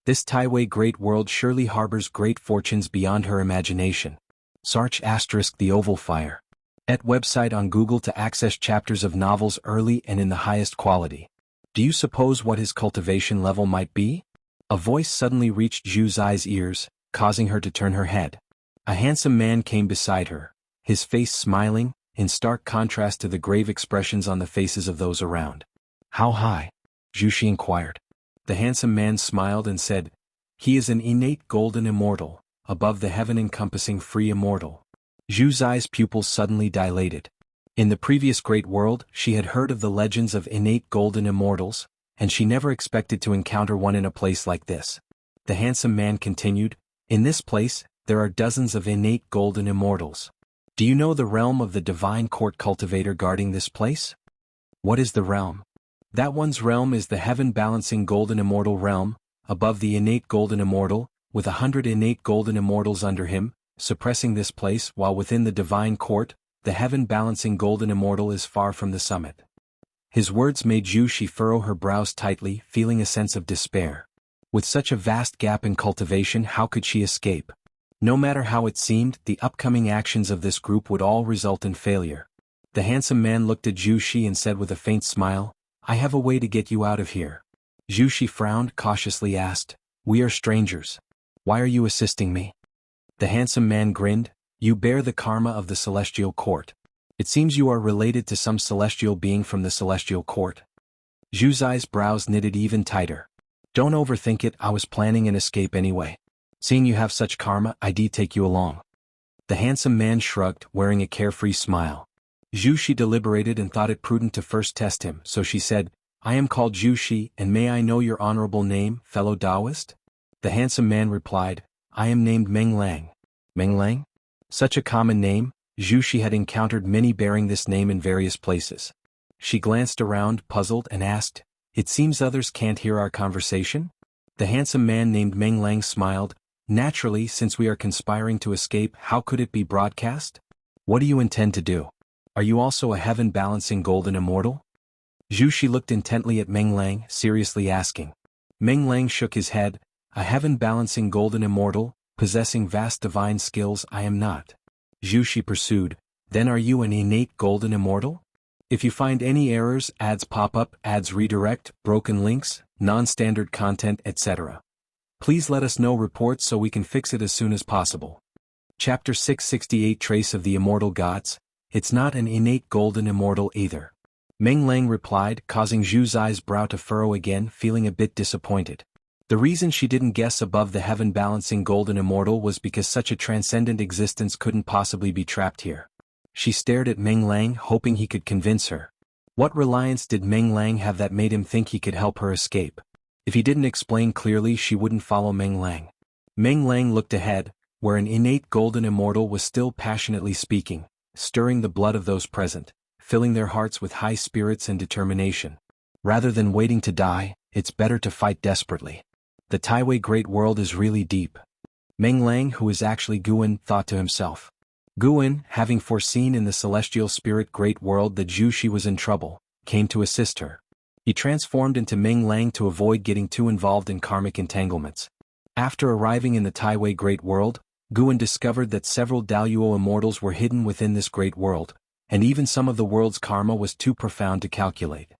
This Taiwei great world surely harbors great fortunes beyond her imagination. Search * the Oval Fire. @ website on Google to access chapters of novels early and in the highest quality. Do you suppose what his cultivation level might be? A voice suddenly reached Zhu's ears, causing her to turn her head. A handsome man came beside her, his face smiling, in stark contrast to the grave expressions on the faces of those around. How high? Zhu inquired. The handsome man smiled and said, "He is an innate golden immortal, above the heaven-encompassing free immortal." Zhu's pupils suddenly dilated. In the previous great world, she had heard of the legends of innate golden immortals, and she never expected to encounter one in a place like this. The handsome man continued, "In this place, there are dozens of innate golden immortals. Do you know the realm of the Divine Court cultivator guarding this place?" "What is the realm?" "That one's realm is the heaven-balancing golden immortal realm, above the innate golden immortal, with 100 innate golden immortals under him, suppressing this place, while within the Divine Court, the heaven-balancing golden immortal is far from the summit." His words made Zhu furrow her brows tightly, feeling a sense of despair. With such a vast gap in cultivation, how could she escape? No matter how it seemed, the upcoming actions of this group would all result in failure. The handsome man looked at Zhu and said with a faint smile, "I have a way to get you out of here." Zhu frowned, cautiously asked, "We are strangers. Why are you assisting me?" The handsome man grinned, "You bear the karma of the celestial court. It seems you are related to some celestial being from the celestial court." Zhu's brows knitted even tighter. "Don't overthink it, I was planning an escape anyway. Seeing you have such karma, I'd take you along." The handsome man shrugged, wearing a carefree smile. Zhu deliberated and thought it prudent to first test him, so she said, I am called Zhu Shi, and may I know your honorable name, fellow Taoist? The handsome man replied, I am named Meng Lang. Meng Lang? Such a common name, Zhu Shi had encountered many bearing this name in various places. She glanced around, puzzled, and asked, It seems others can't hear our conversation? The handsome man named Meng Lang smiled, Naturally, since we are conspiring to escape, how could it be broadcast? What do you intend to do? Are you also a heaven-balancing golden immortal? Zhu Shi looked intently at Meng Lang, seriously asking. Meng Lang shook his head, A heaven-balancing golden immortal, possessing vast divine skills, I am not. Zhu Shi pursued, Then are you an innate golden immortal? If you find any errors, ads pop up, ads redirect, broken links, non-standard content, etc. Please let us know reports so we can fix it as soon as possible. Chapter 668 Trace of the Immortal Gods. It's not an innate golden immortal either. Meng Lang replied, causing Zhu Zai's brow to furrow again, feeling a bit disappointed. The reason she didn't guess above the heaven-balancing golden immortal was because such a transcendent existence couldn't possibly be trapped here. She stared at Meng Lang, hoping he could convince her. What reliance did Meng Lang have that made him think he could help her escape? If he didn't explain clearly, she wouldn't follow Meng Lang. Meng Lang looked ahead, where an innate golden immortal was still passionately speaking, stirring the blood of those present, filling their hearts with high spirits and determination. Rather than waiting to die, it's better to fight desperately. The Taiwei Great World is really deep. Meng Lang, who is actually Guan, thought to himself. Guan, having foreseen in the celestial spirit Great World that Zhu Shi was in trouble, came to assist her. He transformed into Meng Lang to avoid getting too involved in karmic entanglements. After arriving in the Taiwei Great World, Guan discovered that several Daluo immortals were hidden within this great world, and even some of the world's karma was too profound to calculate.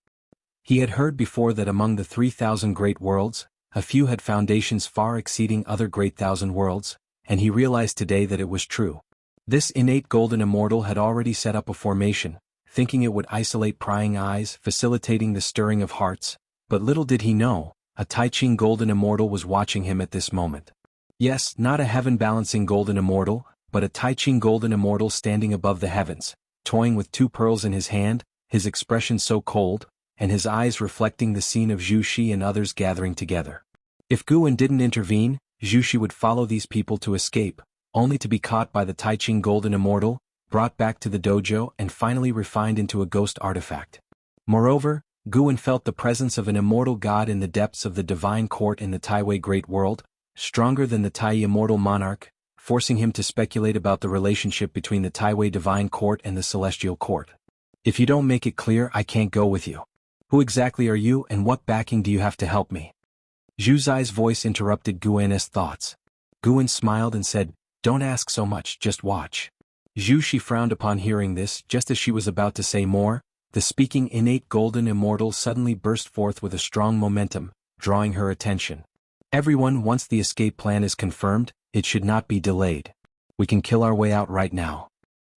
He had heard before that among the 3,000 great worlds, a few had foundations far exceeding other great thousand worlds, and he realized today that it was true. This innate golden immortal had already set up a formation, thinking it would isolate prying eyes, facilitating the stirring of hearts, but little did he know, a Tai-Ching golden immortal was watching him at this moment. Yes, not a heaven-balancing golden immortal, but a Tai-Ching golden immortal standing above the heavens, toying with 2 pearls in his hand, his expression so cold, and his eyes reflecting the scene of Zhu Shi and others gathering together. If Guan didn't intervene, Zhu Shi would follow these people to escape, only to be caught by the Tai-Ching golden immortal, brought back to the dojo and finally refined into a ghost artifact. Moreover, Guan felt the presence of an immortal god in the depths of the divine court in the Taiwei Great World, stronger than the Tai immortal monarch, forcing him to speculate about the relationship between the Taiwei divine court and the celestial court. If you don't make it clear, I can't go with you. Who exactly are you and what backing do you have to help me? Zhu Zai's voice interrupted Guan's thoughts. Guan smiled and said, Don't ask so much, just watch. Zhu Shi frowned upon hearing this. Just as she was about to say more, the speaking innate golden immortal suddenly burst forth with a strong momentum, drawing her attention. Everyone, once the escape plan is confirmed, it should not be delayed. We can kill our way out right now.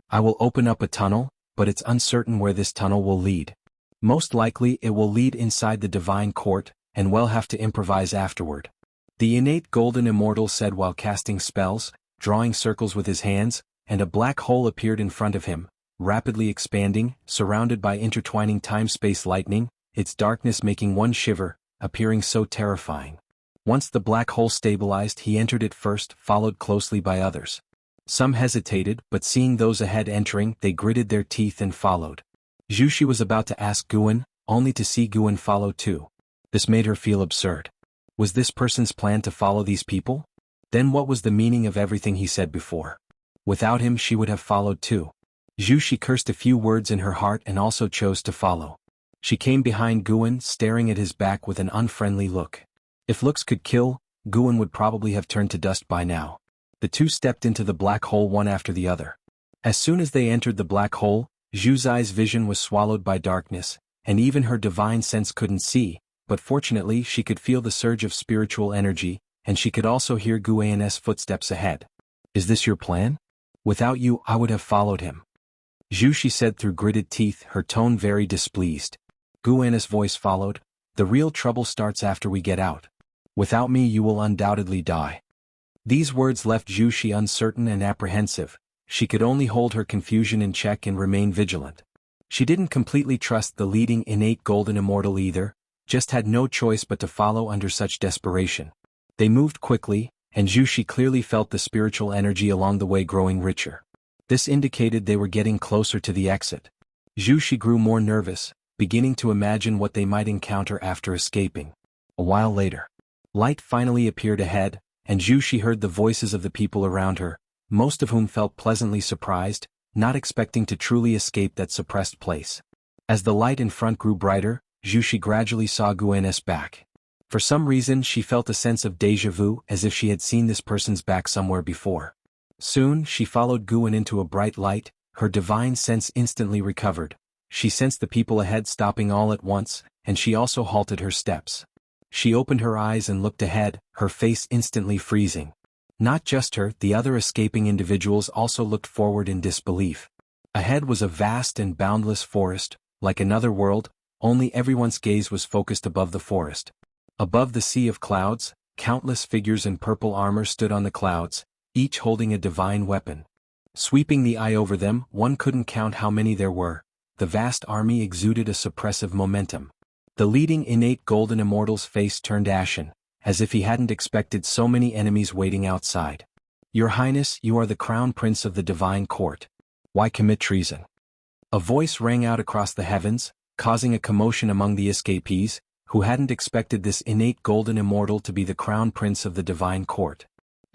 I will open up a tunnel, but it's uncertain where this tunnel will lead. Most likely it will lead inside the divine court, and we'll have to improvise afterward. The innate golden immortal said while casting spells, drawing circles with his hands, and a black hole appeared in front of him, rapidly expanding, surrounded by intertwining time-space lightning, its darkness making one shiver, appearing so terrifying. Once the black hole stabilized, he entered it first, followed closely by others. Some hesitated, but seeing those ahead entering, they gritted their teeth and followed. Zhu Shi was about to ask Guan, only to see Guan follow too. This made her feel absurd. Was this person's plan to follow these people? Then what was the meaning of everything he said before? Without him she would have followed too. Zhu Shi cursed a few words in her heart and also chose to follow. She came behind Guan, staring at his back with an unfriendly look. If looks could kill, Guan would probably have turned to dust by now. The two stepped into the black hole one after the other. As soon as they entered the black hole, Zhu Zai's vision was swallowed by darkness, and even her divine sense couldn't see, but fortunately she could feel the surge of spiritual energy, and she could also hear Guan's footsteps ahead. Is this your plan? Without you I would have followed him. Zhu Shi said through gritted teeth, her tone very displeased. Guan's voice followed, The real trouble starts after we get out. Without me you will undoubtedly die. These words left Zhu Shi uncertain and apprehensive. She could only hold her confusion in check and remain vigilant. She didn't completely trust the leading innate golden immortal either, just had no choice but to follow under such desperation. They moved quickly, and Zhu Shi clearly felt the spiritual energy along the way growing richer. This indicated they were getting closer to the exit. Zhu Shi grew more nervous, beginning to imagine what they might encounter after escaping. A while later, light finally appeared ahead, and Zhu Shi heard the voices of the people around her, most of whom felt pleasantly surprised, not expecting to truly escape that suppressed place. As the light in front grew brighter, Zhu Shi gradually saw Guan's back. For some reason she felt a sense of déjà vu, as if she had seen this person's back somewhere before. Soon she followed Guan into a bright light, her divine sense instantly recovered. She sensed the people ahead stopping all at once, and she also halted her steps. She opened her eyes and looked ahead, her face instantly freezing. Not just her, the other escaping individuals also looked forward in disbelief. Ahead was a vast and boundless forest, like another world, only everyone's gaze was focused above the forest. Above the sea of clouds, countless figures in purple armor stood on the clouds, each holding a divine weapon. Sweeping the eye over them, one couldn't count how many there were. The vast army exuded a suppressive momentum. The leading innate golden immortal's face turned ashen, as if he hadn't expected so many enemies waiting outside. "Your Highness, you are the crown prince of the divine court. Why commit treason?" A voice rang out across the heavens, causing a commotion among the escapees, who hadn't expected this innate golden immortal to be the crown prince of the divine court.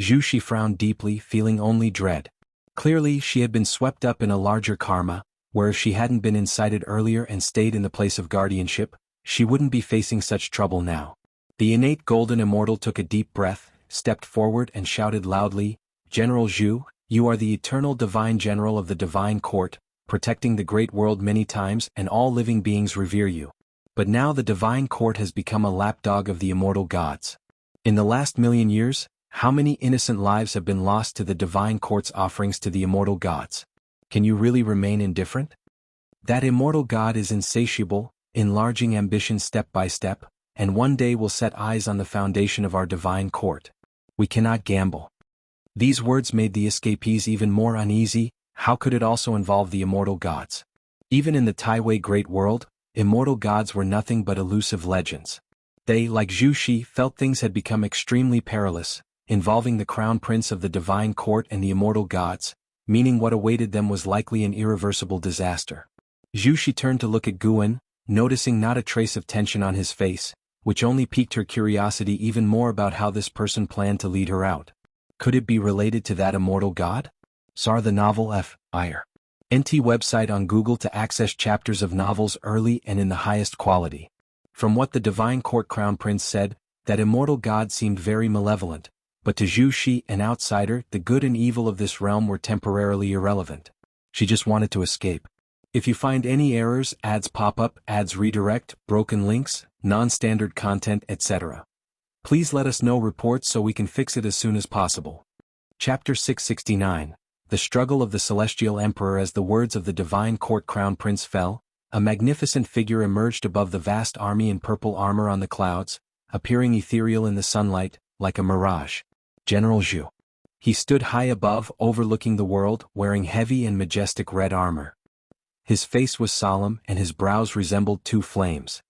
Zhu Shi frowned deeply, feeling only dread. Clearly she had been swept up in a larger karma, where if she hadn't been incited earlier and stayed in the place of guardianship, she wouldn't be facing such trouble now. The innate golden immortal took a deep breath, stepped forward and shouted loudly, "General Zhu, you are the eternal divine general of the divine court, protecting the great world many times, and all living beings revere you. But now the divine court has become a lapdog of the immortal gods. In the last 1,000,000 years, how many innocent lives have been lost to the divine court's offerings to the immortal gods? Can you really remain indifferent? That immortal god is insatiable, enlarging ambition step by step, and one day will set eyes on the foundation of our divine court. We cannot gamble." These words made the escapees even more uneasy. How could it also involve the immortal gods? Even in the Taiwei Great World, immortal gods were nothing but elusive legends. They, like Zhu Shi, felt things had become extremely perilous, involving the crown prince of the divine court and the immortal gods, meaning what awaited them was likely an irreversible disaster. Zhu Shi turned to look at Guan, noticing not a trace of tension on his face, which only piqued her curiosity even more about how this person planned to lead her out. Could it be related to that immortal god? SAR the novel F.I.R. NT website on Google to access chapters of novels early and in the highest quality. From what the divine court crown prince said, that immortal god seemed very malevolent, but to Zhu Shi, an outsider, the good and evil of this realm were temporarily irrelevant. She just wanted to escape. If you find any errors, ads pop up, ads redirect, broken links, non-standard content, etc., please let us know reports so we can fix it as soon as possible. Chapter 669. The Struggle of the Celestial Emperor. As the words of the divine court crown prince fell, a magnificent figure emerged above the vast army in purple armor on the clouds, appearing ethereal in the sunlight, like a mirage. General Zhu. He stood high above, overlooking the world, wearing heavy and majestic red armor. His face was solemn and his brows resembled two flames.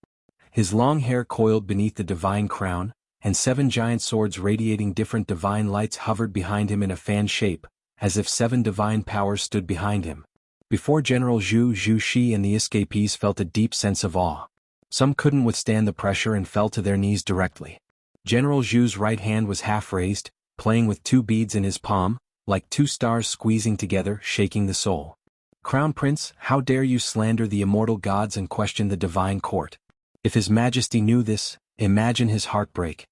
His long hair coiled beneath the divine crown, and 7 giant swords radiating different divine lights hovered behind him in a fan shape, as if 7 divine powers stood behind him. Before General Zhu, Zhu Shi and the escapees felt a deep sense of awe. Some couldn't withstand the pressure and fell to their knees directly. General Zhu's right hand was half raised, playing with 2 beads in his palm, like 2 stars squeezing together, shaking the soul. "Crown Prince, how dare you slander the immortal gods and question the divine court? If His Majesty knew this, imagine his heartbreak."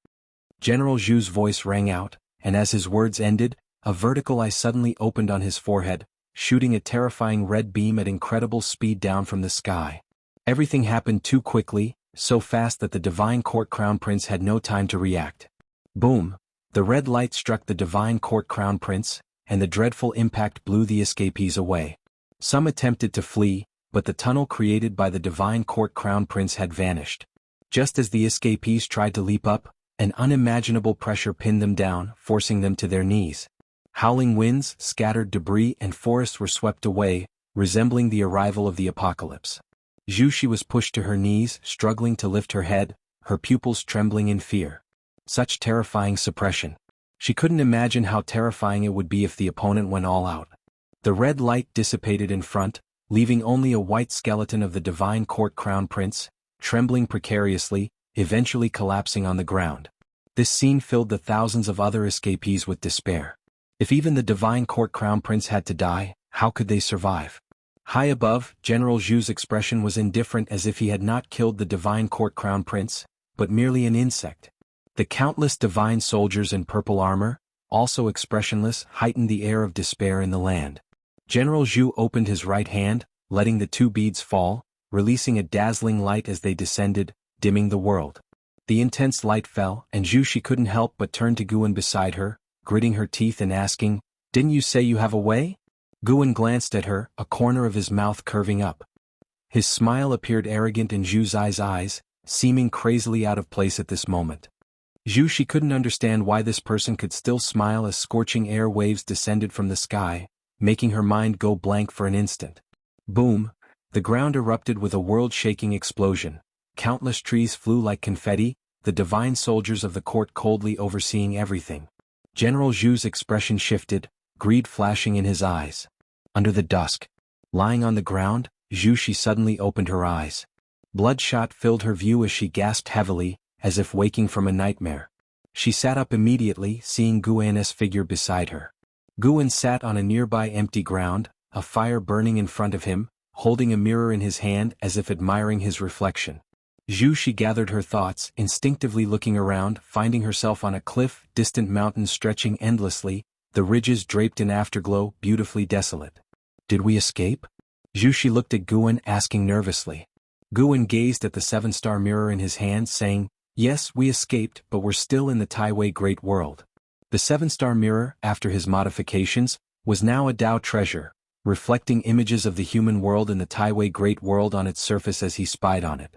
General Zhu's voice rang out, and as his words ended, a vertical eye suddenly opened on his forehead, shooting a terrifying red beam at incredible speed down from the sky. Everything happened too quickly, so fast that the divine court crown prince had no time to react. Boom! The red light struck the divine court crown prince, and the dreadful impact blew the escapees away. Some attempted to flee, but the tunnel created by the divine court crown prince had vanished. Just as the escapees tried to leap up, an unimaginable pressure pinned them down, forcing them to their knees. Howling winds, scattered debris and forests were swept away, resembling the arrival of the apocalypse. Zhu Shi was pushed to her knees, struggling to lift her head, her pupils trembling in fear. Such terrifying suppression. She couldn't imagine how terrifying it would be if the opponent went all out. The red light dissipated in front, leaving only a white skeleton of the divine court crown prince, trembling precariously, eventually collapsing on the ground. This scene filled the thousands of other escapees with despair. If even the divine court crown prince had to die, how could they survive? High above, General Zhu's expression was indifferent, as if he had not killed the divine court crown prince, but merely an insect. The countless divine soldiers in purple armor, also expressionless, heightened the air of despair in the land. General Zhu opened his right hand, letting the two beads fall, releasing a dazzling light as they descended, dimming the world. The intense light fell, and Zhu Shi couldn't help but turn to Guan beside her, gritting her teeth and asking, "Didn't you say you have a way?" Guan glanced at her, a corner of his mouth curving up. His smile appeared arrogant in Zhu's eyes, seeming crazily out of place at this moment. Zhu Shi couldn't understand why this person could still smile as scorching air waves descended from the sky, making her mind go blank for an instant. Boom! The ground erupted with a world-shaking explosion. Countless trees flew like confetti, the divine soldiers of the court coldly overseeing everything. General Zhu's expression shifted, greed flashing in his eyes. Under the dusk, lying on the ground, Zhu Shi suddenly opened her eyes. Bloodshot filled her view as she gasped heavily, as if waking from a nightmare. She sat up immediately, seeing Guan's figure beside her. Guan sat on a nearby empty ground, a fire burning in front of him, holding a mirror in his hand as if admiring his reflection. Zhu Shi gathered her thoughts, instinctively looking around, finding herself on a cliff, distant mountains stretching endlessly, the ridges draped in afterglow, beautifully desolate. Did we escape? Zhu Shi looked at Guan, asking nervously. Guan gazed at the seven-star mirror in his hand, saying, "Yes, we escaped, but we're still in the Taiwei Great World." The seven-star mirror, after his modifications, was now a Dao treasure, reflecting images of the human world in the Taiwei Great World on its surface as he spied on it.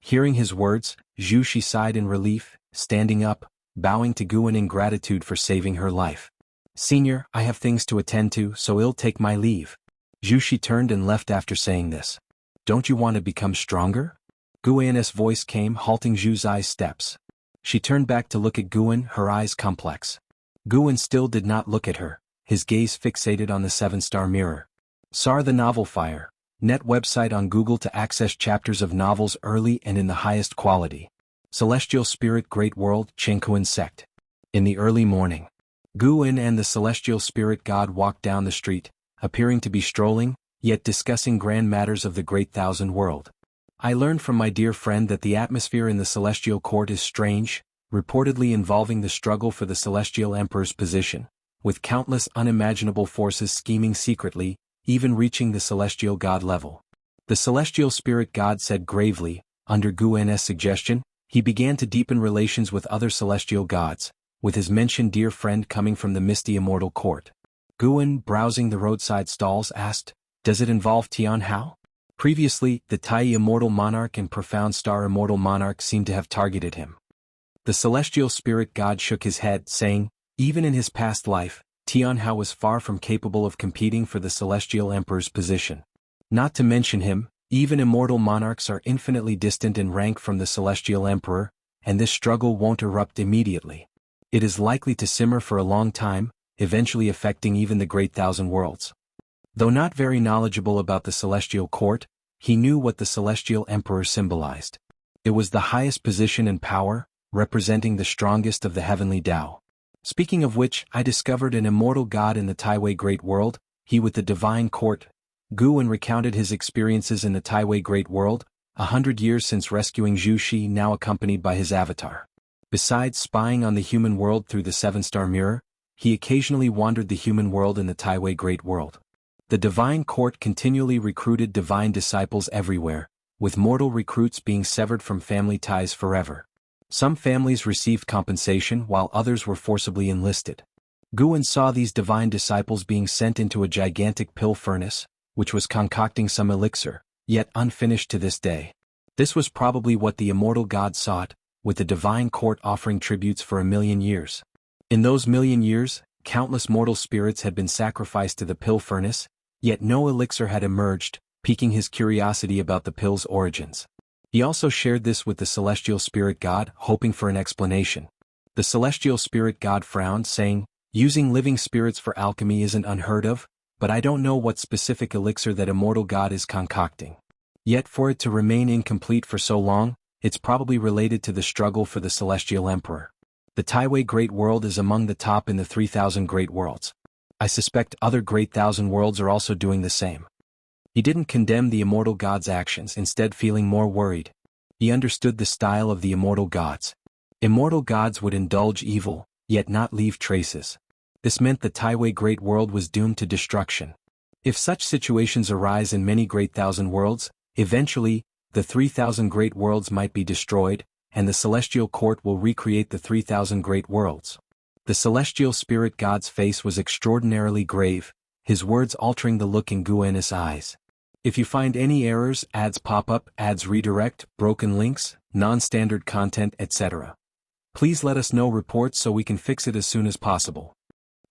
Hearing his words, Zhu Shi sighed in relief, standing up, bowing to Guan in gratitude for saving her life. "Senior, I have things to attend to, so I'll take my leave." Zhu Shi turned and left after saying this. "Don't you want to become stronger?" Guan's voice came, halting Zhu's steps. She turned back to look at Guan, her eyes complex. Guan still did not look at her, his gaze fixated on the seven-star mirror. SAR the Novel Fire. Net website on Google to access chapters of novels early and in the highest quality. Celestial Spirit Great World, Chenkuan Sect. In the early morning, Guan and the Celestial Spirit God walked down the street, appearing to be strolling, yet discussing grand matters of the Great Thousand World. "I learned from my dear friend that the atmosphere in the Celestial Court is strange, reportedly involving the struggle for the Celestial Emperor's position, with countless unimaginable forces scheming secretly, even reaching the Celestial God level." The Celestial Spirit God said gravely, under Guan's suggestion, he began to deepen relations with other Celestial Gods, with his mentioned dear friend coming from the misty Immortal Court. Guan, browsing the roadside stalls, asked, "Does it involve Tian Hao?" Previously, the Tai Immortal Monarch and Profound Star Immortal Monarch seemed to have targeted him. The Celestial Spirit God shook his head, saying, "Even in his past life, Tian Hao was far from capable of competing for the Celestial Emperor's position. Not to mention him, even immortal monarchs are infinitely distant in rank from the Celestial Emperor, and this struggle won't erupt immediately. It is likely to simmer for a long time, eventually affecting even the Great Thousand Worlds." Though not very knowledgeable about the Celestial Court, he knew what the Celestial Emperor symbolized. It was the highest position and power, representing the strongest of the heavenly Tao. "Speaking of which, I discovered an immortal god in the Taiwei Great World, he with the divine court." Guan recounted his experiences in the Taiwei Great World, 100 years since rescuing Zhu Shi, now accompanied by his avatar. Besides spying on the human world through the seven-star mirror, he occasionally wandered the human world in the Taiwei Great World. The divine court continually recruited divine disciples everywhere, with mortal recruits being severed from family ties forever. Some families received compensation while others were forcibly enlisted. Guan saw these divine disciples being sent into a gigantic pill furnace, which was concocting some elixir, yet unfinished to this day. This was probably what the immortal god sought, with the divine court offering tributes for 1,000,000 years. In those 1,000,000 years, countless mortal spirits had been sacrificed to the pill furnace, yet no elixir had emerged, piquing his curiosity about the pill's origins. He also shared this with the celestial spirit god, hoping for an explanation. The celestial spirit god frowned, saying, "Using living spirits for alchemy isn't unheard of, but I don't know what specific elixir that immortal god is concocting. Yet for it to remain incomplete for so long, it's probably related to the struggle for the celestial emperor. The Taiwei Great World is among the top in the 3,000 great worlds. I suspect other great thousand worlds are also doing the same." He didn't condemn the immortal god's actions, instead feeling more worried. He understood the style of the immortal gods. Immortal gods would indulge evil, yet not leave traces. This meant the Taiwei Great World was doomed to destruction. If such situations arise in many great thousand worlds, eventually, the 3,000 great worlds might be destroyed, and the celestial court will recreate the 3,000 great worlds. The celestial spirit god's face was extraordinarily grave, his words altering the look in Guan's eyes. "If you find any errors, ads pop up, ads redirect, broken links, non-standard content, etc. please let us know reports so we can fix it as soon as possible."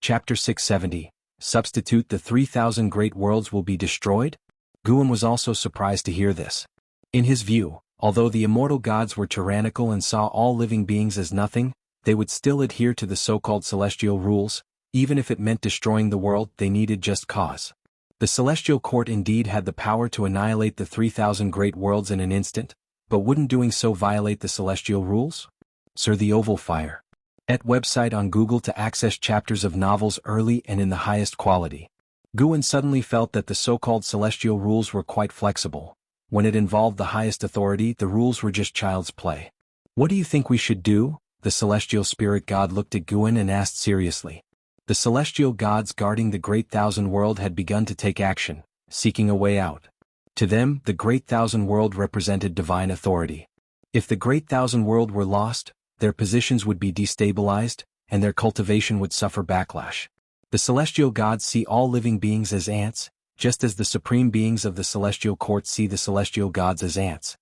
Chapter 670. Substitute the 3,000 great worlds will be destroyed? Guan was also surprised to hear this. In his view, although the immortal gods were tyrannical and saw all living beings as nothing, they would still adhere to the so-called celestial rules, even if it meant destroying the world. They needed just cause. The celestial court indeed had the power to annihilate the 3,000 great worlds in an instant, but wouldn't doing so violate the celestial rules? Sir, the Oval Fire. Et website on Google to access chapters of novels early and in the highest quality. Guan suddenly felt that the so-called celestial rules were quite flexible. When it involved the highest authority, the rules were just child's play. "What do you think we should do?" The celestial spirit god looked at Guan and asked seriously. The celestial gods guarding the Great Thousand World had begun to take action, seeking a way out. To them, the Great Thousand World represented divine authority. If the Great Thousand World were lost, their positions would be destabilized, and their cultivation would suffer backlash. The celestial gods see all living beings as ants, just as the supreme beings of the celestial court see the celestial gods as ants.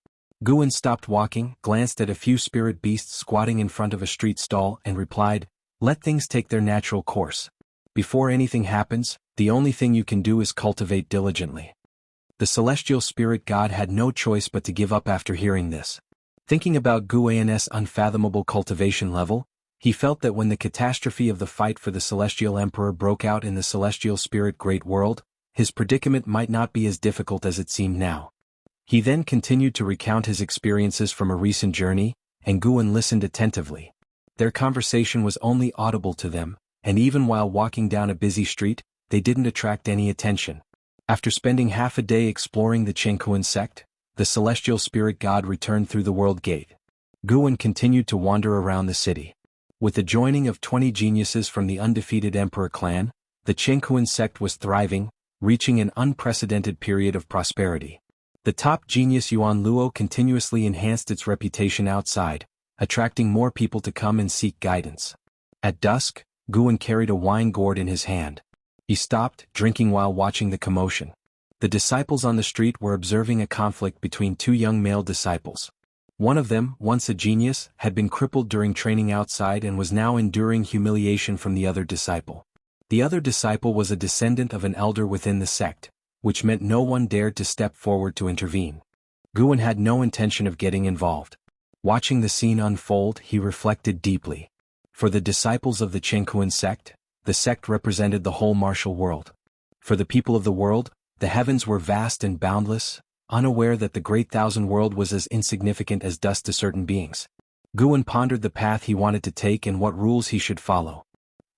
Guan stopped walking, glanced at a few spirit beasts squatting in front of a street stall, and replied, "Let things take their natural course. Before anything happens, the only thing you can do is cultivate diligently." The celestial spirit god had no choice but to give up after hearing this. Thinking about Guan's unfathomable cultivation level, he felt that when the catastrophe of the fight for the celestial emperor broke out in the celestial spirit great world, his predicament might not be as difficult as it seemed now. He then continued to recount his experiences from a recent journey, and Guan listened attentively. Their conversation was only audible to them, and even while walking down a busy street, they didn't attract any attention. After spending half a day exploring the Chengkuan sect, the celestial spirit god returned through the world gate. Guan continued to wander around the city. With the joining of 20 geniuses from the undefeated emperor clan, the Chengkuan sect was thriving, reaching an unprecedented period of prosperity. The top genius Yuan Luo continuously enhanced its reputation outside, attracting more people to come and seek guidance. At dusk, Guan carried a wine gourd in his hand. He stopped, drinking while watching the commotion. The disciples on the street were observing a conflict between two young male disciples. One of them, once a genius, had been crippled during training outside and was now enduring humiliation from the other disciple. The other disciple was a descendant of an elder within the sect, which meant no one dared to step forward to intervene. Guan had no intention of getting involved. Watching the scene unfold, he reflected deeply. For the disciples of the Chengkuan sect, the sect represented the whole martial world. For the people of the world, the heavens were vast and boundless, unaware that the Great Thousand World was as insignificant as dust to certain beings. Guan pondered the path he wanted to take and what rules he should follow.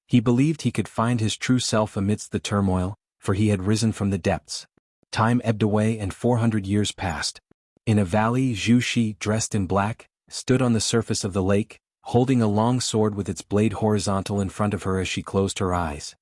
He believed he could find his true self amidst the turmoil, for he had risen from the depths. Time ebbed away and 400 years passed. In a valley, Zhu Shi, dressed in black, stood on the surface of the lake, holding a long sword with its blade horizontal in front of her as she closed her eyes.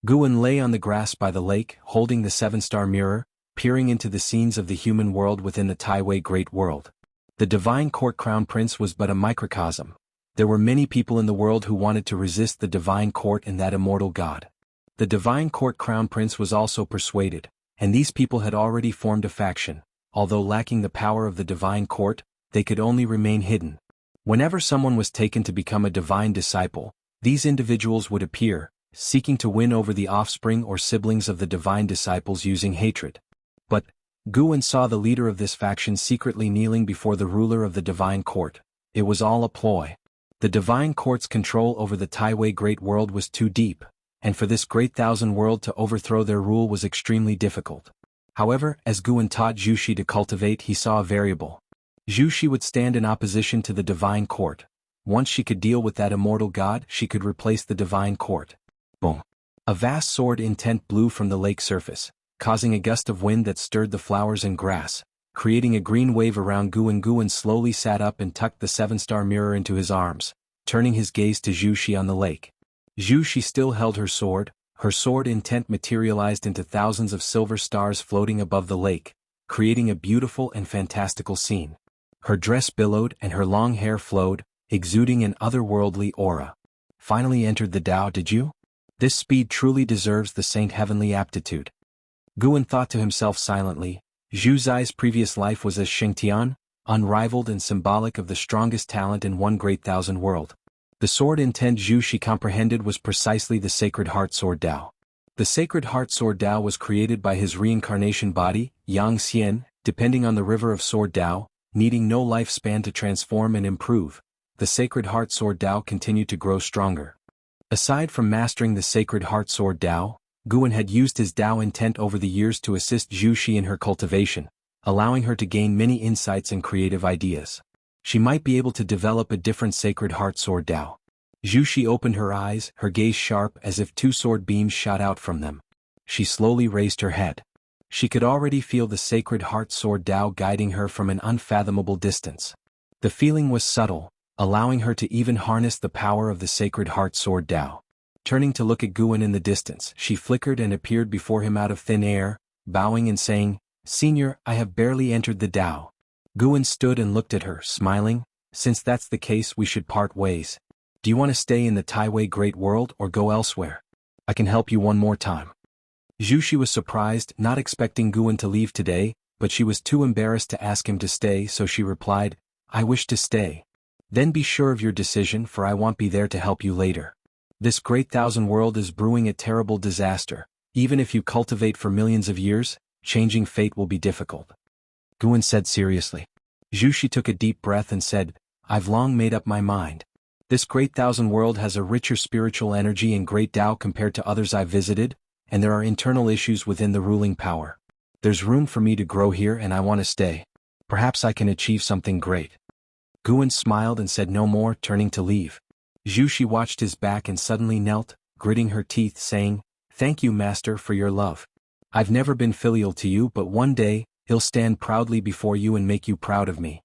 Guan lay on the grass by the lake, holding the seven-star mirror, peering into the scenes of the human world within the Taiwei Great World. The divine court crown prince was but a microcosm. There were many people in the world who wanted to resist the divine court and that immortal god. The divine court crown prince was also persuaded, and these people had already formed a faction. Although lacking the power of the divine court, they could only remain hidden. Whenever someone was taken to become a divine disciple, these individuals would appear, seeking to win over the offspring or siblings of the divine disciples using hatred. But, Guan saw the leader of this faction secretly kneeling before the ruler of the divine court. It was all a ploy. The divine court's control over the Taiwei Great World was too deep, and for this great thousand world to overthrow their rule was extremely difficult. However, as Guan taught Zhu Shi to cultivate, he saw a variable. Zhu Shi would stand in opposition to the divine court. Once she could deal with that immortal god, she could replace the divine court. Boom! A vast sword intent blew from the lake surface, causing a gust of wind that stirred the flowers and grass, creating a green wave around Guan. Guan slowly sat up and tucked the seven-star mirror into his arms, turning his gaze to Zhu Shi on the lake. Zhu Shi still held her sword intent materialized into thousands of silver stars floating above the lake, creating a beautiful and fantastical scene. Her dress billowed and her long hair flowed, exuding an otherworldly aura. Finally entered the Tao, did you? This speed truly deserves the saint heavenly aptitude. Guan thought to himself silently. Zhu Zai's previous life was as Shengtian, unrivaled and symbolic of the strongest talent in one great thousand world. The sword intent Zhu Shi comprehended was precisely the Sacred Heart Sword Tao. The Sacred Heart Sword Tao was created by his reincarnation body, Yang Xian, depending on the river of Sword Tao, needing no lifespan to transform and improve. The Sacred Heart Sword Tao continued to grow stronger. Aside from mastering the Sacred Heart Sword Tao, Guan had used his Tao intent over the years to assist Zhu Shi in her cultivation, allowing her to gain many insights and creative ideas. She might be able to develop a different Sacred Heart Sword Tao. Zhu Shi opened her eyes, her gaze sharp as if two sword beams shot out from them. She slowly raised her head. She could already feel the Sacred Heart Sword Tao guiding her from an unfathomable distance. The feeling was subtle, allowing her to even harness the power of the Sacred Heart Sword Tao. Turning to look at Guan in the distance, she flickered and appeared before him out of thin air, bowing and saying, "Senior, I have barely entered the Tao." Guan stood and looked at her, smiling. "Since that's the case, we should part ways. Do you want to stay in the Taiwei Great World or go elsewhere? I can help you one more time." Zhu Shi was surprised, not expecting Guan to leave today, but she was too embarrassed to ask him to stay, so she replied, "I wish to stay." "Then be sure of your decision, for I won't be there to help you later. This great thousand world is brewing a terrible disaster. Even if you cultivate for millions of years, changing fate will be difficult." Guan said seriously. Zhu Shi took a deep breath and said, "I've long made up my mind. This great thousand world has a richer spiritual energy and great Tao compared to others I've visited, and there are internal issues within the ruling power. There's room for me to grow here and I want to stay. Perhaps I can achieve something great." Guan smiled and said no more, turning to leave. Zhu Shi watched his back and suddenly knelt, gritting her teeth, saying, "Thank you, Master, for your love. I've never been filial to you, but one day, I'll stand proudly before you and make you proud of me."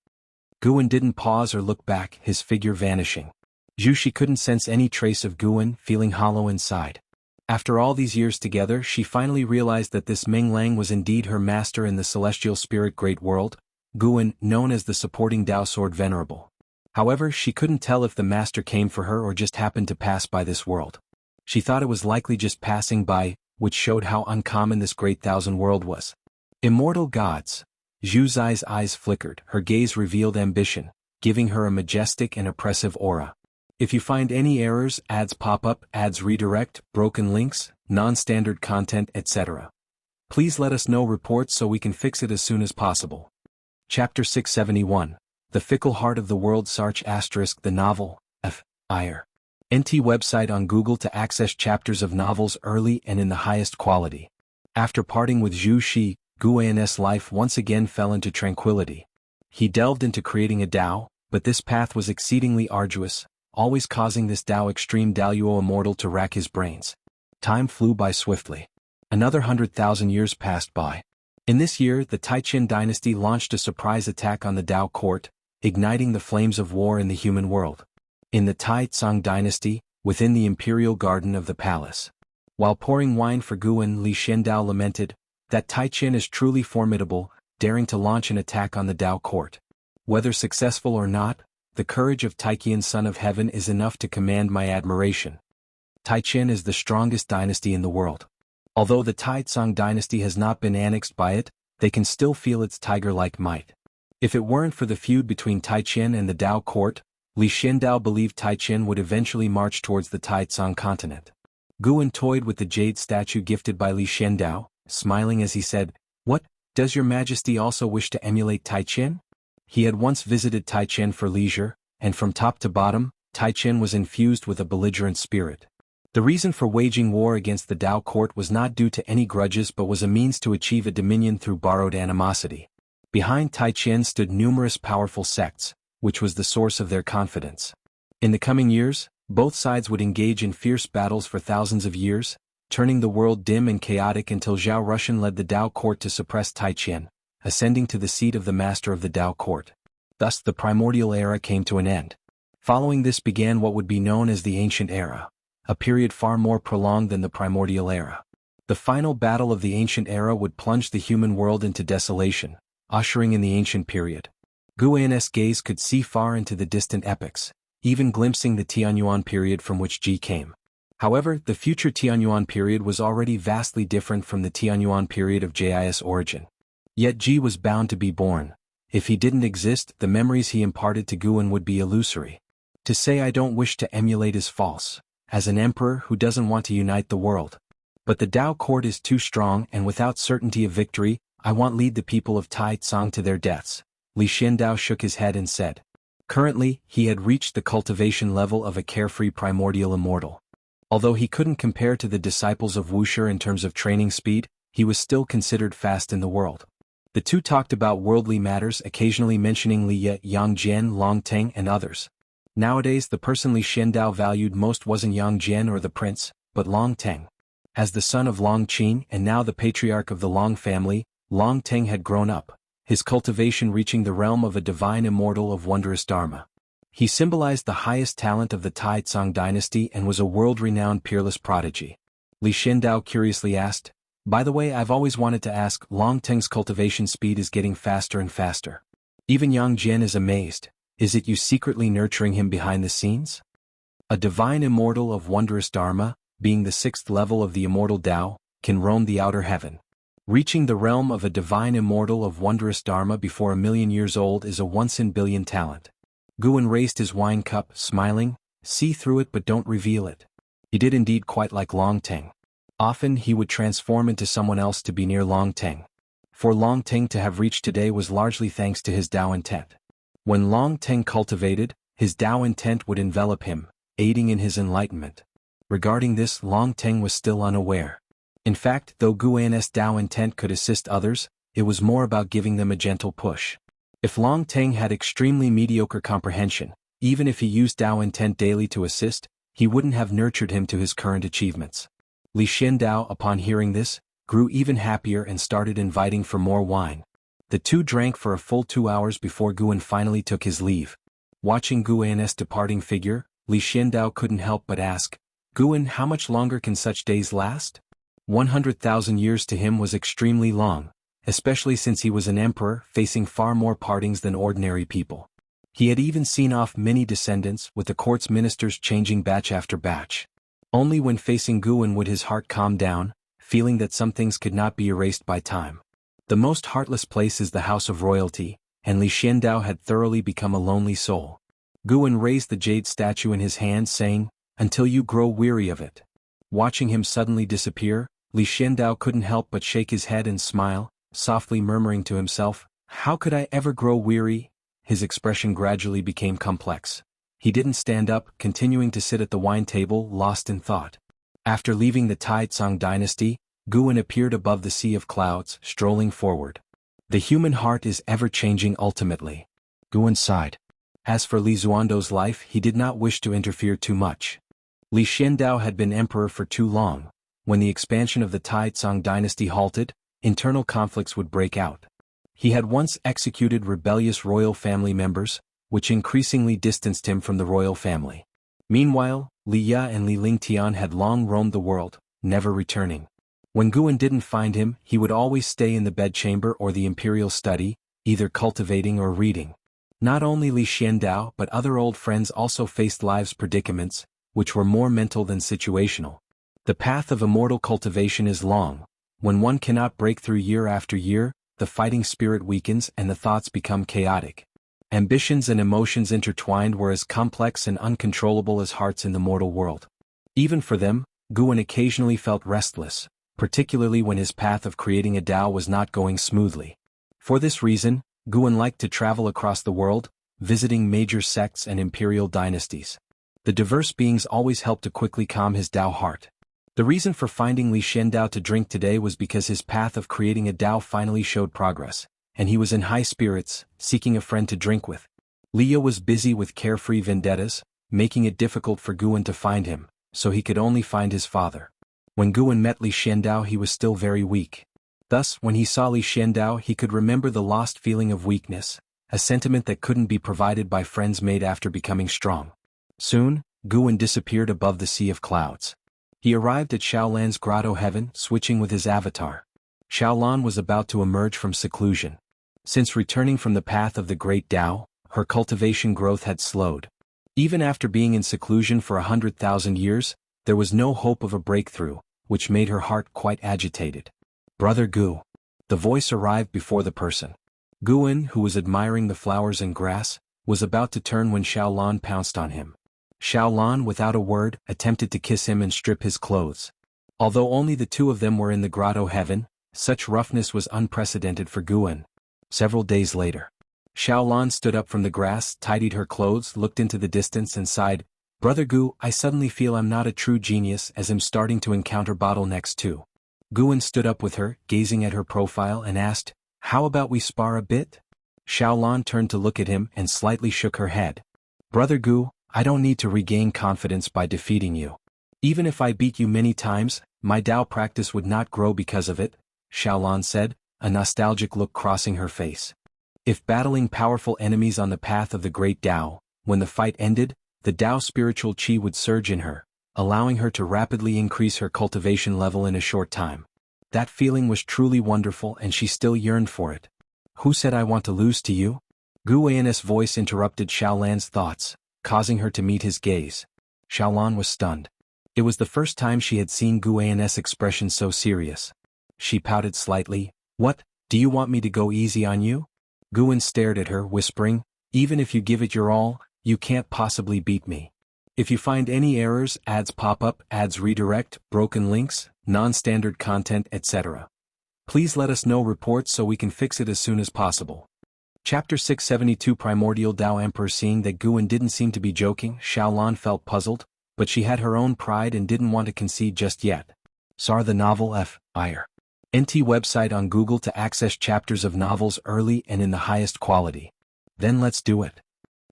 Guan didn't pause or look back, his figure vanishing. Zhu Shi couldn't sense any trace of Guan, feeling hollow inside. After all these years together, she finally realized that this Ming Lang was indeed her master in the celestial spirit great world, Guan, known as the supporting Tao Sword Venerable. However, she couldn't tell if the master came for her or just happened to pass by this world. She thought it was likely just passing by, which showed how uncommon this great thousand world was. Immortal gods. Zhu Zai's eyes flickered, her gaze revealed ambition, giving her a majestic and oppressive aura. If you find any errors, ads pop up, ads redirect, broken links, non-standard content, etc., please let us know reports so we can fix it as soon as possible. Chapter 671. The Fickle Heart of the World Sarch *, the novel, F.I.R. NT website on Google to access chapters of novels early and in the highest quality. After parting with Zhu Shi, Guan's life once again fell into tranquility. He delved into creating a Tao, but this path was exceedingly arduous, always causing this Tao extreme Daluo immortal to rack his brains. Time flew by swiftly. Another 100,000 years passed by. In this year, the Taiqin dynasty launched a surprise attack on the Tao court, igniting the flames of war in the human world. In the Tai Tsang dynasty, within the imperial garden of the palace. While pouring wine for Guan, Li Xiandao lamented, "That Taiqin is truly formidable, daring to launch an attack on the Tao court. Whether successful or not, the courage of Taiqian Son of Heaven is enough to command my admiration." Taiqin is the strongest dynasty in the world. Although the Tai Tsang dynasty has not been annexed by it, they can still feel its tiger-like might. If it weren't for the feud between Taiqin and the Tao court, Li Xiandao believed Taiqin would eventually march towards the Tai Tsang continent. Guan toyed with the jade statue gifted by Li Xiandao, smiling as he said, "What, Does your majesty also wish to emulate Taichen? He had once visited Taichen for leisure, and from top to bottom, Taichen was infused with a belligerent spirit. The reason for waging war against the Tao court was not due to any grudges but was a means to achieve a dominion through borrowed animosity. Behind Taichen stood numerous powerful sects, which was the source of their confidence. In the coming years, both sides would engage in fierce battles for thousands of years, turning the world dim and chaotic until Zhao Rushan led the Tao court to suppress Taichen, ascending to the seat of the master of the Tao court. Thus the primordial era came to an end. Following this began what would be known as the Ancient Era, a period far more prolonged than the primordial era. The final battle of the Ancient Era would plunge the human world into desolation, ushering in the Ancient Period. Guan's gaze could see far into the distant epochs, even glimpsing the Tianyuan period from which Ji came. However, the future Tianyuan period was already vastly different from the Tianyuan period of Jis origin. Yet Ji was bound to be born. If he didn't exist, the memories he imparted to Guan would be illusory. To say I don't wish to emulate is false, as an emperor who doesn't want to unite the world. But the Tao court is too strong and without certainty of victory, I want lead the people of Tai Tsang to their deaths. Li Xiandao shook his head and said. Currently, he had reached the cultivation level of a carefree primordial immortal. Although he couldn't compare to the disciples of Wuxia in terms of training speed, he was still considered fast in the world. The two talked about worldly matters, occasionally mentioning Li Ye, Yang Jian, Long Teng and others. Nowadays the person Li Xiandao valued most wasn't Yang Jian or the prince, but Long Teng. As the son of Long Qin and now the patriarch of the Long family, Long Teng had grown up, his cultivation reaching the realm of a divine immortal of wondrous dharma. He symbolized the highest talent of the Tai Tsang dynasty and was a world-renowned peerless prodigy. Li Xiandao curiously asked, by the way, I've always wanted to ask, Long Teng's cultivation speed is getting faster and faster. Even Yang Jian is amazed. Is it you secretly nurturing him behind the scenes? A divine immortal of wondrous dharma, being the sixth level of the immortal Tao, can roam the outer heaven. Reaching the realm of a divine immortal of wondrous dharma before 1,000,000 years old is a once-in-billion talent. Guan raised his wine cup, smiling, see through it but don't reveal it. He did indeed quite like Long Teng. Often he would transform into someone else to be near Long Teng. For Long Teng to have reached today was largely thanks to his Tao intent. When Long Teng cultivated, his Tao intent would envelop him, aiding in his enlightenment. Regarding this, Long Teng was still unaware. In fact, though Guan's Tao intent could assist others, it was more about giving them a gentle push. If Long Teng had extremely mediocre comprehension, even if he used Tao intent daily to assist, he wouldn't have nurtured him to his current achievements. Li Xiandao, upon hearing this, grew even happier and started inviting for more wine. The two drank for a full 2 hours before Guan finally took his leave. Watching Guan's departing figure, Li Xiandao couldn't help but ask, Guan, how much longer can such days last? 100,000 years to him was extremely long, especially since he was an emperor facing far more partings than ordinary people. He had even seen off many descendants, with the court's ministers changing batch after batch. Only when facing Guan would his heart calm down, feeling that some things could not be erased by time. The most heartless place is the house of royalty, and Li Xiandao had thoroughly become a lonely soul. Guan raised the jade statue in his hand saying, until you grow weary of it. Watching him suddenly disappear, Li Xiandao couldn't help but shake his head and smile, softly murmuring to himself, how could I ever grow weary? His expression gradually became complex. He didn't stand up, continuing to sit at the wine table, lost in thought. After leaving the Tai Tsang dynasty, Guan appeared above the sea of clouds, strolling forward. The human heart is ever-changing ultimately. Guan sighed. As for Li Xuando's life, he did not wish to interfere too much. Li Xiandao had been emperor for too long. When the expansion of the Tai Tsang dynasty halted, internal conflicts would break out. He had once executed rebellious royal family members, which increasingly distanced him from the royal family. Meanwhile, Li Ye and Li Lingtian had long roamed the world, never returning. When Guan didn't find him, he would always stay in the bedchamber or the imperial study, either cultivating or reading. Not only Li Xiandao but other old friends also faced life's predicaments, which were more mental than situational. The path of immortal cultivation is long. When one cannot break through year after year, the fighting spirit weakens and the thoughts become chaotic. Ambitions and emotions intertwined were as complex and uncontrollable as hearts in the mortal world. Even for them, Guan occasionally felt restless, particularly when his path of creating a Tao was not going smoothly. For this reason, Guan liked to travel across the world, visiting major sects and imperial dynasties. The diverse beings always helped to quickly calm his Tao heart. The reason for finding Li Xiandao to drink today was because his path of creating a Tao finally showed progress, and he was in high spirits, seeking a friend to drink with. Leah was busy with carefree vendettas, making it difficult for Guan to find him, so he could only find his father. When Guan met Li Xiandao, he was still very weak. Thus, when he saw Li Xiandao, he could remember the lost feeling of weakness, a sentiment that couldn't be provided by friends made after becoming strong. Soon, Guan disappeared above the sea of clouds. He arrived at Xiaolan's grotto heaven, switching with his avatar. Xiaolan was about to emerge from seclusion. Since returning from the path of the Great Tao, her cultivation growth had slowed. Even after being in seclusion for 100,000 years, there was no hope of a breakthrough, which made her heart quite agitated. "Brother Gu." The voice arrived before the person. Guan, who was admiring the flowers and grass, was about to turn when Xiaolan pounced on him. Xiaolan, without a word, attempted to kiss him and strip his clothes. Although only the two of them were in the grotto heaven, such roughness was unprecedented for Guan. Several days later, Xiaolan stood up from the grass, tidied her clothes, looked into the distance and sighed, "Brother Gu, I suddenly feel I'm not a true genius as I'm starting to encounter bottlenecks too." Guan stood up with her, gazing at her profile and asked, "How about we spar a bit?" Xiaolan turned to look at him and slightly shook her head. "Brother Gu, I don't need to regain confidence by defeating you. Even if I beat you many times, my Tao practice would not grow because of it," Xiaolan said, a nostalgic look crossing her face. If battling powerful enemies on the path of the Great Tao, when the fight ended, the Tao spiritual qi would surge in her, allowing her to rapidly increase her cultivation level in a short time. That feeling was truly wonderful and she still yearned for it. "Who said I want to lose to you?" Gu An's voice interrupted Xiaolan's thoughts, causing her to meet his gaze. Xiaolan was stunned. It was the first time she had seen Gu An's expression so serious. She pouted slightly. "What, do you want me to go easy on you?" Guan stared at her, whispering, "Even if you give it your all, you can't possibly beat me. If you find any errors, ads pop up, ads redirect, broken links, non-standard content, etc. Please let us know reports so we can fix it as soon as possible." Chapter 672 Primordial Tao Emperor. Seeing that Guan didn't seem to be joking, Xiaolan felt puzzled, but she had her own pride and didn't want to concede just yet. Sar the novel F.I.R. NT website on Google to access chapters of novels early and in the highest quality. Then let's do it.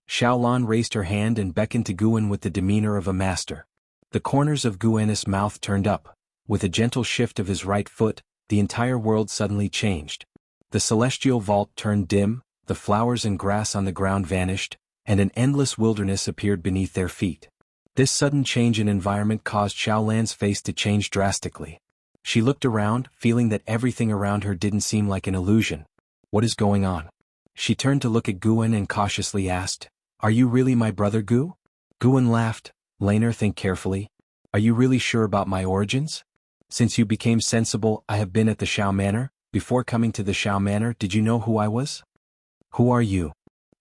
Xiaolan raised her hand and beckoned to Guan with the demeanor of a master. The corners of Guan's mouth turned up. With a gentle shift of his right foot, the entire world suddenly changed. The celestial vault turned dim, the flowers and grass on the ground vanished, and an endless wilderness appeared beneath their feet. This sudden change in environment caused Xiaolan's face to change drastically. She looked around, feeling that everything around her didn't seem like an illusion. "What is going on?" She turned to look at Guan and cautiously asked, "Are you really my brother Gu?" Guan laughed. "Laner, think carefully. Are you really sure about my origins? Since you became sensible, I have been at the Xiao Manor. Before coming to the Xiao Manor, did you know who I was?" "Who are you?"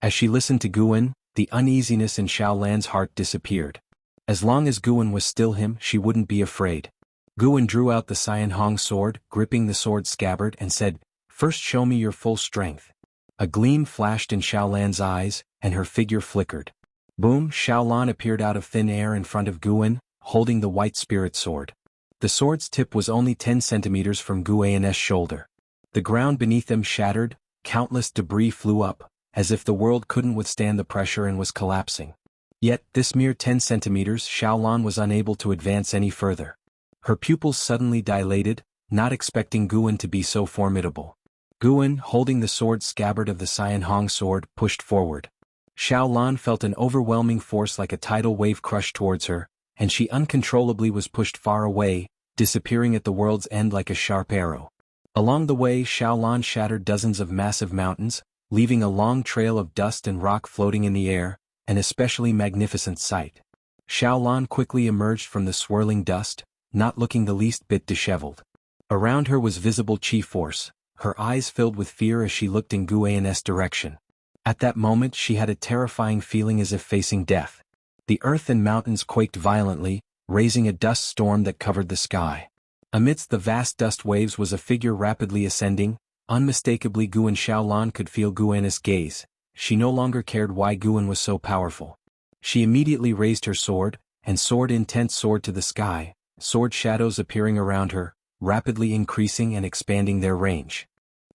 As she listened to Guan, the uneasiness in Xiaolan's heart disappeared. As long as Guan was still him, she wouldn't be afraid. Guan drew out the Cyan Hong sword, gripping the sword scabbard, and said, "First show me your full strength." A gleam flashed in Xiaolan's eyes, and her figure flickered. Boom! Xiaolan appeared out of thin air in front of Guan, holding the white spirit sword. The sword's tip was only 10 centimeters from Guan's shoulder. The ground beneath them shattered, countless debris flew up, as if the world couldn't withstand the pressure and was collapsing. Yet, this mere 10 centimeters, Xiaolan was unable to advance any further. Her pupils suddenly dilated, not expecting Guan to be so formidable. Guan, holding the sword scabbard of the Cyan Hong sword, pushed forward. Xiaolan felt an overwhelming force like a tidal wave crush towards her, and she uncontrollably was pushed far away, disappearing at the world's end like a sharp arrow. Along the way, Xiaolan shattered dozens of massive mountains, leaving a long trail of dust and rock floating in the air, an especially magnificent sight. Xiaolan quickly emerged from the swirling dust, not looking the least bit disheveled. Around her was visible chi force, her eyes filled with fear as she looked in Guan's direction. At that moment she had a terrifying feeling as if facing death. The earth and mountains quaked violently, raising a dust storm that covered the sky. Amidst the vast dust waves was a figure rapidly ascending. Unmistakably Guan Xiaolan could feel Guan's gaze. She no longer cared why Guan was so powerful. She immediately raised her sword, and soared intense sword to the sky, sword shadows appearing around her, rapidly increasing and expanding their range.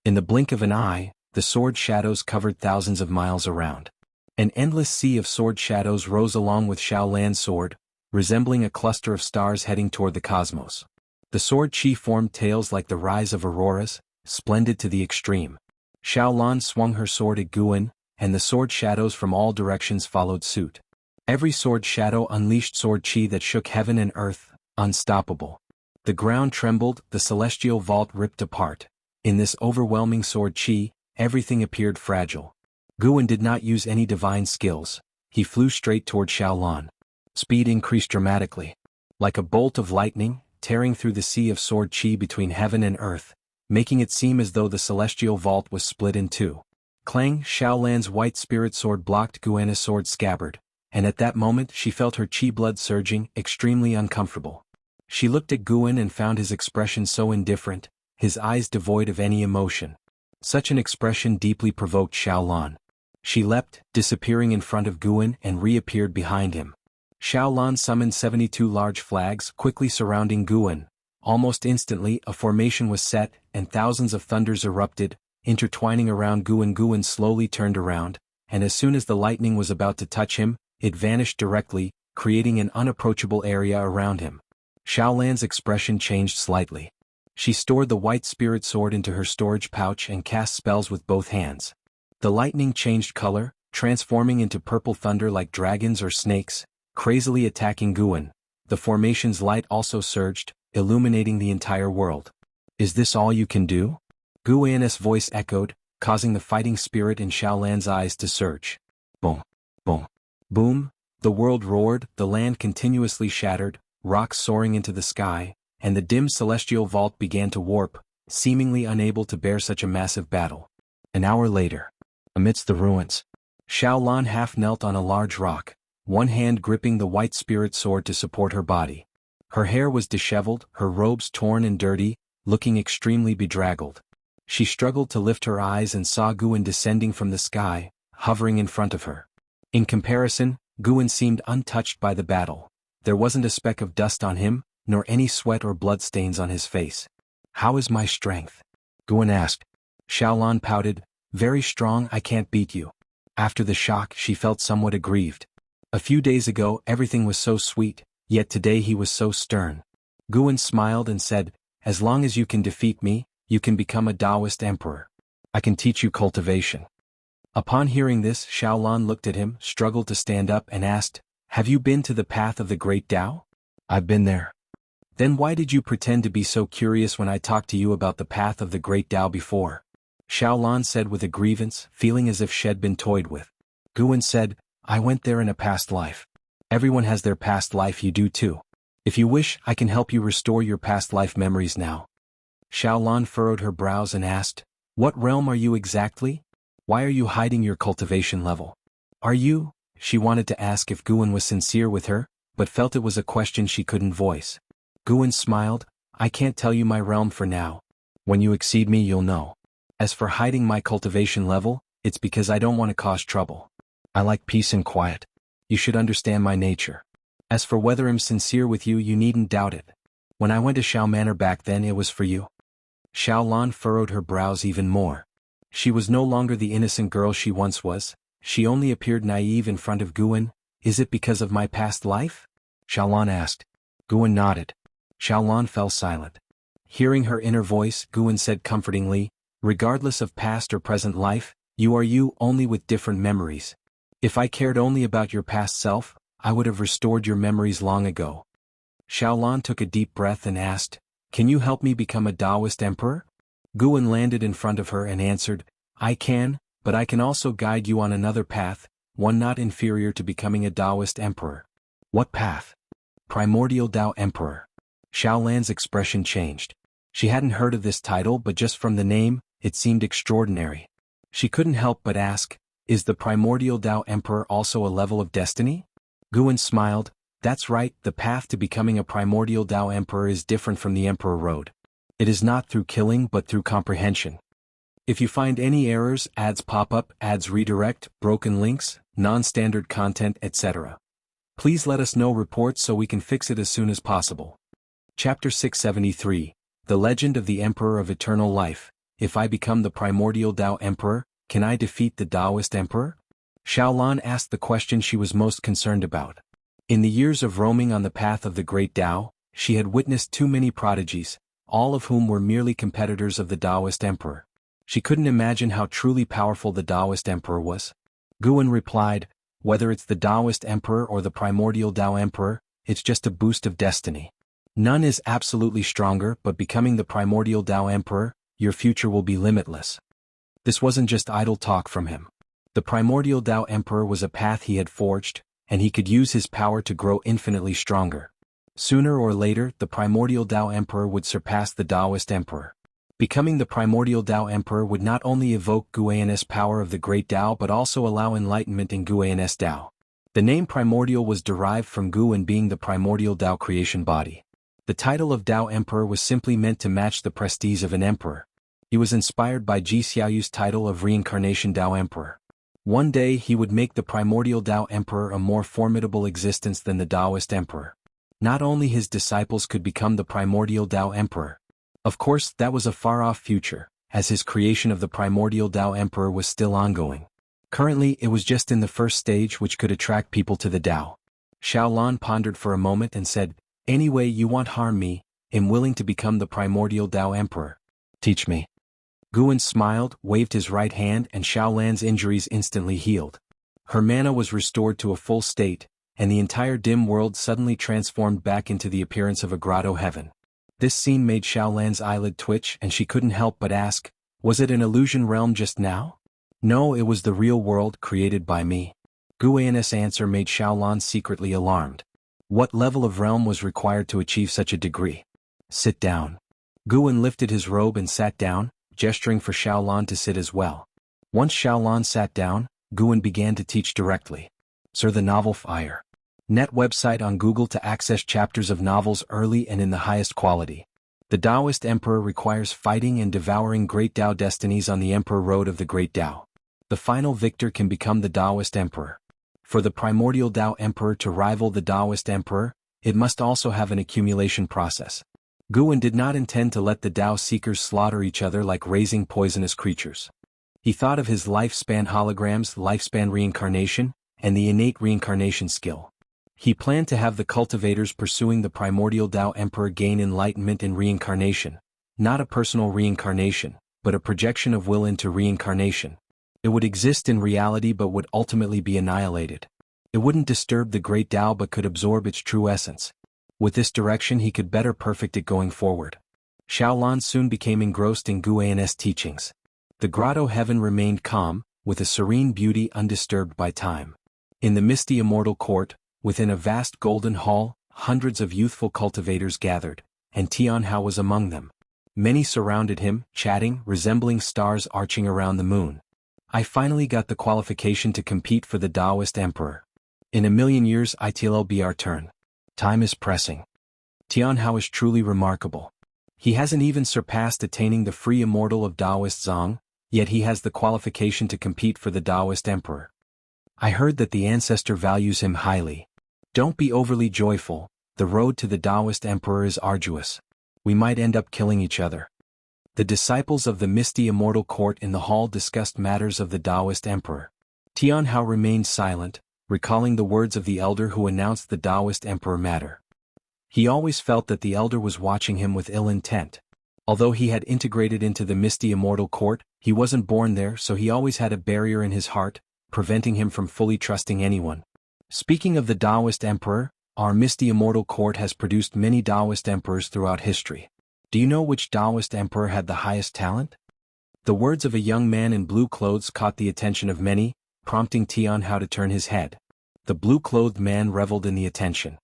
In the blink of an eye, the sword shadows covered thousands of miles around. An endless sea of sword shadows rose along with Xiaolan's sword, resembling a cluster of stars heading toward the cosmos. The sword chi formed tails like the rise of auroras, splendid to the extreme. Xiaolan swung her sword at Guan, and the sword shadows from all directions followed suit. Every sword shadow unleashed sword chi that shook heaven and earth, unstoppable. The ground trembled, the celestial vault ripped apart. In this overwhelming sword chi, everything appeared fragile. Guan did not use any divine skills. He flew straight toward Xiaolan. Speed increased dramatically. Like a bolt of lightning, tearing through the sea of sword chi between heaven and earth, making it seem as though the celestial vault was split in two. Clang! Xiaolan's white spirit sword blocked Guan's sword scabbard, and at that moment she felt her chi blood surging, extremely uncomfortable. She looked at Guan and found his expression so indifferent, his eyes devoid of any emotion. Such an expression deeply provoked Xiaolan. She leapt, disappearing in front of Guan and reappeared behind him. Xiaolan summoned 72 large flags quickly surrounding Guan. Almost instantly a formation was set, and thousands of thunders erupted, intertwining around Guan. Guan slowly turned around, and as soon as the lightning was about to touch him, it vanished directly, creating an unapproachable area around him. Xiaolan's expression changed slightly. She stored the white spirit sword into her storage pouch and cast spells with both hands. The lightning changed color, transforming into purple thunder like dragons or snakes, crazily attacking Guan. The formation's light also surged, illuminating the entire world. "Is this all you can do?" Guan's voice echoed, causing the fighting spirit in Xiaolan's eyes to surge. Boom! Boom! Boom! The world roared, the land continuously shattered, rocks soaring into the sky, and the dim celestial vault began to warp, seemingly unable to bear such a massive battle. An hour later, amidst the ruins, Xiaolan half knelt on a large rock, one hand gripping the white spirit sword to support her body. Her hair was disheveled, her robes torn and dirty, looking extremely bedraggled. She struggled to lift her eyes and saw Guan descending from the sky, hovering in front of her. In comparison, Guan seemed untouched by the battle. There wasn't a speck of dust on him, nor any sweat or blood stains on his face. "How is my strength?" Guan asked. Xiaolan pouted, "Very strong. I can't beat you." After the shock, she felt somewhat aggrieved. A few days ago everything was so sweet, yet today he was so stern. Guan smiled and said, "As long as you can defeat me, you can become a Taoist emperor. I can teach you cultivation." Upon hearing this, Xiaolan looked at him, struggled to stand up and asked, "Have you been to the path of the great Tao?" "I've been there." "Then why did you pretend to be so curious when I talked to you about the path of the great Tao before?" Xiaolan said with a grievance, feeling as if she'd been toyed with. Guan said, "I went there in a past life. Everyone has their past life, you do too. If you wish, I can help you restore your past life memories now." Xiaolan furrowed her brows and asked, "What realm are you exactly? Why are you hiding your cultivation level? Are you?" She wanted to ask if Guan was sincere with her, but felt it was a question she couldn't voice. Guan smiled, "I can't tell you my realm for now. When you exceed me you'll know. As for hiding my cultivation level, it's because I don't want to cause trouble. I like peace and quiet. You should understand my nature. As for whether I'm sincere with you, you needn't doubt it. When I went to Shao Manor back then, it was for you." Xiaolan furrowed her brows even more. She was no longer the innocent girl she once was. She only appeared naive in front of Guan. "Is it because of my past life?" Xiaolan asked. Guan nodded. Xiaolan fell silent. Hearing her inner voice, Guan said comfortingly, "Regardless of past or present life, you are you, only with different memories. If I cared only about your past self, I would have restored your memories long ago." Xiaolan took a deep breath and asked, "Can you help me become a Taoist emperor?" Guan landed in front of her and answered, "I can, but I can also guide you on another path, one not inferior to becoming a Taoist emperor." "What path?" "Primordial Tao Emperor." Xiaolan's expression changed. She hadn't heard of this title, but just from the name, it seemed extraordinary. She couldn't help but ask, "Is the Primordial Tao Emperor also a level of destiny?" Guan smiled, That's right, the path to becoming a primordial Tao Emperor is different from the Emperor Road. It is not through killing but through comprehension. If you find any errors, ads pop up, ads redirect, broken links, non-standard content, etc., please let us know reports so we can fix it as soon as possible. Chapter 673, The Legend of the Emperor of Eternal Life. If I become the primordial Tao Emperor, can I defeat the Taoist Emperor? Xiaolan asked the question she was most concerned about. In the years of roaming on the path of the great Tao, she had witnessed too many prodigies, all of whom were merely competitors of the Taoist Emperor. She couldn't imagine how truly powerful the Taoist Emperor was. Guan replied, whether it's the Taoist Emperor or the primordial Tao Emperor, it's just a boost of destiny. None is absolutely stronger, but becoming the primordial Tao Emperor, your future will be limitless. This wasn't just idle talk from him. The primordial Tao Emperor was a path he had forged, and he could use his power to grow infinitely stronger. Sooner or later, the primordial Tao Emperor would surpass the Taoist Emperor. Becoming the primordial Tao Emperor would not only evoke Guan's power of the great Tao but also allow enlightenment in Guan's Tao. The name primordial was derived from Guan being the primordial Tao creation body. The title of Tao Emperor was simply meant to match the prestige of an emperor. He was inspired by Ji Xiaoyu's title of reincarnation Tao Emperor. One day he would make the primordial Tao Emperor a more formidable existence than the Taoist Emperor. Not only his disciples could become the primordial Tao Emperor. Of course, that was a far-off future, as his creation of the primordial Tao Emperor was still ongoing. Currently, it was just in the first stage which could attract people to the Tao. Xiaolan pondered for a moment and said, anyway you won't harm me, I'm willing to become the primordial Tao Emperor. Teach me. Guan smiled, waved his right hand and Xiaolan's injuries instantly healed. Her mana was restored to a full state, and the entire dim world suddenly transformed back into the appearance of a grotto heaven. This scene made Xiaolan's eyelid twitch and she couldn't help but ask, was it an illusion realm just now? No, it was the real world created by me. Guan's answer made Xiaolan secretly alarmed. What level of realm was required to achieve such a degree? Sit down. Guan lifted his robe and sat down, gesturing for Xiaolan to sit as well. Once Xiaolan sat down, Guan began to teach directly. Sir, the novel Fire. Net website on Google to access chapters of novels early and in the highest quality. The Taoist Emperor requires fighting and devouring great Tao destinies on the Emperor Road of the Great Tao. The final victor can become the Taoist Emperor. For the primordial Tao Emperor to rival the Taoist Emperor, it must also have an accumulation process. Guan did not intend to let the Tao Seekers slaughter each other like raising poisonous creatures. He thought of his lifespan holograms, lifespan reincarnation, and the innate reincarnation skill. He planned to have the cultivators pursuing the primordial Tao Emperor gain enlightenment in reincarnation, not a personal reincarnation, but a projection of will into reincarnation. It would exist in reality but would ultimately be annihilated. It wouldn't disturb the great Tao but could absorb its true essence. With this direction he could better perfect it going forward. Xiaolan soon became engrossed in Guan's teachings. The grotto heaven remained calm, with a serene beauty undisturbed by time. In the misty immortal court, within a vast golden hall, hundreds of youthful cultivators gathered, and Tianhao was among them. Many surrounded him, chatting, resembling stars arching around the moon. I finally got the qualification to compete for the Taoist Emperor. In a million years it'll be our turn. Time is pressing. Tianhao is truly remarkable. He hasn't even surpassed attaining the free immortal of Taoist Zong, yet he has the qualification to compete for the Taoist Emperor. I heard that the ancestor values him highly. Don't be overly joyful, the road to the Taoist Emperor is arduous. We might end up killing each other. The disciples of the misty immortal court in the hall discussed matters of the Taoist Emperor. Tianhao remained silent, recalling the words of the elder who announced the Taoist Emperor matter. He always felt that the elder was watching him with ill intent. Although he had integrated into the misty immortal court, he wasn't born there, so he always had a barrier in his heart, preventing him from fully trusting anyone. Speaking of the Taoist Emperor, our misty immortal court has produced many Taoist emperors throughout history. Do you know which Taoist emperor had the highest talent? The words of a young man in blue clothes caught the attention of many, prompting Tianhao to turn his head. The blue-clothed man reveled in the attention.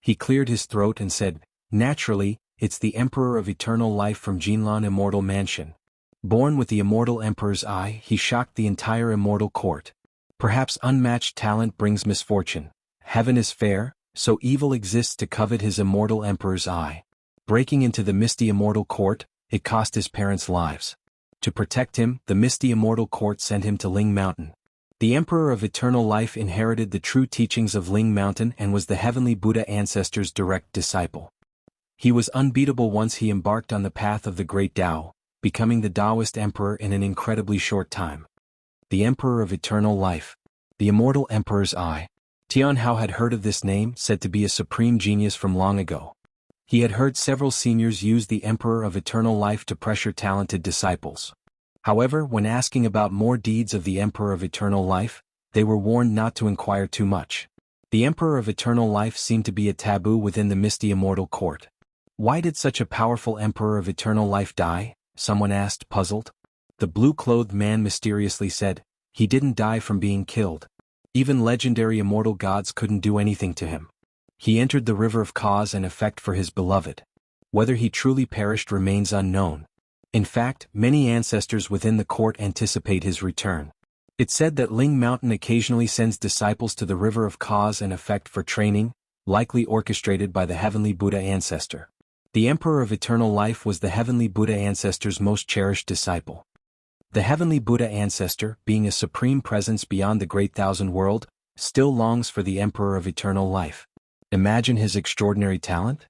He cleared his throat and said, naturally, it's the Emperor of Eternal Life from Jinlan Immortal Mansion. Born with the immortal emperor's eye, he shocked the entire immortal court. Perhaps unmatched talent brings misfortune. Heaven is fair, So evil exists to covet his immortal emperor's eye. Breaking into the misty immortal court, it cost his parents' lives. To protect him, the misty immortal court sent him to Ling Mountain. The Emperor of Eternal Life inherited the true teachings of Ling Mountain and was the heavenly Buddha ancestor's direct disciple. He was unbeatable once he embarked on the path of the great Tao, becoming the Taoist emperor in an incredibly short time. The Emperor of Eternal Life. The Immortal Emperor's Eye. Tian Hao had heard of this name, said to be a supreme genius from long ago. He had heard several seniors use the Emperor of Eternal Life to pressure talented disciples. However, when asking about more deeds of the Emperor of Eternal Life, they were warned not to inquire too much. The Emperor of Eternal Life seemed to be a taboo within the misty immortal court. Why did such a powerful Emperor of Eternal Life die? Someone asked, puzzled. The blue-clothed man mysteriously said, he didn't die from being killed. Even legendary immortal gods couldn't do anything to him. He entered the river of cause and effect for his beloved. Whether he truly perished remains unknown. In fact, many ancestors within the court anticipate his return. It's said that Ling Mountain occasionally sends disciples to the river of cause and effect for training, likely orchestrated by the heavenly Buddha ancestor. The Emperor of Eternal Life was the heavenly Buddha ancestor's most cherished disciple. The heavenly Buddha ancestor, being a supreme presence beyond the great thousand world, still longs for the Emperor of Eternal Life. Imagine his extraordinary talent?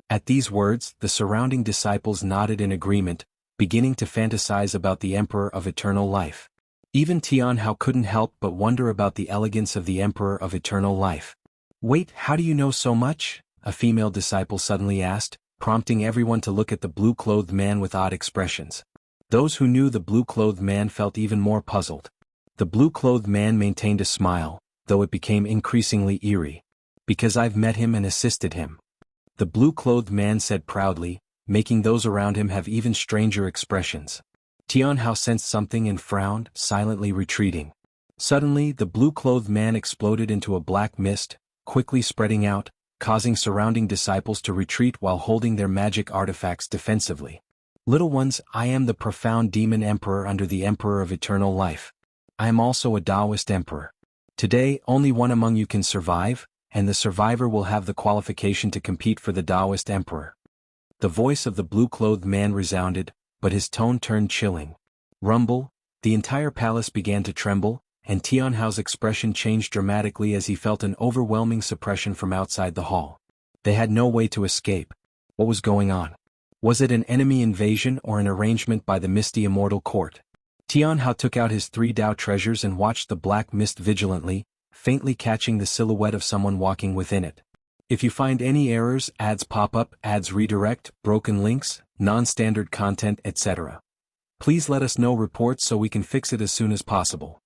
At these words, the surrounding disciples nodded in agreement, beginning to fantasize about the Emperor of Eternal Life. Even Tian Hao couldn't help but wonder about the elegance of the Emperor of Eternal Life. Wait, how do you know so much? A female disciple suddenly asked, prompting everyone to look at the blue-clothed man with odd expressions. Those who knew the blue-clothed man felt even more puzzled. The blue-clothed man maintained a smile, though it became increasingly eerie. Because I've met him and assisted him. The blue-clothed man said proudly, making those around him have even stranger expressions. Tian Hao sensed something and frowned, silently retreating. Suddenly, the blue-clothed man exploded into a black mist, quickly spreading out, causing surrounding disciples to retreat while holding their magic artifacts defensively. Little ones, I am the profound demon emperor under the Emperor of Eternal Life. I am also a Taoist emperor. Today, only one among you can survive, and the survivor will have the qualification to compete for the Taoist emperor. The voice of the blue-clothed man resounded, but his tone turned chilling. Rumble, the entire palace began to tremble, and Tian Hao's expression changed dramatically as he felt an overwhelming suppression from outside the hall. They had no way to escape. What was going on? Was it an enemy invasion or an arrangement by the misty immortal court? Tian Hao took out his 3 Tao treasures and watched the black mist vigilantly, faintly catching the silhouette of someone walking within it. If you find any errors, ads pop up, ads redirect, broken links, non-standard content, etc. Please let us know reports so we can fix it as soon as possible.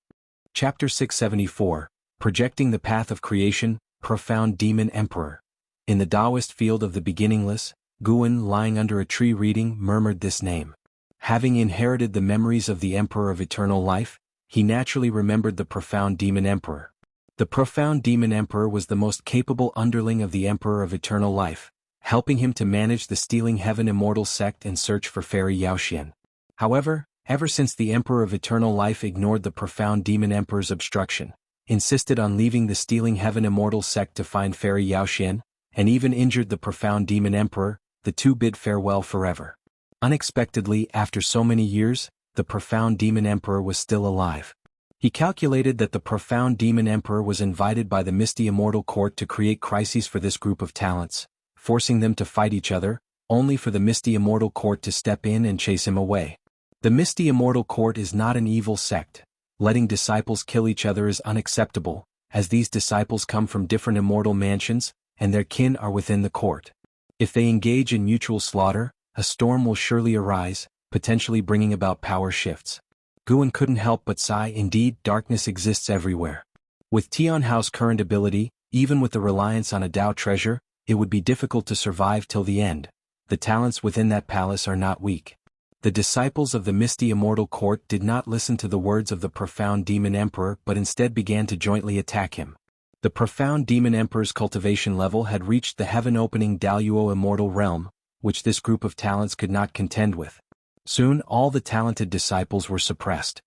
Chapter 674, Projecting the Path of Creation, Profound Demon Emperor. In the Taoist field of the beginningless, Guan, lying under a tree reading, murmured this name. Having inherited the memories of the Emperor of Eternal Life, he naturally remembered the profound demon emperor. The profound demon emperor was the most capable underling of the Emperor of Eternal Life, helping him to manage the Stealing Heaven immortal sect and search for Fairy Yaoxian. However, ever since the Emperor of Eternal Life ignored the profound demon emperor's obstruction, insisted on leaving the Stealing Heaven immortal sect to find Fairy Yaoxian, and even injured the profound demon emperor, the two bid farewell forever. Unexpectedly, after so many years, the profound demon emperor was still alive. He calculated that the profound demon emperor was invited by the misty immortal court to create crises for this group of talents, forcing them to fight each other, only for the misty immortal court to step in and chase him away. The misty immortal court is not an evil sect. Letting disciples kill each other is unacceptable, as these disciples come from different immortal mansions, and their kin are within the court. If they engage in mutual slaughter, a storm will surely arise, potentially bringing about power shifts. Guan couldn't help but sigh. Indeed, darkness exists everywhere. With Tian Hao's current ability, even with the reliance on a Tao treasure, it would be difficult to survive till the end. The talents within that palace are not weak. The disciples of the misty immortal court did not listen to the words of the profound demon emperor but instead began to jointly attack him. The profound demon emperor's cultivation level had reached the heaven-opening Daluo immortal realm, which this group of talents could not contend with. Soon all the talented disciples were suppressed.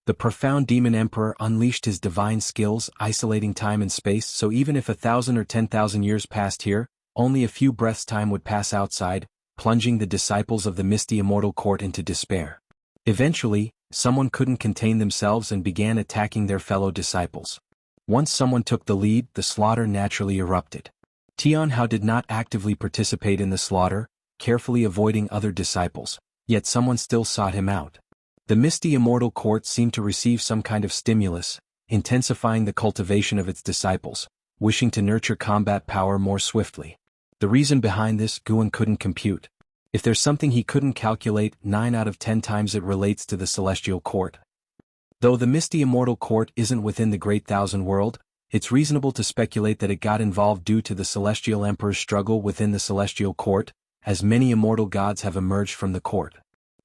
The profound demon emperor unleashed his divine skills, isolating time and space, so even if 1,000 or 10,000 years passed here, only a few breaths' time would pass outside, plunging the disciples of the misty immortal court into despair. Eventually, someone couldn't contain themselves and began attacking their fellow disciples. Once someone took the lead, the slaughter naturally erupted. Tian Hao did not actively participate in the slaughter, carefully avoiding other disciples, yet someone still sought him out. The misty immortal court seemed to receive some kind of stimulus, intensifying the cultivation of its disciples, wishing to nurture combat power more swiftly. The reason behind this, Guan couldn't compute. If there's something he couldn't calculate, 9 out of 10 times it relates to the celestial court. Though the misty immortal court isn't within the Great Thousand World, it's reasonable to speculate that it got involved due to the celestial emperor's struggle within the celestial court, as many immortal gods have emerged from the court.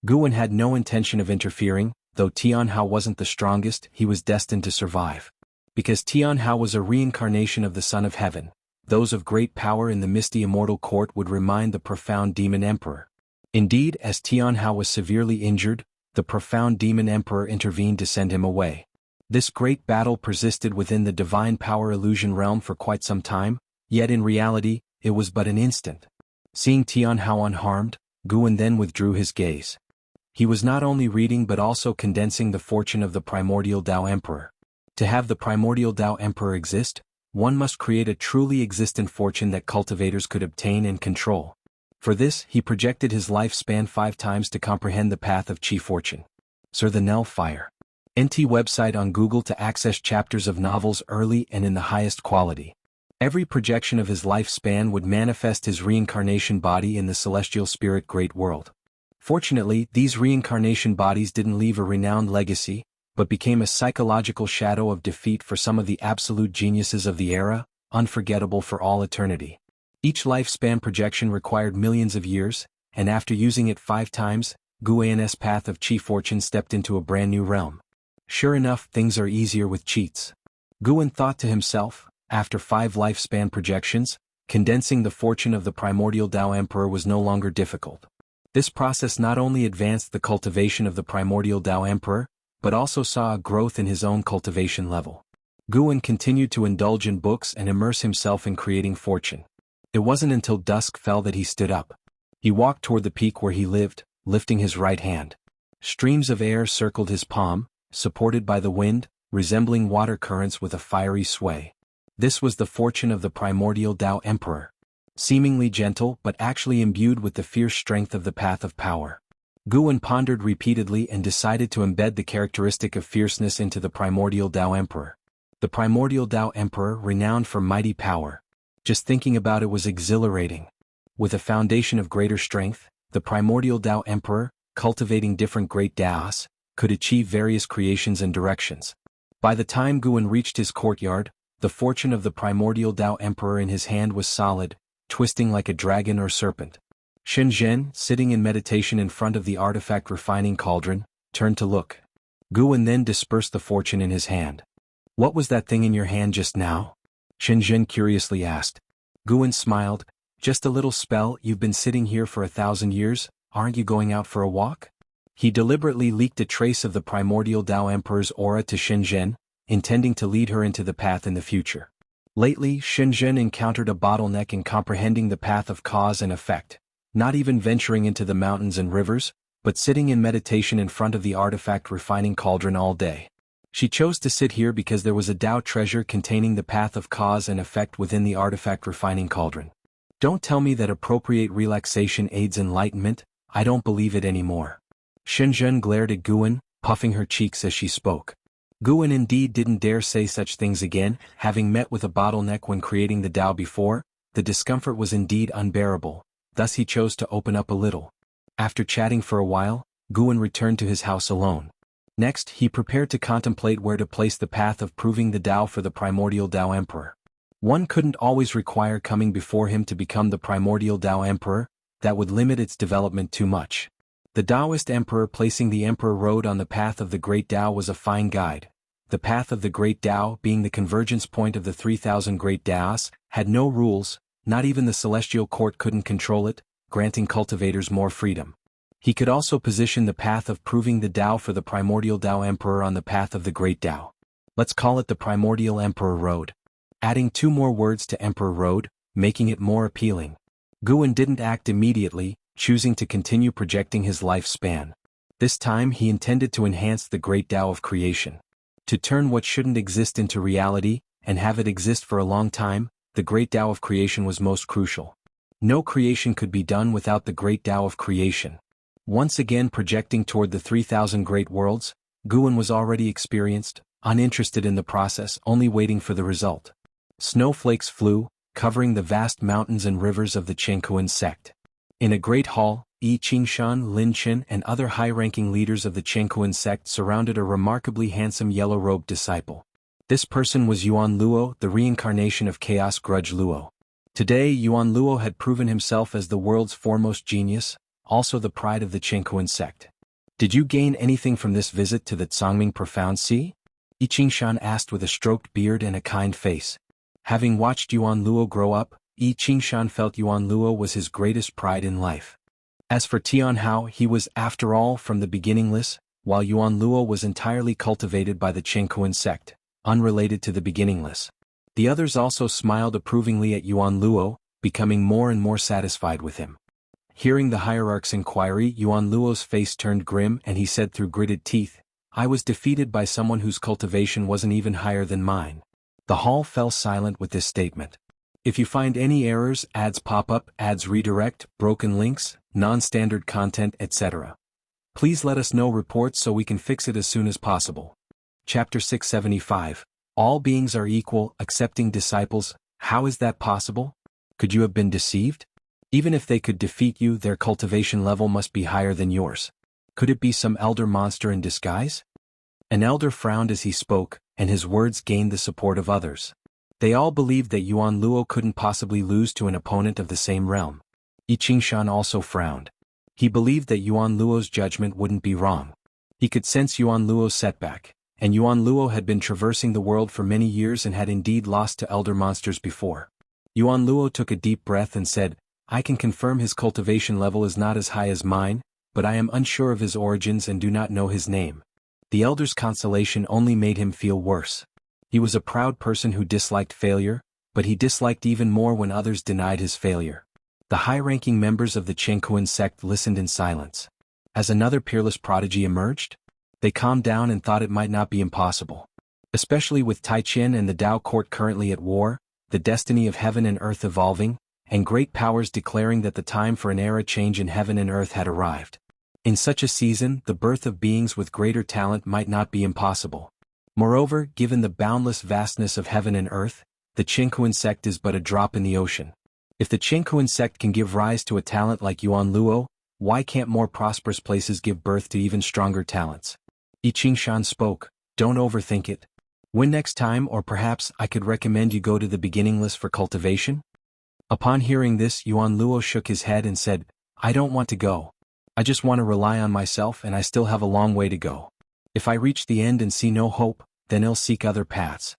Guan had no intention of interfering, though Tian Hao wasn't the strongest, he was destined to survive. Because Tian Hao was a reincarnation of the Son of Heaven, those of great power in the misty immortal court would remind the profound demon emperor. Indeed, as Tian Hao was severely injured, the profound demon emperor intervened to send him away. This great battle persisted within the divine power illusion realm for quite some time, yet in reality, it was but an instant. Seeing Tian Hao unharmed, Guan then withdrew his gaze. He was not only reading but also condensing the fortune of the primordial Tao Emperor. To have the primordial Tao Emperor exist, one must create a truly existent fortune that cultivators could obtain and control. For this, he projected his lifespan 5 times to comprehend the path of Chi Fortune. Sir the Nell Fire. NT website on Google to access chapters of novels early and in the highest quality. Every projection of his lifespan would manifest his reincarnation body in the celestial spirit great world. Fortunately, these reincarnation bodies didn't leave a renowned legacy, but became a psychological shadow of defeat for some of the absolute geniuses of the era, unforgettable for all eternity. Each lifespan projection required millions of years, and after using it 5 times, Guan's path of Chi Fortune stepped into a brand new realm. Sure enough, things are easier with cheats. Guan thought to himself, after 5 lifespan projections, condensing the fortune of the primordial Tao Emperor was no longer difficult. This process not only advanced the cultivation of the primordial Tao Emperor, but also saw a growth in his own cultivation level. Guan continued to indulge in books and immerse himself in creating fortune. It wasn't until dusk fell that he stood up. He walked toward the peak where he lived, lifting his right hand. Streams of air circled his palm, supported by the wind, resembling water currents with a fiery sway. This was the fortune of the primordial Tao Emperor. Seemingly gentle but actually imbued with the fierce strength of the path of power. Guan pondered repeatedly and decided to embed the characteristic of fierceness into the primordial Tao Emperor. The primordial Tao Emperor, renowned for mighty power. Just thinking about it was exhilarating. With a foundation of greater strength, the primordial Tao Emperor, cultivating different great Taos, could achieve various creations and directions. By the time Guan reached his courtyard, the fortune of the primordial Tao Emperor in his hand was solid, twisting like a dragon or serpent. Shenzhen, sitting in meditation in front of the artifact refining cauldron, turned to look. Guan then dispersed the fortune in his hand. "What was that thing in your hand just now?" Shenzhen curiously asked. Guan smiled. "Just a little spell. You've been sitting here for 1,000 years, aren't you going out for a walk?" He deliberately leaked a trace of the primordial Tao Emperor's aura to Shenzhen, intending to lead her into the path in the future. Lately, Shenzhen encountered a bottleneck in comprehending the path of cause and effect, not even venturing into the mountains and rivers, but sitting in meditation in front of the artifact refining cauldron all day. She chose to sit here because there was a Tao treasure containing the path of cause and effect within the artifact refining cauldron. Don't tell me that appropriate relaxation aids enlightenment, I don't believe it anymore. Shenzhen glared at Guan, puffing her cheeks as she spoke. Guan indeed didn't dare say such things again, having met with a bottleneck when creating the Tao before, the discomfort was indeed unbearable, thus he chose to open up a little. After chatting for a while, Guan returned to his house alone. Next, he prepared to contemplate where to place the path of proving the Tao for the primordial Tao Emperor. One couldn't always require coming before him to become the primordial Tao Emperor, that would limit its development too much. The Taoist emperor placing the Emperor Road on the path of the Great Tao was a fine guide. The path of the Great Tao, being the convergence point of the 3,000 Great Taos, had no rules, not even the celestial court couldn't control it, granting cultivators more freedom. He could also position the path of proving the Tao for the primordial Tao Emperor on the path of the Great Tao. Let's call it the Primordial Emperor Road. Adding 2 more words to Emperor Road, making it more appealing. Guan didn't act immediately, choosing to continue projecting his lifespan. This time he intended to enhance the Great Tao of creation. To turn what shouldn't exist into reality, and have it exist for a long time, the Great Tao of creation was most crucial. No creation could be done without the Great Tao of creation. Once again projecting toward the 3,000 great worlds, Guan was already experienced, uninterested in the process, only waiting for the result. Snowflakes flew, covering the vast mountains and rivers of the Chengkuan sect. In a great hall, Yi Qingshan, Lin Chen and other high-ranking leaders of the Chengkuan sect surrounded a remarkably handsome yellow-robed disciple. This person was Yuan Luo, the reincarnation of Chaos Grudge Luo. Today Yuan Luo had proven himself as the world's foremost genius, also the pride of the Chengkuan sect. Did you gain anything from this visit to the Tsangming Profound Sea? Yi Qingshan asked with a stroked beard and a kind face. Having watched Yuan Luo grow up, Yi Qingshan felt Yuan Luo was his greatest pride in life. As for Tian Hao, he was, after all, from the beginningless, while Yuan Luo was entirely cultivated by the Chengkuan sect, unrelated to the beginningless. The others also smiled approvingly at Yuan Luo, becoming more and more satisfied with him. Hearing the hierarch's inquiry, Yuan Luo's face turned grim and he said through gritted teeth, "I was defeated by someone whose cultivation wasn't even higher than mine." The hall fell silent with this statement. If you find any errors, ads pop up, ads redirect, broken links, non-standard content, etc., please let us know reports so we can fix it as soon as possible. Chapter 675. All beings are equal, accepting disciples. How is that possible? Could you have been deceived? Even if they could defeat you, their cultivation level must be higher than yours. Could it be some elder monster in disguise? An elder frowned as he spoke, and his words gained the support of others. They all believed that Yuan Luo couldn't possibly lose to an opponent of the same realm. Yi Qingshan also frowned. He believed that Yuan Luo's judgment wouldn't be wrong. He could sense Yuan Luo's setback, and Yuan Luo had been traversing the world for many years and had indeed lost to elder monsters before. Yuan Luo took a deep breath and said, "I can confirm his cultivation level is not as high as mine, but I am unsure of his origins and do not know his name." The elder's consolation only made him feel worse. He was a proud person who disliked failure, but he disliked even more when others denied his failure. The high-ranking members of the Chengkuan sect listened in silence. As another peerless prodigy emerged, they calmed down and thought it might not be impossible. Especially with Taiqian and the Tao court currently at war, the destiny of heaven and earth evolving, and great powers declaring that the time for an era change in heaven and earth had arrived. In such a season, the birth of beings with greater talent might not be impossible. Moreover, given the boundless vastness of heaven and earth, the Chengkuan sect is but a drop in the ocean. If the Chengkuan sect can give rise to a talent like Yuan Luo, why can't more prosperous places give birth to even stronger talents? Yi Qingshan spoke, "Don't overthink it. When next time, or perhaps I could recommend you go to the beginningless for cultivation?" Upon hearing this, Yuan Luo shook his head and said, "I don't want to go. I just want to rely on myself and I still have a long way to go. If I reach the end and see no hope, then I'll seek other paths."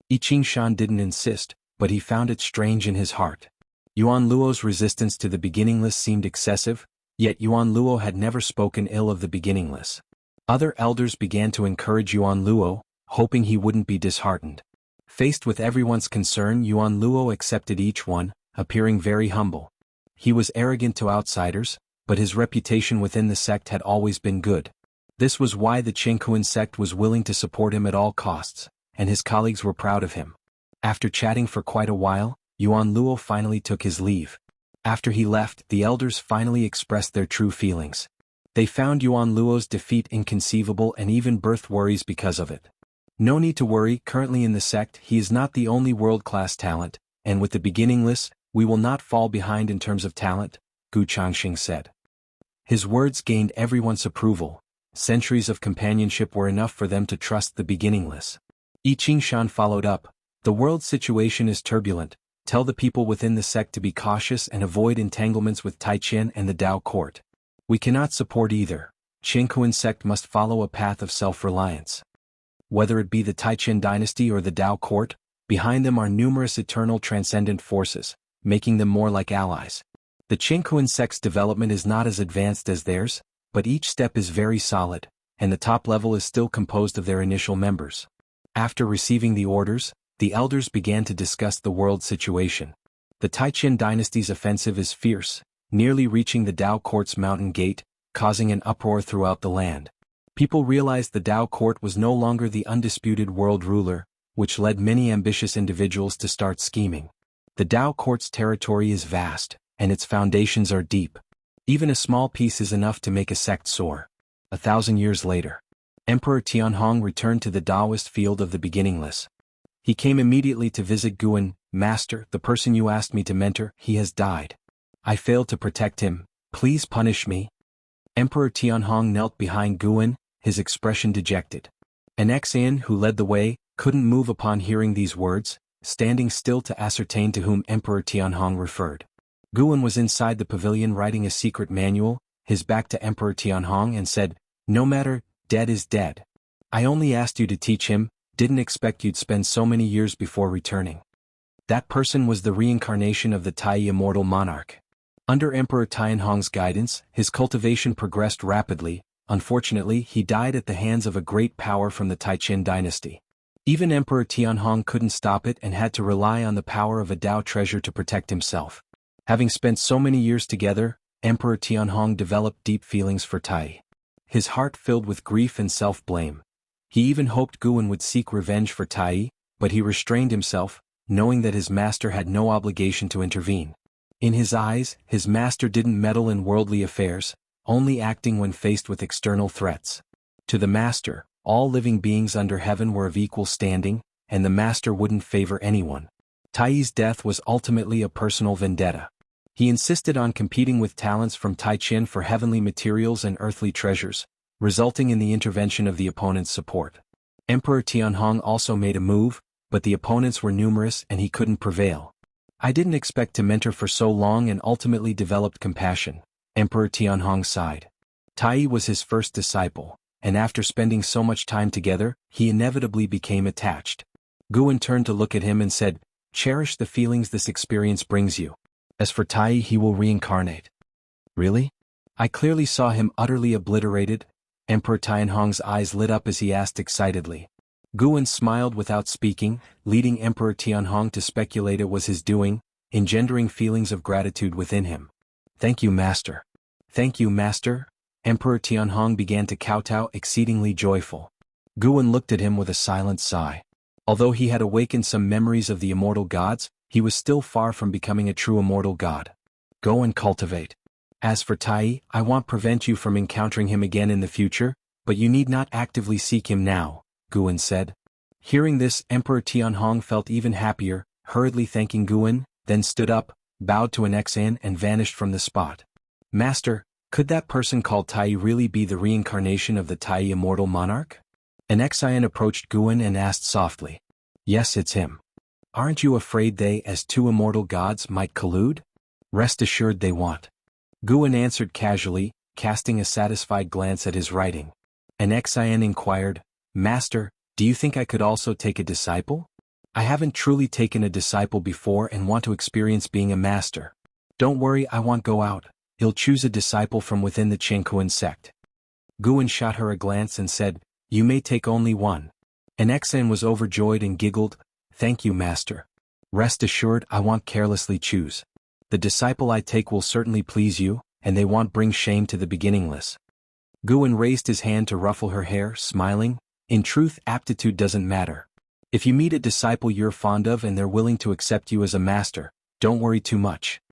Yi Qingshan didn't insist, but he found it strange in his heart. Yuan Luo's resistance to the beginningless seemed excessive, yet Yuan Luo had never spoken ill of the beginningless. Other elders began to encourage Yuan Luo, hoping he wouldn't be disheartened. Faced with everyone's concern, Yuan Luo accepted each one, appearing very humble. He was arrogant to outsiders, but his reputation within the sect had always been good. This was why the Chengkuan sect was willing to support him at all costs, and his colleagues were proud of him. After chatting for quite a while, Yuan Luo finally took his leave. After he left, the elders finally expressed their true feelings. They found Yuan Luo's defeat inconceivable and even birthed worries because of it. No need to worry, currently in the sect he is not the only world-class talent, and with the beginningless, we will not fall behind in terms of talent, Gu Changxing said. His words gained everyone's approval. Centuries of companionship were enough for them to trust the beginningless. Yi Qingshan followed up, "The world situation is turbulent. Tell the people within the sect to be cautious and avoid entanglements with Taiqian and the Tao court. We cannot support either. Chengkuan sect must follow a path of self-reliance. Whether it be the Taiqian dynasty or the Tao court, behind them are numerous eternal transcendent forces, making them more like allies. The Qingkuan sect's development is not as advanced as theirs, but each step is very solid, and the top level is still composed of their initial members. After receiving the orders, the elders began to discuss the world situation. The Taiqin dynasty's offensive is fierce, nearly reaching the Dao court's mountain gate, causing an uproar throughout the land. People realized the Dao court was no longer the undisputed world ruler, which led many ambitious individuals to start scheming. The Dao court's territory is vast, and its foundations are deep. Even a small piece is enough to make a sect soar. 1,000 years later, Emperor Tianhong returned to the Daoist field of the beginningless. He came immediately to visit Guan. Master, the person you asked me to mentor, he has died. I failed to protect him, please punish me. Emperor Tianhong knelt behind Guan, his expression dejected. An ex-Yin who led the way couldn't move upon hearing these words, standing still to ascertain to whom Emperor Tianhong referred. Guan was inside the pavilion writing a secret manual, his back to Emperor Tianhong, and said, "No matter, dead is dead. I only asked you to teach him, didn't expect you'd spend so many years before returning." That person was the reincarnation of the Tai immortal monarch. Under Emperor Tianhong's guidance, his cultivation progressed rapidly. Unfortunately, he died at the hands of a great power from the Taiqin dynasty. Even Emperor Tianhong couldn't stop it and had to rely on the power of a Dao treasure to protect himself. Having spent so many years together, Emperor Tianhong developed deep feelings for Tai. His heart filled with grief and self-blame. He even hoped Guan would seek revenge for Tai, but he restrained himself, knowing that his master had no obligation to intervene. In his eyes, his master didn't meddle in worldly affairs, only acting when faced with external threats. To the master, all living beings under heaven were of equal standing, and the master wouldn't favor anyone. Tai's death was ultimately a personal vendetta. He insisted on competing with talents from Taiqin for heavenly materials and earthly treasures, resulting in the intervention of the opponent's support. Emperor Tianhong also made a move, but the opponents were numerous and he couldn't prevail. "I didn't expect to mentor for so long and ultimately developed compassion," Emperor Tianhong sighed. Tai was his first disciple, and after spending so much time together, he inevitably became attached. Guan turned to look at him and said, "Cherish the feelings this experience brings you. As for Tai, he will reincarnate." "Really?" I clearly saw him utterly obliterated. Emperor Tianhong's eyes lit up as he asked excitedly. Guan smiled without speaking, leading Emperor Tianhong to speculate it was his doing, engendering feelings of gratitude within him. "Thank you, master." "Thank you, master." Emperor Tianhong began to kowtow, exceedingly joyful. Guan looked at him with a silent sigh. Although he had awakened some memories of the immortal gods, he was still far from becoming a true immortal god. "Go and cultivate. As for Tai, I won't prevent you from encountering him again in the future, but you need not actively seek him now," Guan said. Hearing this, Emperor Tianhong felt even happier, hurriedly thanking Guan, then stood up, bowed to an ex-Yin and vanished from the spot. "Master, could that person called Tai really be the reincarnation of the Tai immortal monarch?" An ex-Yin approached Guan and asked softly. "Yes, it's him. Aren't you afraid they, as two immortal gods, might collude?" "Rest assured they won't." Guan answered casually, casting a satisfied glance at his writing. An ex-Yin inquired, "Master, do you think I could also take a disciple? I haven't truly taken a disciple before and want to experience being a master." "Don't worry, I won't go out. He'll choose a disciple from within the Qingkuan sect." Guan shot her a glance and said, "You may take only one." An ex-Yin was overjoyed and giggled, "Thank you, master. Rest assured I won't carelessly choose. The disciple I take will certainly please you, and they won't bring shame to the beginningless." Guan raised his hand to ruffle her hair, smiling, "In truth, aptitude doesn't matter. If you meet a disciple you're fond of and they're willing to accept you as a master, don't worry too much.